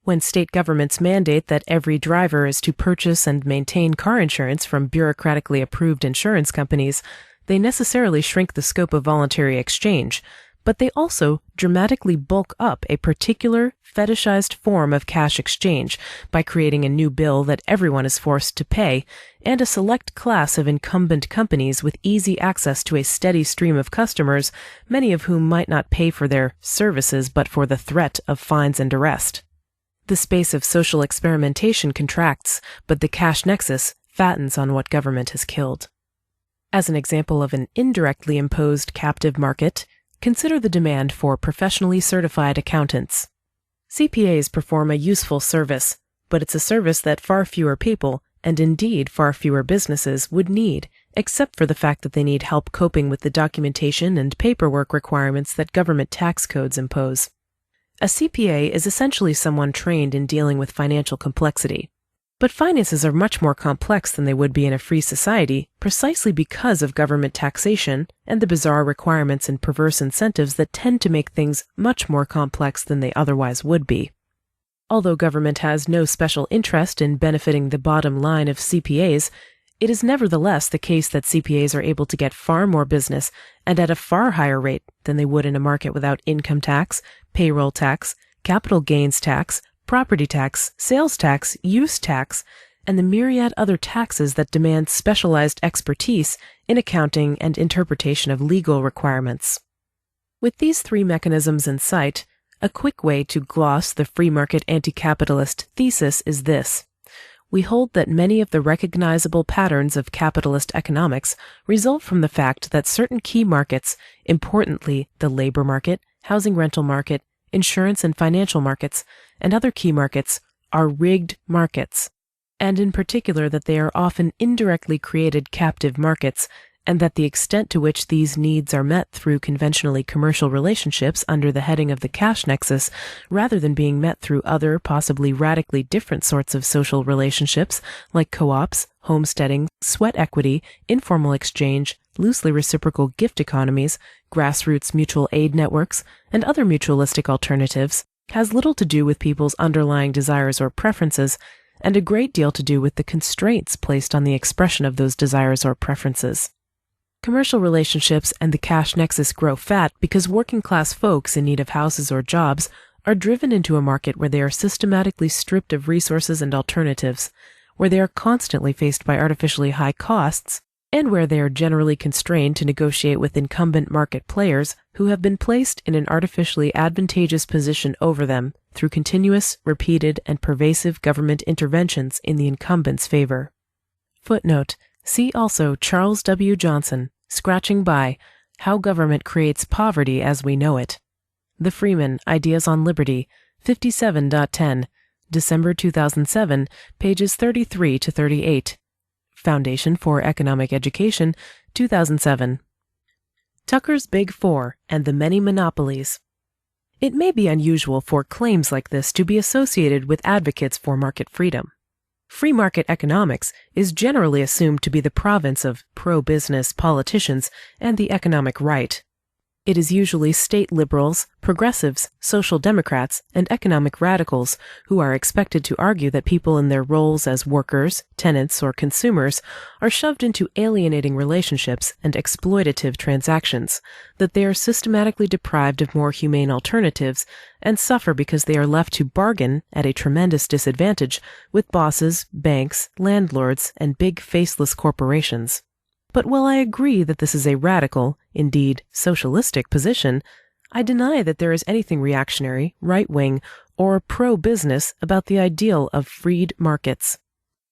When state governments mandate that every driver is to purchase and maintain car insurance from bureaucratically approved insurance companies, they necessarily shrink the scope of voluntary exchange, but they also dramatically bulk up a particular fetishized form of cash exchange by creating a new bill that everyone is forced to pay, and a select class of incumbent companies with easy access to a steady stream of customers, many of whom might not pay for their services but for the threat of fines and arrest. The space of social experimentation contracts, but the cash nexus fattens on what government has killed. As an example of an indirectly imposed captive market, consider the demand for professionally certified accountants. CPAs perform a useful service, but it's a service that far fewer people, and indeed far fewer businesses, would need, except for the fact that they need help coping with the documentation and paperwork requirements that government tax codes impose. A CPA is essentially someone trained in dealing with financial complexity. But finances are much more complex than they would be in a free society, precisely because of government taxation and the bizarre requirements and perverse incentives that tend to make things much more complex than they otherwise would be. Although government has no special interest in benefiting the bottom line of CPAs, it is nevertheless the case that CPAs are able to get far more business and at a far higher rate than they would in a market without income tax, payroll tax, capital gains tax, property tax, sales tax, use tax, and the myriad other taxes that demand specialized expertise in accounting and interpretation of legal requirements. With these 3 mechanisms in sight, a quick way to gloss the free market anti-capitalist thesis is this. We hold that many of the recognizable patterns of capitalist economics result from the fact that certain key markets, importantly the labor market, housing rental market, insurance and financial markets, and other key markets, are rigged markets, and in particular that they are often indirectly created captive markets, and that the extent to which these needs are met through conventionally commercial relationships under the heading of the cash nexus, rather than being met through other, possibly radically different sorts of social relationships like co-ops, homesteading, sweat equity, informal exchange, loosely reciprocal gift economies, grassroots mutual aid networks, and other mutualistic alternatives, has little to do with people's underlying desires or preferences, and a great deal to do with the constraints placed on the expression of those desires or preferences. Commercial relationships and the cash nexus grow fat because working-class folks in need of houses or jobs are driven into a market where they are systematically stripped of resources and alternatives, where they are constantly faced by artificially high costs, and where they are generally constrained to negotiate with incumbent market players who have been placed in an artificially advantageous position over them through continuous, repeated, and pervasive government interventions in the incumbent's favor. Footnote. See also Charles W. Johnson, Scratching By, How Government Creates Poverty as We Know It. The Freeman, Ideas on Liberty, 57.10, December 2007, pages 33 to 38. Foundation for Economic Education, 2007. Tucker's Big Four and the Many Monopolies. It may be unusual for claims like this to be associated with advocates for market freedom. Free market economics is generally assumed to be the province of pro-business politicians and the economic right. It is usually state liberals, progressives, social democrats, and economic radicals who are expected to argue that people in their roles as workers, tenants, or consumers are shoved into alienating relationships and exploitative transactions, that they are systematically deprived of more humane alternatives, and suffer because they are left to bargain at a tremendous disadvantage with bosses, banks, landlords, and big faceless corporations. But while I agree that this is a radical, indeed socialistic position, I deny that there is anything reactionary, right-wing, or pro-business about the ideal of freed markets.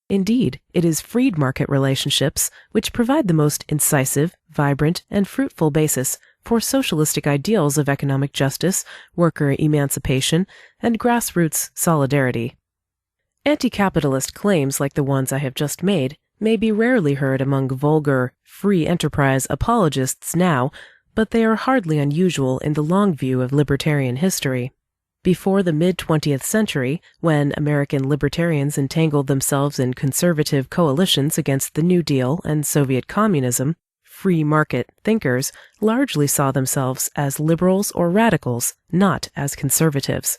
Indeed, it is freed market relationships which provide the most incisive, vibrant, and fruitful basis for socialistic ideals of economic justice, worker emancipation, and grassroots solidarity. Anti-capitalist claims like the ones I have just made may be rarely heard among vulgar, free enterprise apologists now, but they are hardly unusual in the long view of libertarian history. Before the mid-20th century, when American libertarians entangled themselves in conservative coalitions against the New Deal and Soviet communism, free market thinkers largely saw themselves as liberals or radicals, not as conservatives.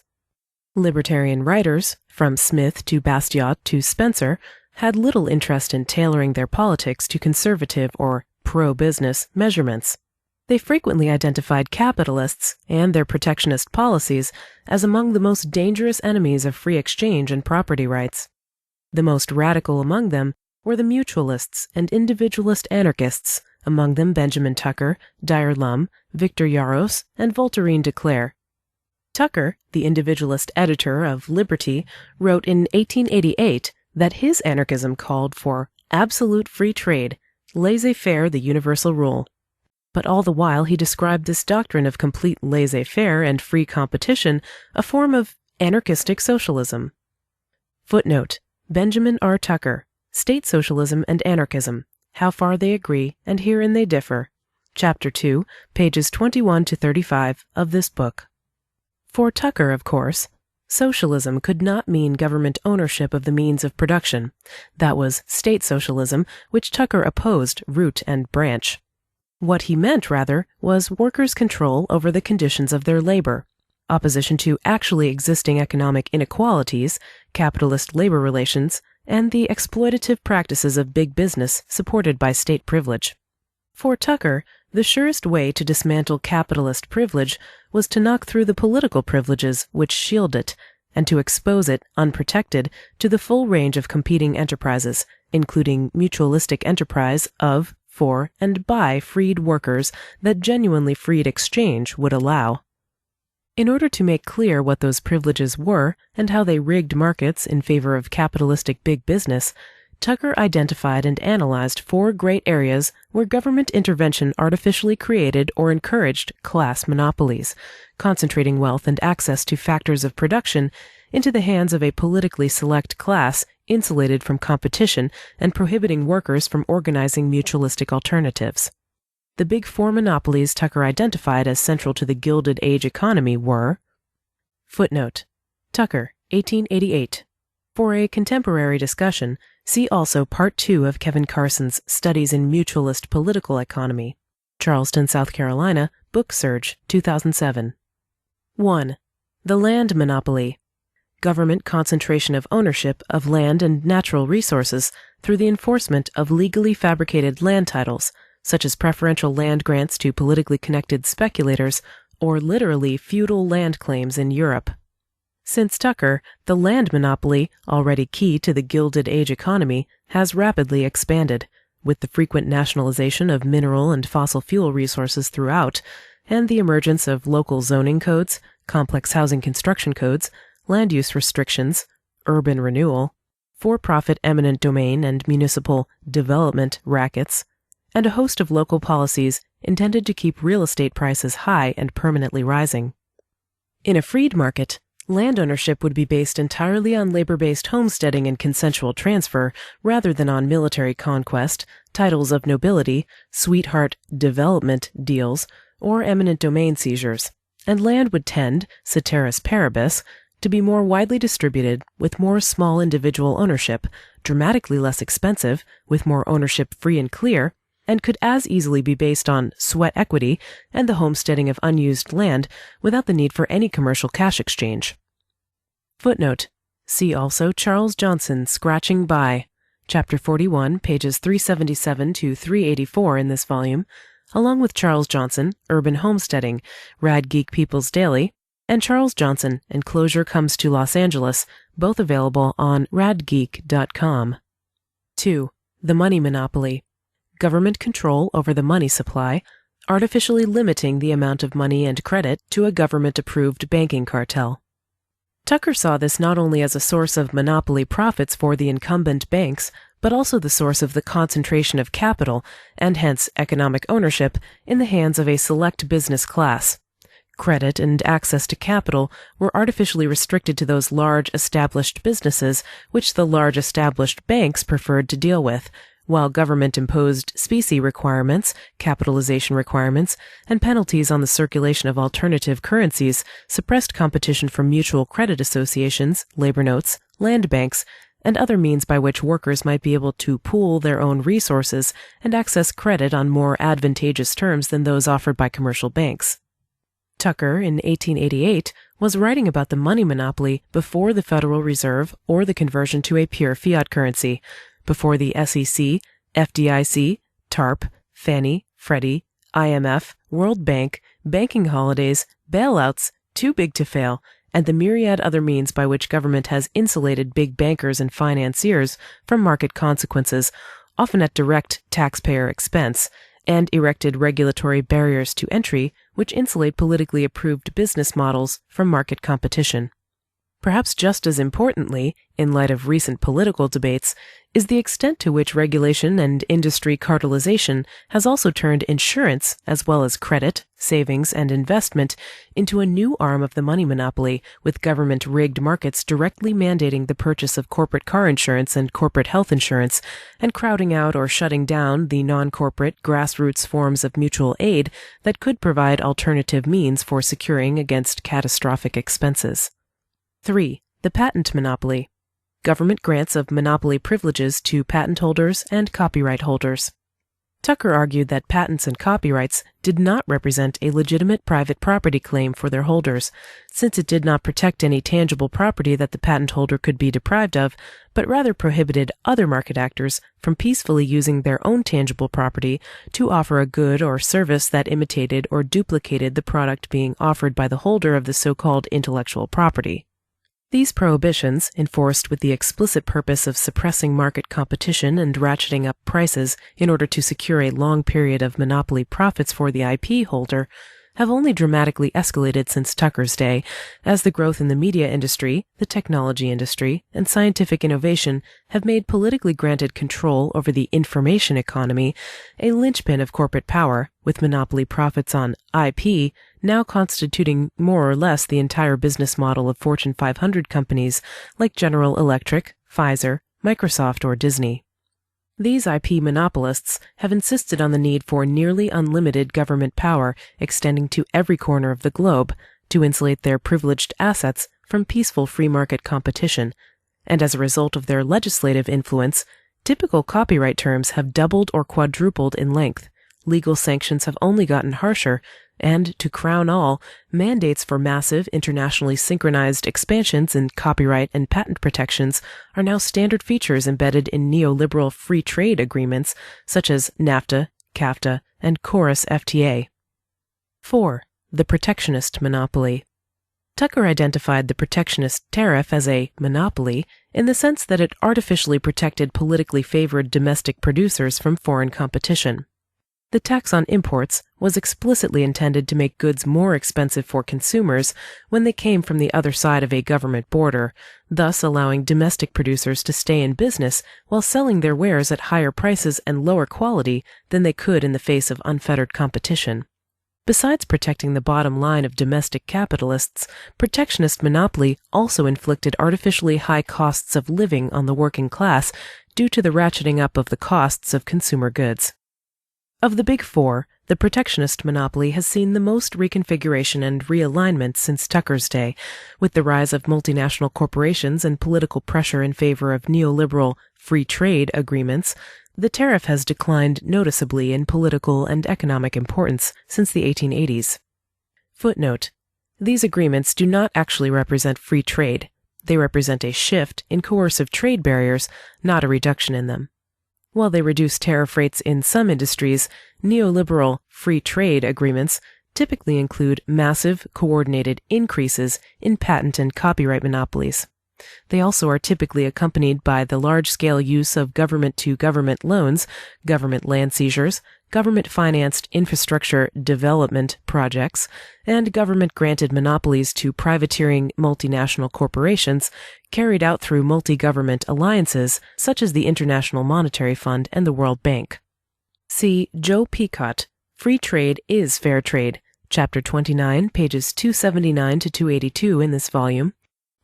Libertarian writers, from Smith to Bastiat to Spencer, had little interest in tailoring their politics to conservative or pro-business measurements. They frequently identified capitalists and their protectionist policies as among the most dangerous enemies of free exchange and property rights. The most radical among them were the mutualists and individualist anarchists, among them Benjamin Tucker, Dyer Lum, Victor Yaros, and Voltairine de Cleyre. Tucker, the individualist editor of Liberty, wrote in 1888 that his anarchism called for absolute free trade, laissez-faire the universal rule. But all the while he described this doctrine of complete laissez-faire and free competition a form of anarchistic socialism. Footnote: Benjamin R. Tucker, State Socialism and Anarchism, How Far They Agree and Herein They Differ, Chapter 2, pages 21 to 35 of this book. For Tucker, of course, socialism could not mean government ownership of the means of production. That was state socialism, which Tucker opposed root and branch. What he meant, rather, was workers' control over the conditions of their labor, opposition to actually existing economic inequalities, capitalist labor relations, and the exploitative practices of big business supported by state privilege. For Tucker, the surest way to dismantle capitalist privilege was to knock through the political privileges which shield it, and to expose it, unprotected, to the full range of competing enterprises, including mutualistic enterprise of, for, and by freed workers that genuinely freed exchange would allow. In order to make clear what those privileges were and how they rigged markets in favor of capitalistic big business, Tucker identified and analyzed 4 great areas where government intervention artificially created or encouraged class monopolies, concentrating wealth and access to factors of production into the hands of a politically select class insulated from competition and prohibiting workers from organizing mutualistic alternatives. The big 4 monopolies Tucker identified as central to the Gilded Age economy were: Footnote: Tucker, 1888. For a contemporary discussion, see also Part 2 of Kevin Carson's Studies in Mutualist Political Economy, Charleston, South Carolina, Book Surge, 2007. 1. The land monopoly. Government concentration of ownership of land and natural resources through the enforcement of legally fabricated land titles, such as preferential land grants to politically connected speculators or literally feudal land claims in Europe. Since Tucker, the land monopoly, already key to the Gilded Age economy, has rapidly expanded, with the frequent nationalization of mineral and fossil fuel resources throughout, and the emergence of local zoning codes, complex housing construction codes, land use restrictions, urban renewal, for-profit eminent domain and municipal development rackets, and a host of local policies intended to keep real estate prices high and permanently rising. In a freed market, Land ownership would be based entirely on labor-based homesteading and consensual transfer rather than on military conquest, titles of nobility, sweetheart development deals, or eminent domain seizures, and land would tend, ceteris paribus, to be more widely distributed with more small individual ownership, dramatically less expensive, with more ownership free and clear, and could as easily be based on sweat equity and the homesteading of unused land without the need for any commercial cash exchange. Footnote. See also Charles Johnson, Scratching By, Chapter 41, pages 377 to 384 in this volume, along with Charles Johnson, Urban Homesteading, Rad Geek People's Daily, and Charles Johnson, Enclosure Comes to Los Angeles, both available on radgeek.com. 2. The money monopoly. Government control over the money supply, artificially limiting the amount of money and credit to a government-approved banking cartel. Tucker saw this not only as a source of monopoly profits for the incumbent banks, but also the source of the concentration of capital, and hence economic ownership, in the hands of a select business class. Credit and access to capital were artificially restricted to those large established businesses which the large established banks preferred to deal with, while government-imposed specie requirements, capitalization requirements, and penalties on the circulation of alternative currencies suppressed competition from mutual credit associations, labor notes, land banks, and other means by which workers might be able to pool their own resources and access credit on more advantageous terms than those offered by commercial banks. Tucker, in 1888, was writing about the money monopoly before the Federal Reserve or the conversion to a pure fiat currency, before the SEC, FDIC, TARP, Fannie, Freddie, IMF, World Bank, banking holidays, bailouts, too big to fail, and the myriad other means by which government has insulated big bankers and financiers from market consequences, often at direct taxpayer expense, and erected regulatory barriers to entry which insulate politically approved business models from market competition. Perhaps just as importantly, in light of recent political debates, is the extent to which regulation and industry cartelization has also turned insurance, as well as credit, savings, and investment, into a new arm of the money monopoly, with government-rigged markets directly mandating the purchase of corporate car insurance and corporate health insurance, and crowding out or shutting down the non-corporate, grassroots forms of mutual aid that could provide alternative means for securing against catastrophic expenses. 3. The patent monopoly. Government grants of monopoly privileges to patent holders and copyright holders. Tucker argued that patents and copyrights did not represent a legitimate private property claim for their holders, since it did not protect any tangible property that the patent holder could be deprived of, but rather prohibited other market actors from peacefully using their own tangible property to offer a good or service that imitated or duplicated the product being offered by the holder of the so-called intellectual property. These prohibitions, enforced with the explicit purpose of suppressing market competition and ratcheting up prices in order to secure a long period of monopoly profits for the IP holder, have only dramatically escalated since Tucker's day, as the growth in the media industry, the technology industry, and scientific innovation have made politically granted control over the information economy a linchpin of corporate power, with monopoly profits on IP now constituting more or less the entire business model of Fortune 500 companies like General Electric, Pfizer, Microsoft, or Disney. These IP monopolists have insisted on the need for nearly unlimited government power extending to every corner of the globe to insulate their privileged assets from peaceful free market competition, and as a result of their legislative influence, typical copyright terms have doubled or quadrupled in length, legal sanctions have only gotten harsher, and, to crown all, mandates for massive, internationally synchronized expansions in copyright and patent protections are now standard features embedded in neoliberal free trade agreements such as NAFTA, CAFTA, and Chorus FTA. 4. The protectionist monopoly. Tucker identified the protectionist tariff as a monopoly in the sense that it artificially protected politically favored domestic producers from foreign competition. The tax on imports was explicitly intended to make goods more expensive for consumers when they came from the other side of a government border, thus allowing domestic producers to stay in business while selling their wares at higher prices and lower quality than they could in the face of unfettered competition. Besides protecting the bottom line of domestic capitalists, protectionist monopoly also inflicted artificially high costs of living on the working class due to the ratcheting up of the costs of consumer goods. Of the Big Four, the protectionist monopoly has seen the most reconfiguration and realignment since Tucker's day, with the rise of multinational corporations and political pressure in favor of neoliberal free trade agreements. The tariff has declined noticeably in political and economic importance since the 1880s. Footnote: these agreements do not actually represent free trade. They represent a shift in coercive trade barriers, not a reduction in them. While they reduce tariff rates in some industries, neoliberal free trade agreements typically include massive, coordinated increases in patent and copyright monopolies. They also are typically accompanied by the large-scale use of government-to-government loans, government land seizures, government-financed infrastructure development projects, and government-granted monopolies to privateering multinational corporations carried out through multi-government alliances such as the International Monetary Fund and the World Bank. See Joe Peacock, Free Trade is Fair Trade, Chapter 29, pages 279 to 282 in this volume.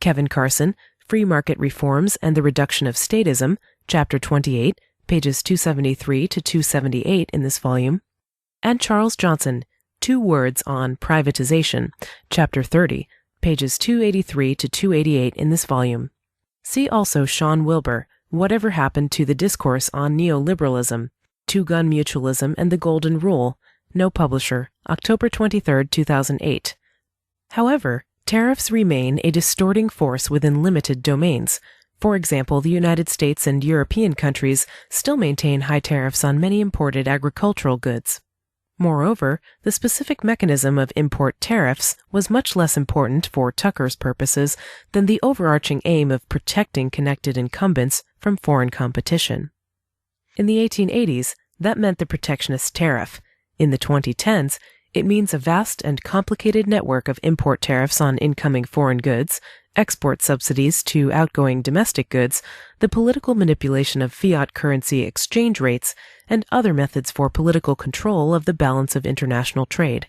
Kevin Carson, Free Market Reforms and the Reduction of Statism, Chapter 28, pages 273 to 278 in this volume. And Charles Johnson, Two Words on Privatization, Chapter 30, pages 283 to 288 in this volume. See also Sean Wilbur, Whatever Happened to the Discourse on Neoliberalism, Two-Gun Mutualism and the Golden Rule, No Publisher, October 23, 2008. However, tariffs remain a distorting force within limited domains. For example, the United States and European countries still maintain high tariffs on many imported agricultural goods. Moreover, the specific mechanism of import tariffs was much less important for Tucker's purposes than the overarching aim of protecting connected incumbents from foreign competition. In the 1880s, that meant the protectionist tariff. In the 2010s, it means a vast and complicated network of import tariffs on incoming foreign goods, export subsidies to outgoing domestic goods, the political manipulation of fiat currency exchange rates, and other methods for political control of the balance of international trade.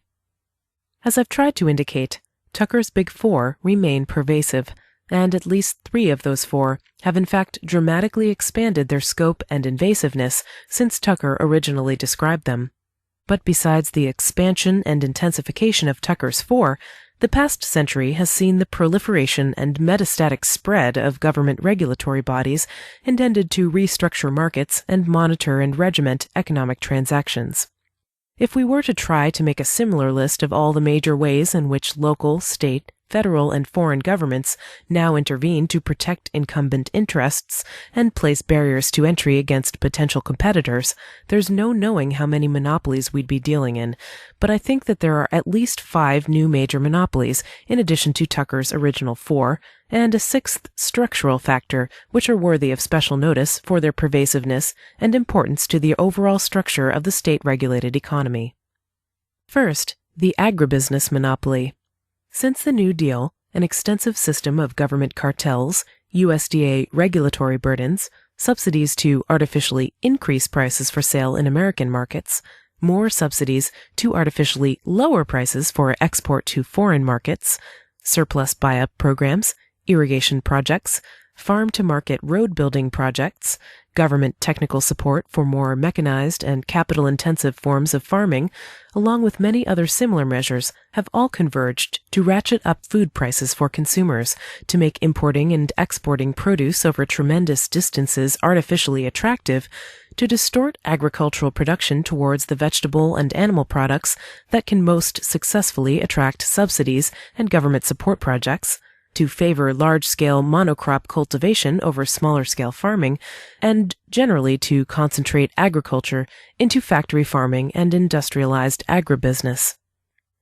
As I've tried to indicate, Tucker's Big Four remain pervasive, and at least 3 of those 4 have in fact dramatically expanded their scope and invasiveness since Tucker originally described them. But besides the expansion and intensification of Tucker's 4, the past century has seen the proliferation and metastatic spread of government regulatory bodies intended to restructure markets and monitor and regiment economic transactions. If we were to try to make a similar list of all the major ways in which local, state, federal, and foreign governments now intervene to protect incumbent interests and place barriers to entry against potential competitors, there's no knowing how many monopolies we'd be dealing in, but I think that there are at least 5 new major monopolies, in addition to Tucker's original 4, and a 6th structural factor, which are worthy of special notice for their pervasiveness and importance to the overall structure of the state-regulated economy. First, the agribusiness monopoly. Since the New Deal, an extensive system of government cartels, USDA regulatory burdens, subsidies to artificially increase prices for sale in American markets, more subsidies to artificially lower prices for export to foreign markets, surplus buy-up programs, irrigation projects, farm-to-market road-building projects, government technical support for more mechanized and capital-intensive forms of farming, along with many other similar measures, have all converged to ratchet up food prices for consumers, to make importing and exporting produce over tremendous distances artificially attractive, to distort agricultural production towards the vegetable and animal products that can most successfully attract subsidies and government support projects, to favor large-scale monocrop cultivation over smaller-scale farming, and generally to concentrate agriculture into factory farming and industrialized agribusiness.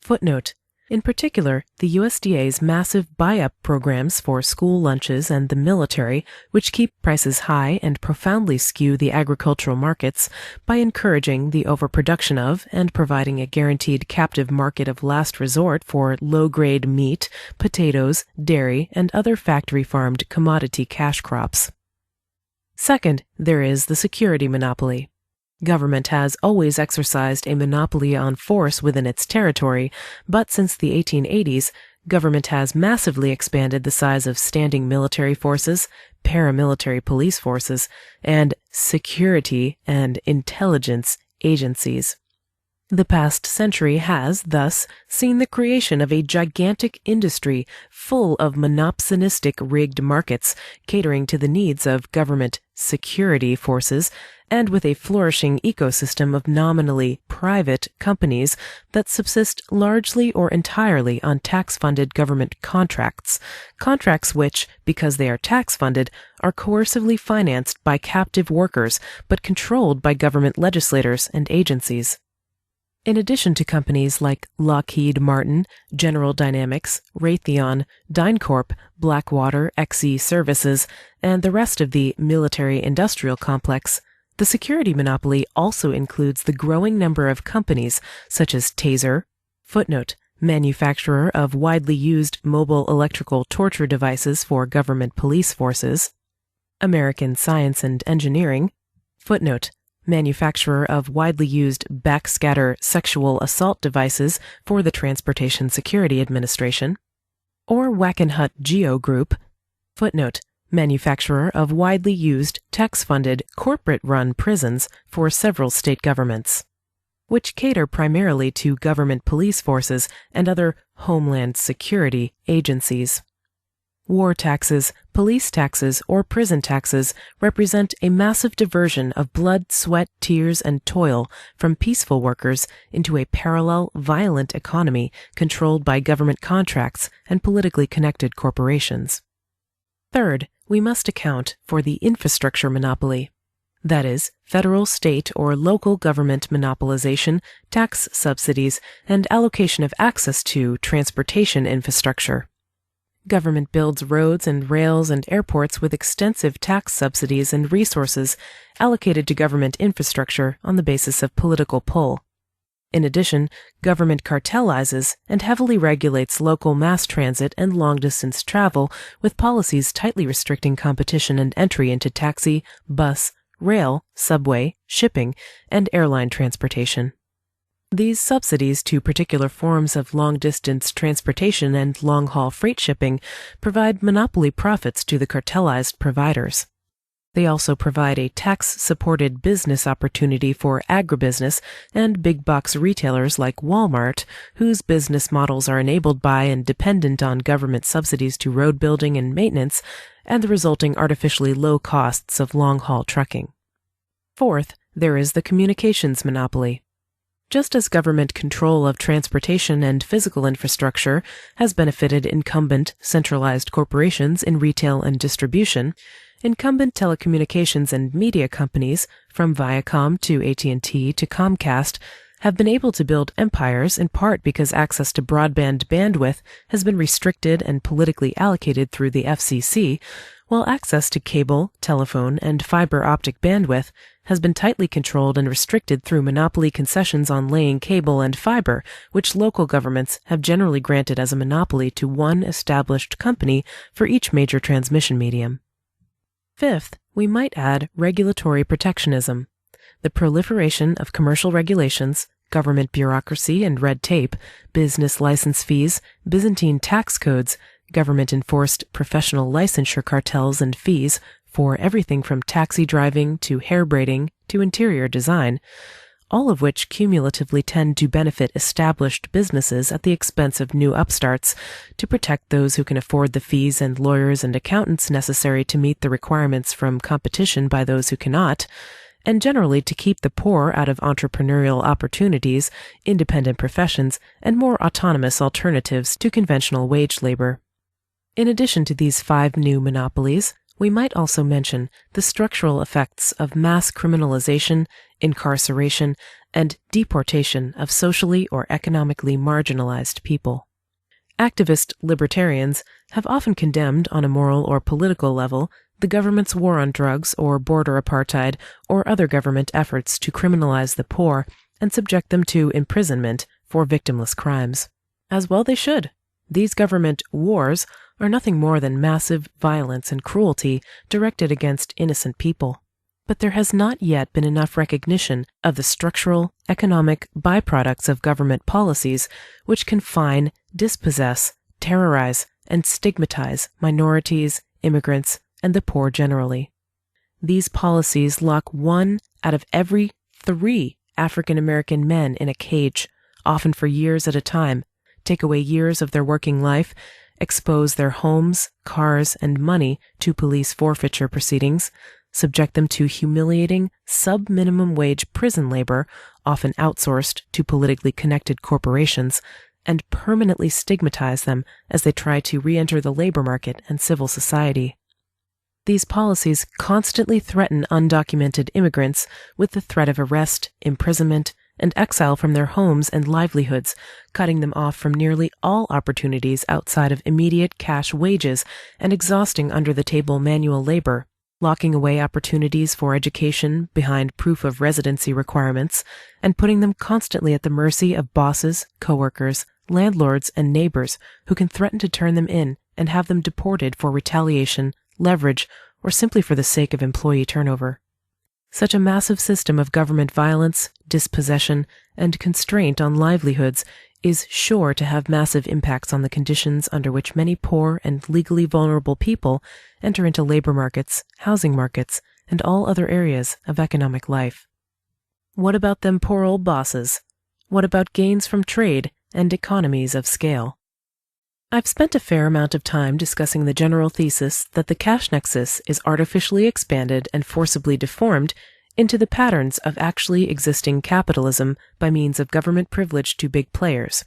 Footnote: in particular, the USDA's massive buy-up programs for school lunches and the military, which keep prices high and profoundly skew the agricultural markets by encouraging the overproduction of and providing a guaranteed captive market of last resort for low-grade meat, potatoes, dairy, and other factory-farmed commodity cash crops. Second, there is the security monopoly. Government has always exercised a monopoly on force within its territory, but since the 1880s, government has massively expanded the size of standing military forces, paramilitary police forces, and security and intelligence agencies. The past century has, thus, seen the creation of a gigantic industry full of monopsonistic rigged markets catering to the needs of government security forces and with a flourishing ecosystem of nominally private companies that subsist largely or entirely on tax-funded government contracts which, because they are tax-funded, are coercively financed by captive workers but controlled by government legislators and agencies. In addition to companies like Lockheed Martin, General Dynamics, Raytheon, DynCorp, Blackwater, XE Services, and the rest of the military-industrial complex, the security monopoly also includes the growing number of companies such as Taser, footnote, manufacturer of widely used mobile electrical torture devices for government police forces, American Science and Engineering, footnote, manufacturer of widely used backscatter sexual assault devices for the Transportation Security Administration, or Wackenhut Geo Group, footnote, manufacturer of widely used tax-funded corporate-run prisons for several state governments, which cater primarily to government police forces and other homeland security agencies. War taxes, police taxes, or prison taxes represent a massive diversion of blood, sweat, tears, and toil from peaceful workers into a parallel, violent economy controlled by government contracts and politically connected corporations. Third, we must account for the infrastructure monopoly. That is, federal, state, or local government monopolization, tax subsidies, and allocation of access to transportation infrastructure. Government builds roads and rails and airports with extensive tax subsidies and resources allocated to government infrastructure on the basis of political pull. In addition, government cartelizes and heavily regulates local mass transit and long-distance travel with policies tightly restricting competition and entry into taxi, bus, rail, subway, shipping, and airline transportation. These subsidies to particular forms of long-distance transportation and long-haul freight shipping provide monopoly profits to the cartelized providers. They also provide a tax-supported business opportunity for agribusiness and big-box retailers like Walmart, whose business models are enabled by and dependent on government subsidies to road building and maintenance, and the resulting artificially low costs of long-haul trucking. Fourth, there is the communications monopoly. Just as government control of transportation and physical infrastructure has benefited incumbent centralized corporations in retail and distribution, incumbent telecommunications and media companies, from Viacom to AT&T to Comcast, have been able to build empires in part because access to broadband bandwidth has been restricted and politically allocated through the FCC, while access to cable, telephone, and fiber optic bandwidth has been tightly controlled and restricted through monopoly concessions on laying cable and fiber, which local governments have generally granted as a monopoly to one established company for each major transmission medium. Fifth, we might add regulatory protectionism. The proliferation of commercial regulations, government bureaucracy and red tape, business license fees, Byzantine tax codes, government-enforced professional licensure cartels and fees for everything from taxi driving to hair braiding to interior design, all of which cumulatively tend to benefit established businesses at the expense of new upstarts, to protect those who can afford the fees and lawyers and accountants necessary to meet the requirements from competition by those who cannot, and generally to keep the poor out of entrepreneurial opportunities, independent professions, and more autonomous alternatives to conventional wage labor. In addition to these 5 new monopolies, we might also mention the structural effects of mass criminalization, incarceration, and deportation of socially or economically marginalized people. Activist libertarians have often condemned on a moral or political level the government's war on drugs or border apartheid or other government efforts to criminalize the poor and subject them to imprisonment for victimless crimes. As well they should. These government wars are nothing more than massive violence and cruelty directed against innocent people. but there has not yet been enough recognition of the structural, economic byproducts of government policies which confine, dispossess, terrorize, and stigmatize minorities, immigrants, and the poor generally. These policies lock 1 out of every 3 African American men in a cage, often for years at a time, take away years of their working life, expose their homes, cars, and money to police forfeiture proceedings, subject them to humiliating, sub-minimum wage prison labor, often outsourced to politically connected corporations, and permanently stigmatize them as they try to re-enter the labor market and civil society. These policies constantly threaten undocumented immigrants with the threat of arrest, imprisonment, and exile from their homes and livelihoods, cutting them off from nearly all opportunities outside of immediate cash wages and exhausting under-the-table manual labor, locking away opportunities for education behind proof of residency requirements, and putting them constantly at the mercy of bosses, coworkers, landlords, and neighbors who can threaten to turn them in and have them deported for retaliation, leverage, or simply for the sake of employee turnover. Such a massive system of government violence, dispossession, and constraint on livelihoods is sure to have massive impacts on the conditions under which many poor and legally vulnerable people enter into labor markets, housing markets, and all other areas of economic life. What about them poor old bosses? What about gains from trade and economies of scale? I've spent a fair amount of time discussing the general thesis that the cash nexus is artificially expanded and forcibly deformed into the patterns of actually existing capitalism by means of government privilege to big players,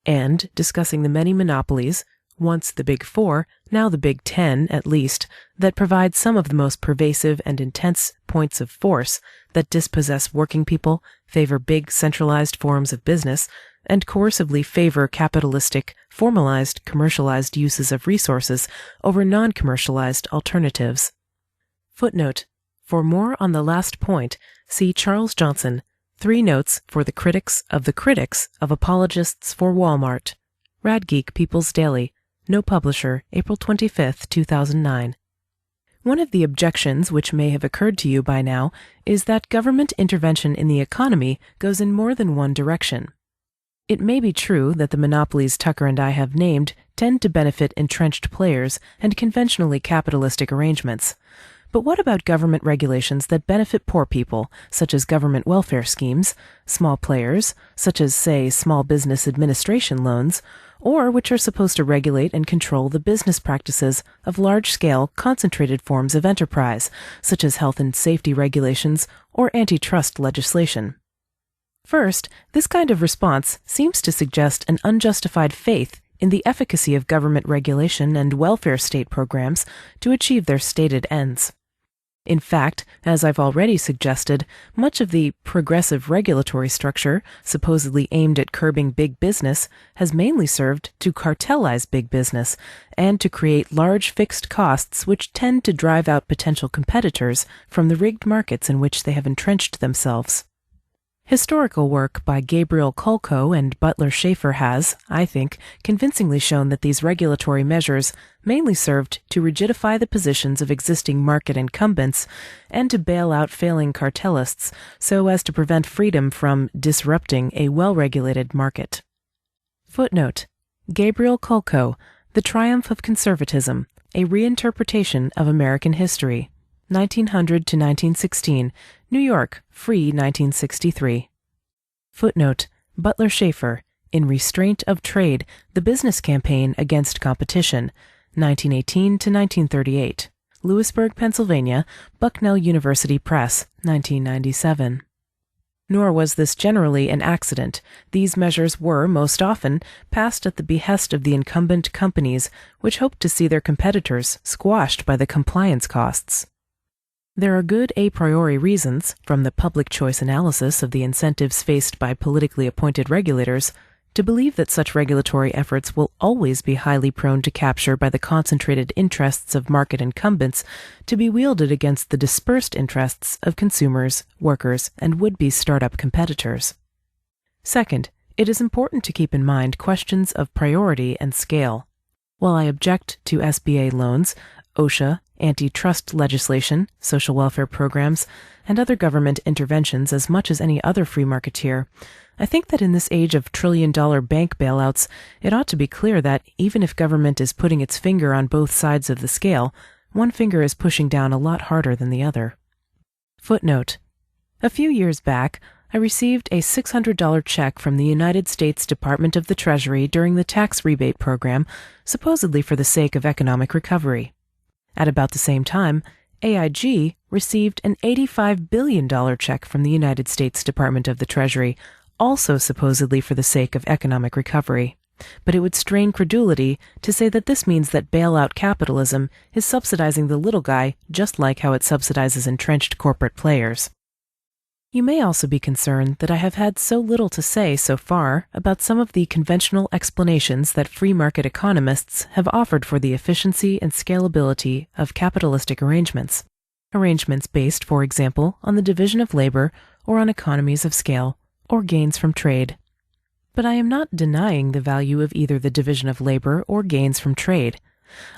and discussing the many monopolies, once the Big Four, now the Big 10 at least, that provide some of the most pervasive and intense points of force that dispossess working people, favor big centralized forms of business, and coercively favor capitalistic, formalized, commercialized uses of resources over non-commercialized alternatives. Footnote: for more on the last point, see Charles Johnson, 3 Notes for the Critics of Apologists for Walmart. Radgeek People's Daily. No publisher, April 25, 2009. One of the objections which may have occurred to you by now is that government intervention in the economy goes in more than one direction. It may be true that the monopolies Tucker and I have named tend to benefit entrenched players and conventionally capitalistic arrangements. But what about government regulations that benefit poor people, such as government welfare schemes, small players, such as, say, small business administration loans, or which are supposed to regulate and control the business practices of large-scale, concentrated forms of enterprise, such as health and safety regulations or antitrust legislation? First, this kind of response seems to suggest an unjustified faith in the efficacy of government regulation and welfare state programs to achieve their stated ends. In fact, as I've already suggested, much of the progressive regulatory structure, supposedly aimed at curbing big business, has mainly served to cartelize big business and to create large fixed costs which tend to drive out potential competitors from the rigged markets in which they have entrenched themselves. Historical work by Gabriel Kolko and Butler Schaefer has, I think, convincingly shown that these regulatory measures mainly served to rigidify the positions of existing market incumbents and to bail out failing cartelists so as to prevent freedom from disrupting a well-regulated market. Footnote: Gabriel Kolko, The Triumph of Conservatism, a Reinterpretation of American History, 1900 to 1916, New York, Free 1963. Footnote: Butler Schaefer, In Restraint of Trade, The Business Campaign Against Competition, 1918 to 1938. Lewisburg, Pennsylvania, Bucknell University Press, 1997. Nor was this generally an accident. These measures were, most often, passed at the behest of the incumbent companies, which hoped to see their competitors squashed by the compliance costs. There are good a priori reasons, from the public choice analysis of the incentives faced by politically appointed regulators, to believe that such regulatory efforts will always be highly prone to capture by the concentrated interests of market incumbents to be wielded against the dispersed interests of consumers, workers, and would-be startup competitors. Second, it is important to keep in mind questions of priority and scale. While I object to SBA loans, OSHA, antitrust legislation, social welfare programs, and other government interventions as much as any other free marketeer, I think that in this age of trillion-dollar bank bailouts, it ought to be clear that even if government is putting its finger on both sides of the scale, one finger is pushing down a lot harder than the other. Footnote: a few years back, I received a $600 check from the United States Department of the Treasury during the tax rebate program, supposedly for the sake of economic recovery. At about the same time, AIG received an $85 billion check from the United States Department of the Treasury, also supposedly for the sake of economic recovery. But it would strain credulity to say that this means that bailout capitalism is subsidizing the little guy just like how it subsidizes entrenched corporate players. You may also be concerned that I have had so little to say so far about some of the conventional explanations that free market economists have offered for the efficiency and scalability of capitalistic arrangements. Arrangements based, for example, on the division of labor or on economies of scale or gains from trade. But I am not denying the value of either the division of labor or gains from trade.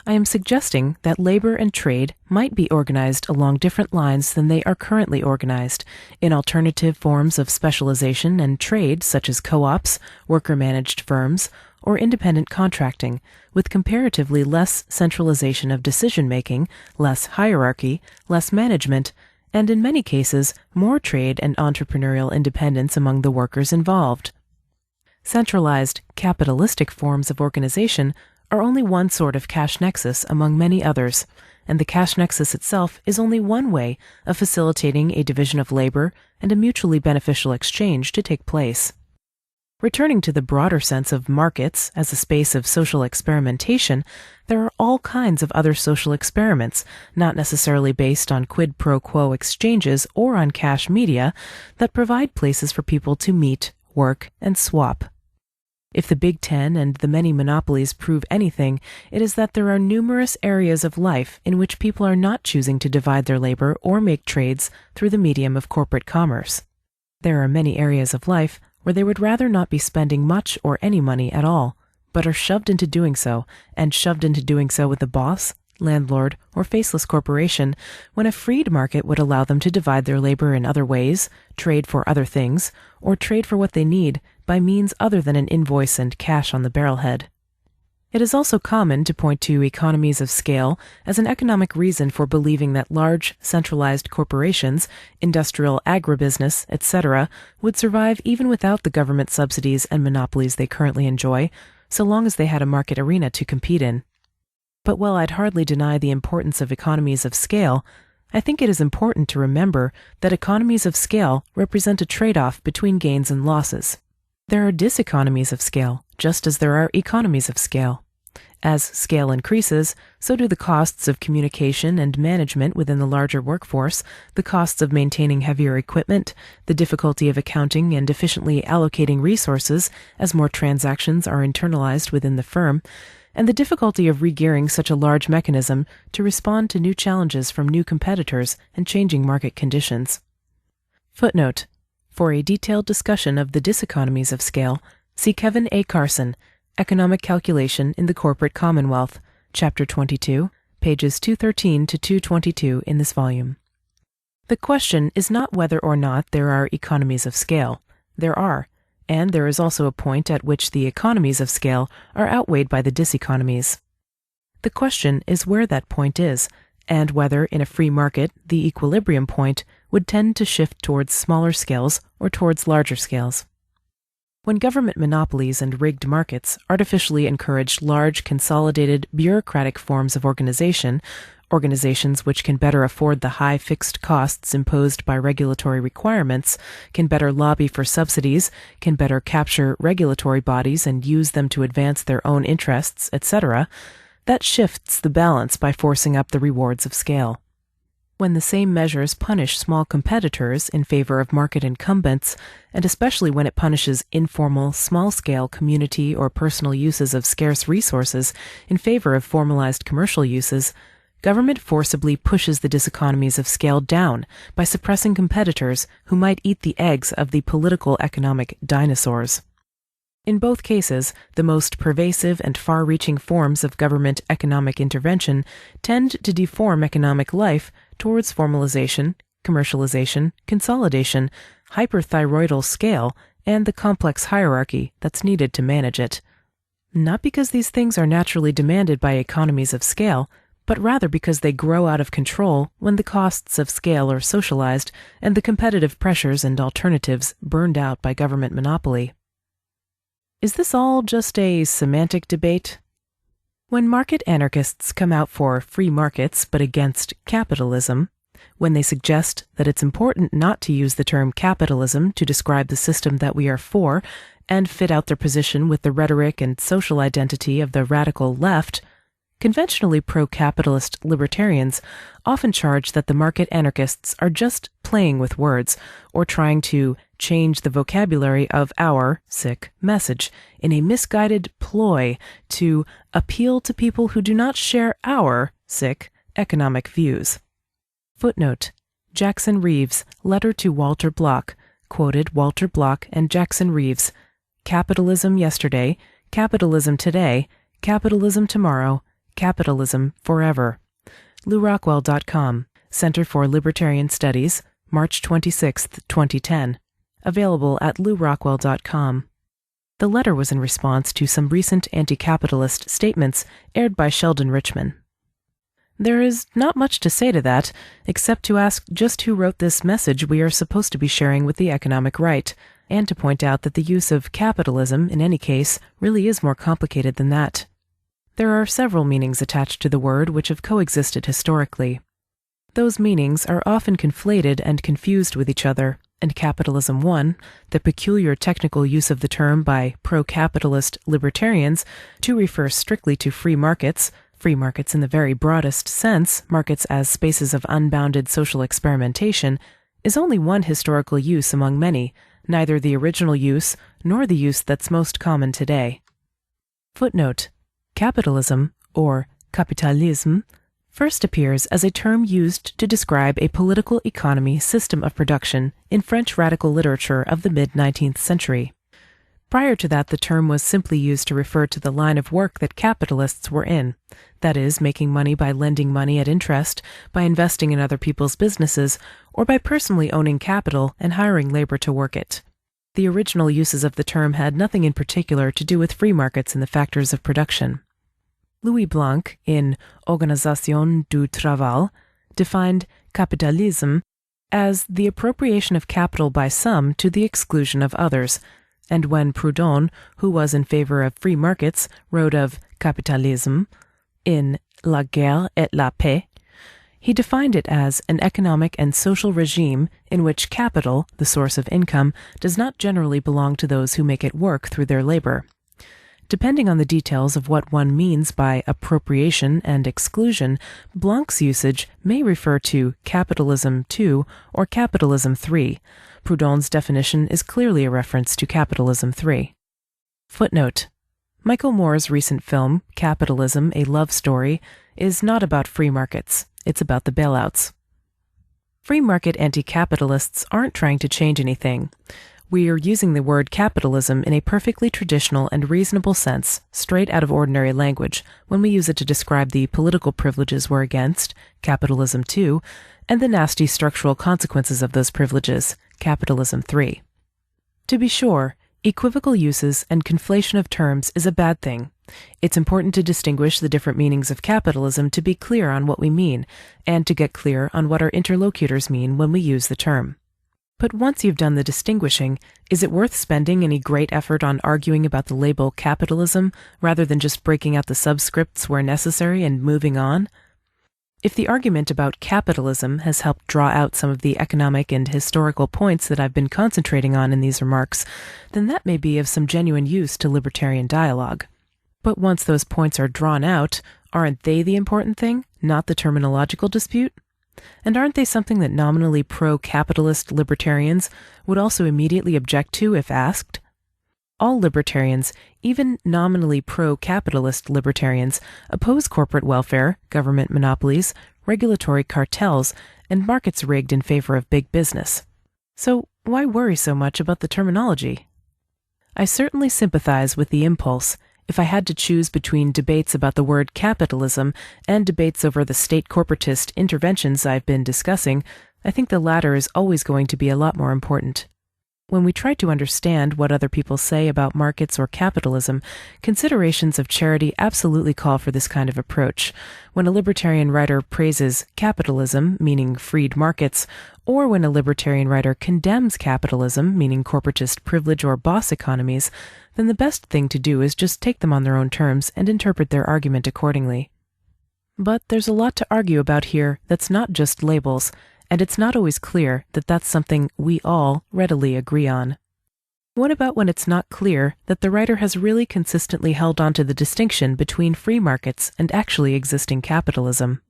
I am suggesting that labor and trade might be organized along different lines than they are currently organized, in alternative forms of specialization and trade such as co-ops, worker-managed firms, or independent contracting, with comparatively less centralization of decision-making, less hierarchy, less management, and in many cases, more trade and entrepreneurial independence among the workers involved. Centralized, capitalistic forms of organization are only one sort of cash nexus among many others, and the cash nexus itself is only one way of facilitating a division of labor and a mutually beneficial exchange to take place. Returning to the broader sense of markets as a space of social experimentation, there are all kinds of other social experiments, not necessarily based on quid pro quo exchanges or on cash media, that provide places for people to meet, work, and swap. If the Big Ten and the many monopolies prove anything, it is that there are numerous areas of life in which people are not choosing to divide their labor or make trades through the medium of corporate commerce. There are many areas of life where they would rather not be spending much or any money at all, but are shoved into doing so, and shoved into doing so with the boss, landlord, or faceless corporation, when a freed market would allow them to divide their labor in other ways, trade for other things, or trade for what they need by means other than an invoice and cash on the barrelhead. It is also common to point to economies of scale as an economic reason for believing that large, centralized corporations, industrial agribusiness, etc., would survive even without the government subsidies and monopolies they currently enjoy, so long as they had a market arena to compete in. But while I'd hardly deny the importance of economies of scale, I think it is important to remember that economies of scale represent a trade-off between gains and losses. There are diseconomies of scale, just as there are economies of scale. As scale increases, so do the costs of communication and management within the larger workforce, the costs of maintaining heavier equipment, the difficulty of accounting and efficiently allocating resources as more transactions are internalized within the firm, and the difficulty of regearing such a large mechanism to respond to new challenges from new competitors and changing market conditions. Footnote: for a detailed discussion of the diseconomies of scale, see Kevin A. Carson, Economic Calculation in the Corporate Commonwealth, Chapter 22, pages 213 to 222 in this volume. The question is not whether or not there are economies of scale. There are, and there is also a point at which the economies of scale are outweighed by the diseconomies. The question is where that point is, and whether, in a free market, the equilibrium point would tend to shift towards smaller scales or towards larger scales. When government monopolies and rigged markets artificially encourage large, consolidated, bureaucratic forms of organization, organizations which can better afford the high fixed costs imposed by regulatory requirements, can better lobby for subsidies, can better capture regulatory bodies and use them to advance their own interests, etc., that shifts the balance by forcing up the rewards of scale. When the same measures punish small competitors in favor of market incumbents, and especially when it punishes informal, small-scale community or personal uses of scarce resources in favor of formalized commercial uses, government forcibly pushes the diseconomies of scale down by suppressing competitors who might eat the eggs of the political economic dinosaurs. In both cases, the most pervasive and far-reaching forms of government economic intervention tend to deform economic life towards formalization, commercialization, consolidation, hyperthyroidal scale, and the complex hierarchy that's needed to manage it. Not because these things are naturally demanded by economies of scale, but rather because they grow out of control when the costs of scale are socialized and the competitive pressures and alternatives burned out by government monopoly. Is this all just a semantic debate? When market anarchists come out for free markets but against capitalism, when they suggest that it's important not to use the term capitalism to describe the system that we are for and fit out their position with the rhetoric and social identity of the radical left, conventionally pro-capitalist libertarians often charge that the market anarchists are just playing with words or trying to change the vocabulary of our message in a misguided ploy to appeal to people who do not share our economic views. Footnote: Jackson Reeves' letter to Walter Block quoted Walter Block and Jackson Reeves. Capitalism yesterday, capitalism today, capitalism tomorrow, capitalism forever. LouRockwell.com, Center for Libertarian Studies, March 26, 2010. Available at LouRockwell.com. The letter was in response to some recent anti-capitalist statements aired by Sheldon Richman. There is not much to say to that, except to ask just who wrote this message we are supposed to be sharing with the economic right, and to point out that the use of capitalism, in any case, really is more complicated than that. There are several meanings attached to the word which have coexisted historically. Those meanings are often conflated and confused with each other, and capitalism 1, the peculiar technical use of the term by pro-capitalist libertarians to refer strictly to free markets in the very broadest sense, markets as spaces of unbounded social experimentation, is only one historical use among many, neither the original use nor the use that's most common today. Footnote: Capitalism, or capitalisme, first appears as a term used to describe a political economy system of production in French radical literature of the mid-19th century. Prior to that, the term was simply used to refer to the line of work that capitalists were in, that is, making money by lending money at interest, by investing in other people's businesses, or by personally owning capital and hiring labor to work it. The original uses of the term had nothing in particular to do with free markets and the factors of production. Louis Blanc, in Organisation du Travail, defined capitalisme as the appropriation of capital by some to the exclusion of others, and when Proudhon, who was in favor of free markets, wrote of capitalisme in La Guerre et la Paix, he defined it as an economic and social regime in which capital, the source of income, does not generally belong to those who make it work through their labor. Depending on the details of what one means by appropriation and exclusion, Blanc's usage may refer to capitalism 2 or capitalism 3. Proudhon's definition is clearly a reference to capitalism 3. Footnote: Michael Moore's recent film, Capitalism, A Love Story, is not about free markets. It's about the bailouts. Free market anti-capitalists aren't trying to change anything. We are using the word capitalism in a perfectly traditional and reasonable sense, straight out of ordinary language, when we use it to describe the political privileges we're against, capitalism 2, and the nasty structural consequences of those privileges, capitalism 3. To be sure, equivocal uses and conflation of terms is a bad thing. It's important to distinguish the different meanings of capitalism to be clear on what we mean, and to get clear on what our interlocutors mean when we use the term. But once you've done the distinguishing, is it worth spending any great effort on arguing about the label capitalism rather than just breaking out the subscripts where necessary and moving on? If the argument about capitalism has helped draw out some of the economic and historical points that I've been concentrating on in these remarks, then that may be of some genuine use to libertarian dialogue. But once those points are drawn out, aren't they the important thing, not the terminological dispute? And aren't they something that nominally pro-capitalist libertarians would also immediately object to if asked? All libertarians, even nominally pro-capitalist libertarians, oppose corporate welfare, government monopolies, regulatory cartels, and markets rigged in favor of big business. So why worry so much about the terminology? I certainly sympathize with the impulse. If I had to choose between debates about the word capitalism and debates over the state corporatist interventions I've been discussing, I think the latter is always going to be a lot more important. When we try to understand what other people say about markets or capitalism, considerations of charity absolutely call for this kind of approach. When a libertarian writer praises capitalism, meaning freed markets, or when a libertarian writer condemns capitalism, meaning corporatist privilege or boss economies, then the best thing to do is just take them on their own terms and interpret their argument accordingly. But there's a lot to argue about here that's not just labels, and it's not always clear that that's something we all readily agree on. What about when it's not clear that the writer has really consistently held on to the distinction between free markets and actually existing capitalism?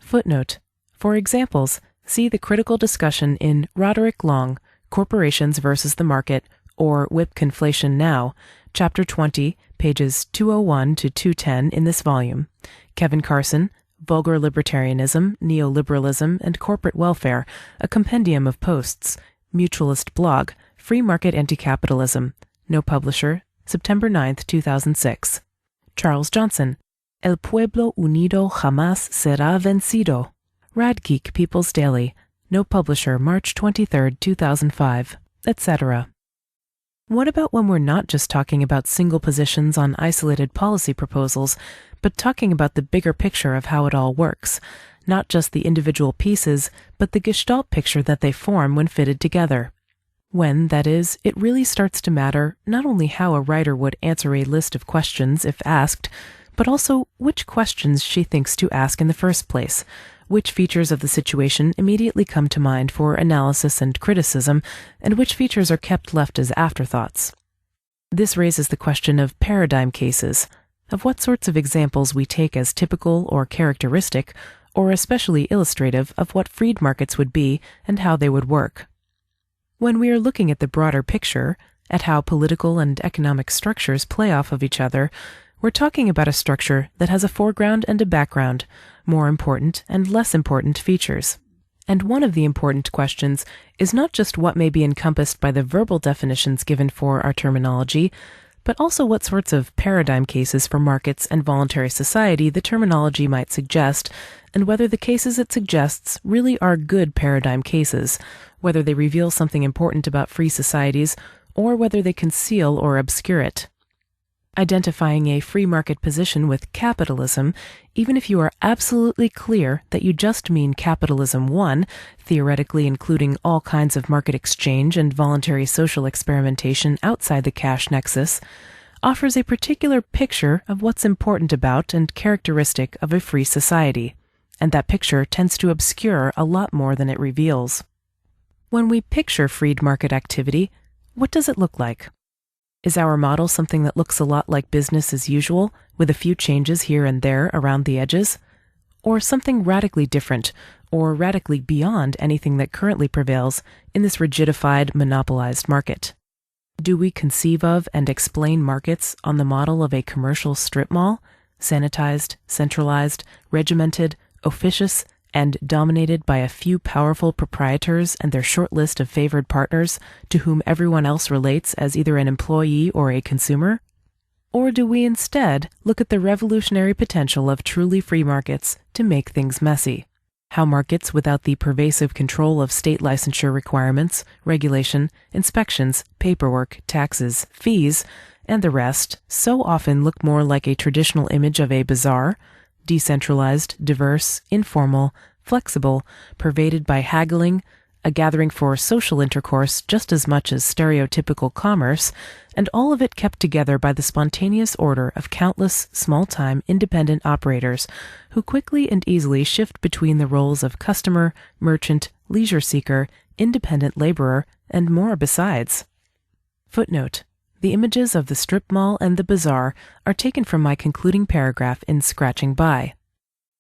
Footnote. For examples, see the critical discussion in Roderick Long, Corporations versus the Market, or Whip Conflation Now, Chapter 20, pages 201 to 210 in this volume. Kevin Carson, Vulgar Libertarianism, Neoliberalism, and Corporate Welfare, a compendium of posts. Mutualist blog, Free Market Anti-Capitalism. No publisher, September 9, 2006. Charles Johnson, El Pueblo Unido Jamás Será Vencido. Radgeek People's Daily. No publisher, March 23, 2005, etc. What about when we're not just talking about single positions on isolated policy proposals, but talking about the bigger picture of how it all works, not just the individual pieces, but the gestalt picture that they form when fitted together? When, that is, it really starts to matter not only how a writer would answer a list of questions if asked, but also which questions she thinks to ask in the first place, which features of the situation immediately come to mind for analysis and criticism, and which features are kept left as afterthoughts. This raises the question of paradigm cases, of what sorts of examples we take as typical or characteristic, or especially illustrative of what freed markets would be and how they would work. When we are looking at the broader picture, at how political and economic structures play off of each other, we're talking about a structure that has a foreground and a background, more important and less important features. And one of the important questions is not just what may be encompassed by the verbal definitions given for our terminology, but also what sorts of paradigm cases for markets and voluntary society the terminology might suggest, and whether the cases it suggests really are good paradigm cases, whether they reveal something important about free societies, or whether they conceal or obscure it. Identifying a free market position with capitalism, even if you are absolutely clear that you just mean capitalism 1, theoretically including all kinds of market exchange and voluntary social experimentation outside the cash nexus, offers a particular picture of what's important about and characteristic of a free society, and that picture tends to obscure a lot more than it reveals. When we picture freed market activity, what does it look like? Is our model something that looks a lot like business as usual, with a few changes here and there around the edges? Or something radically different, or radically beyond anything that currently prevails in this rigidified, monopolized market? Do we conceive of and explain markets on the model of a commercial strip mall, sanitized, centralized, regimented, officious, and dominated by a few powerful proprietors and their short list of favored partners to whom everyone else relates as either an employee or a consumer? Or do we instead look at the revolutionary potential of truly free markets to make things messy? How markets without the pervasive control of state licensure requirements, regulation, inspections, paperwork, taxes, fees, and the rest so often look more like a traditional image of a bazaar, decentralized, diverse, informal, flexible, pervaded by haggling, a gathering for social intercourse just as much as stereotypical commerce, and all of it kept together by the spontaneous order of countless small-time independent operators who quickly and easily shift between the roles of customer, merchant, leisure seeker, independent laborer, and more besides. Footnote. The images of the strip mall and the bazaar are taken from my concluding paragraph in Scratching By.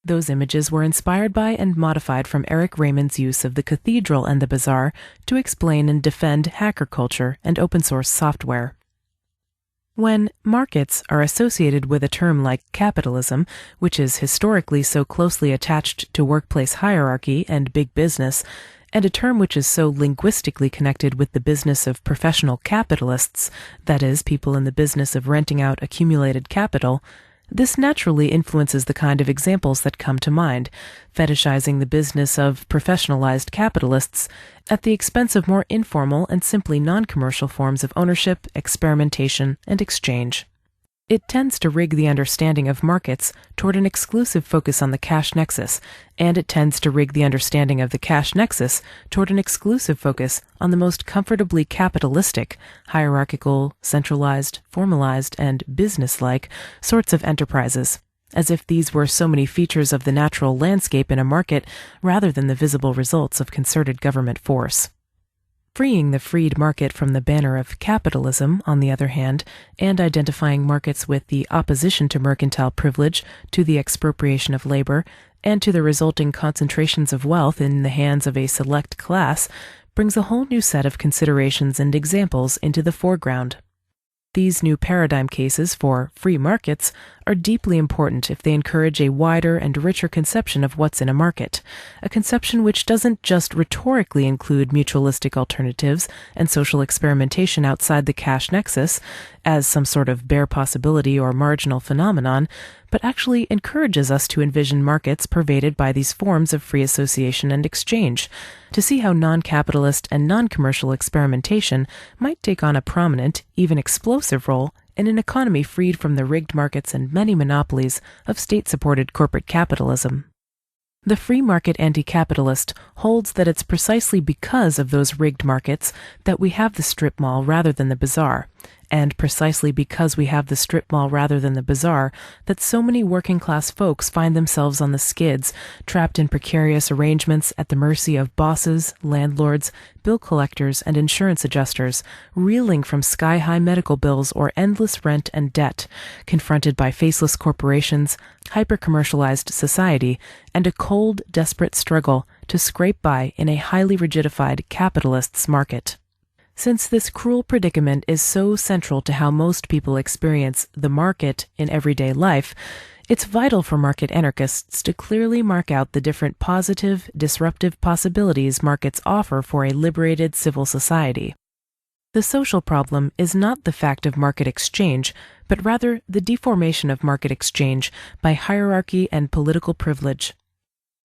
Those images were inspired by and modified from Eric Raymond's use of the cathedral and the bazaar to explain and defend hacker culture and open-source software. When markets are associated with a term like capitalism, which is historically so closely attached to workplace hierarchy and big business, and a term which is so linguistically connected with the business of professional capitalists, that is, people in the business of renting out accumulated capital, this naturally influences the kind of examples that come to mind, fetishizing the business of professionalized capitalists at the expense of more informal and simply non-commercial forms of ownership, experimentation, and exchange. It tends to rig the understanding of markets toward an exclusive focus on the cash nexus, and it tends to rig the understanding of the cash nexus toward an exclusive focus on the most comfortably capitalistic, hierarchical, centralized, formalized, and business-like sorts of enterprises, as if these were so many features of the natural landscape in a market rather than the visible results of concerted government force. Freeing the freed market from the banner of capitalism, on the other hand, and identifying markets with the opposition to mercantile privilege, to the expropriation of labor, and to the resulting concentrations of wealth in the hands of a select class, brings a whole new set of considerations and examples into the foreground. These new paradigm cases for free markets are deeply important if they encourage a wider and richer conception of what's in a market, a conception which doesn't just rhetorically include mutualistic alternatives and social experimentation outside the cash nexus as some sort of bare possibility or marginal phenomenon, but actually encourages us to envision markets pervaded by these forms of free association and exchange, to see how non-capitalist and non-commercial experimentation might take on a prominent, even explosive role in an economy freed from the rigged markets and many monopolies of state-supported corporate capitalism. The free market anti-capitalist holds that it's precisely because of those rigged markets that we have the strip mall rather than the bazaar, and precisely because we have the strip mall rather than the bazaar that so many working-class folks find themselves on the skids, trapped in precarious arrangements at the mercy of bosses, landlords, bill collectors, and insurance adjusters, reeling from sky-high medical bills or endless rent and debt, confronted by faceless corporations, hyper-commercialized society, and a cold, desperate struggle to scrape by in a highly rigidified capitalist's market. Since this cruel predicament is so central to how most people experience the market in everyday life, it's vital for market anarchists to clearly mark out the different positive, disruptive possibilities markets offer for a liberated civil society. The social problem is not the fact of market exchange, but rather the deformation of market exchange by hierarchy and political privilege.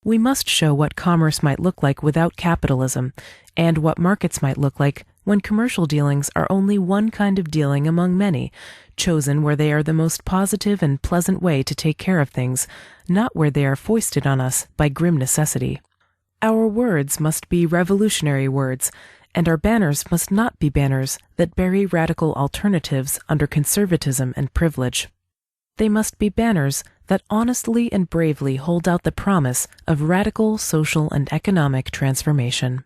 We must show what commerce might look like without capitalism, and what markets might look like when commercial dealings are only one kind of dealing among many, chosen where they are the most positive and pleasant way to take care of things, not where they are foisted on us by grim necessity. Our words must be revolutionary words, and our banners must not be banners that bury radical alternatives under conservatism and privilege. They must be banners that honestly and bravely hold out the promise of radical social and economic transformation.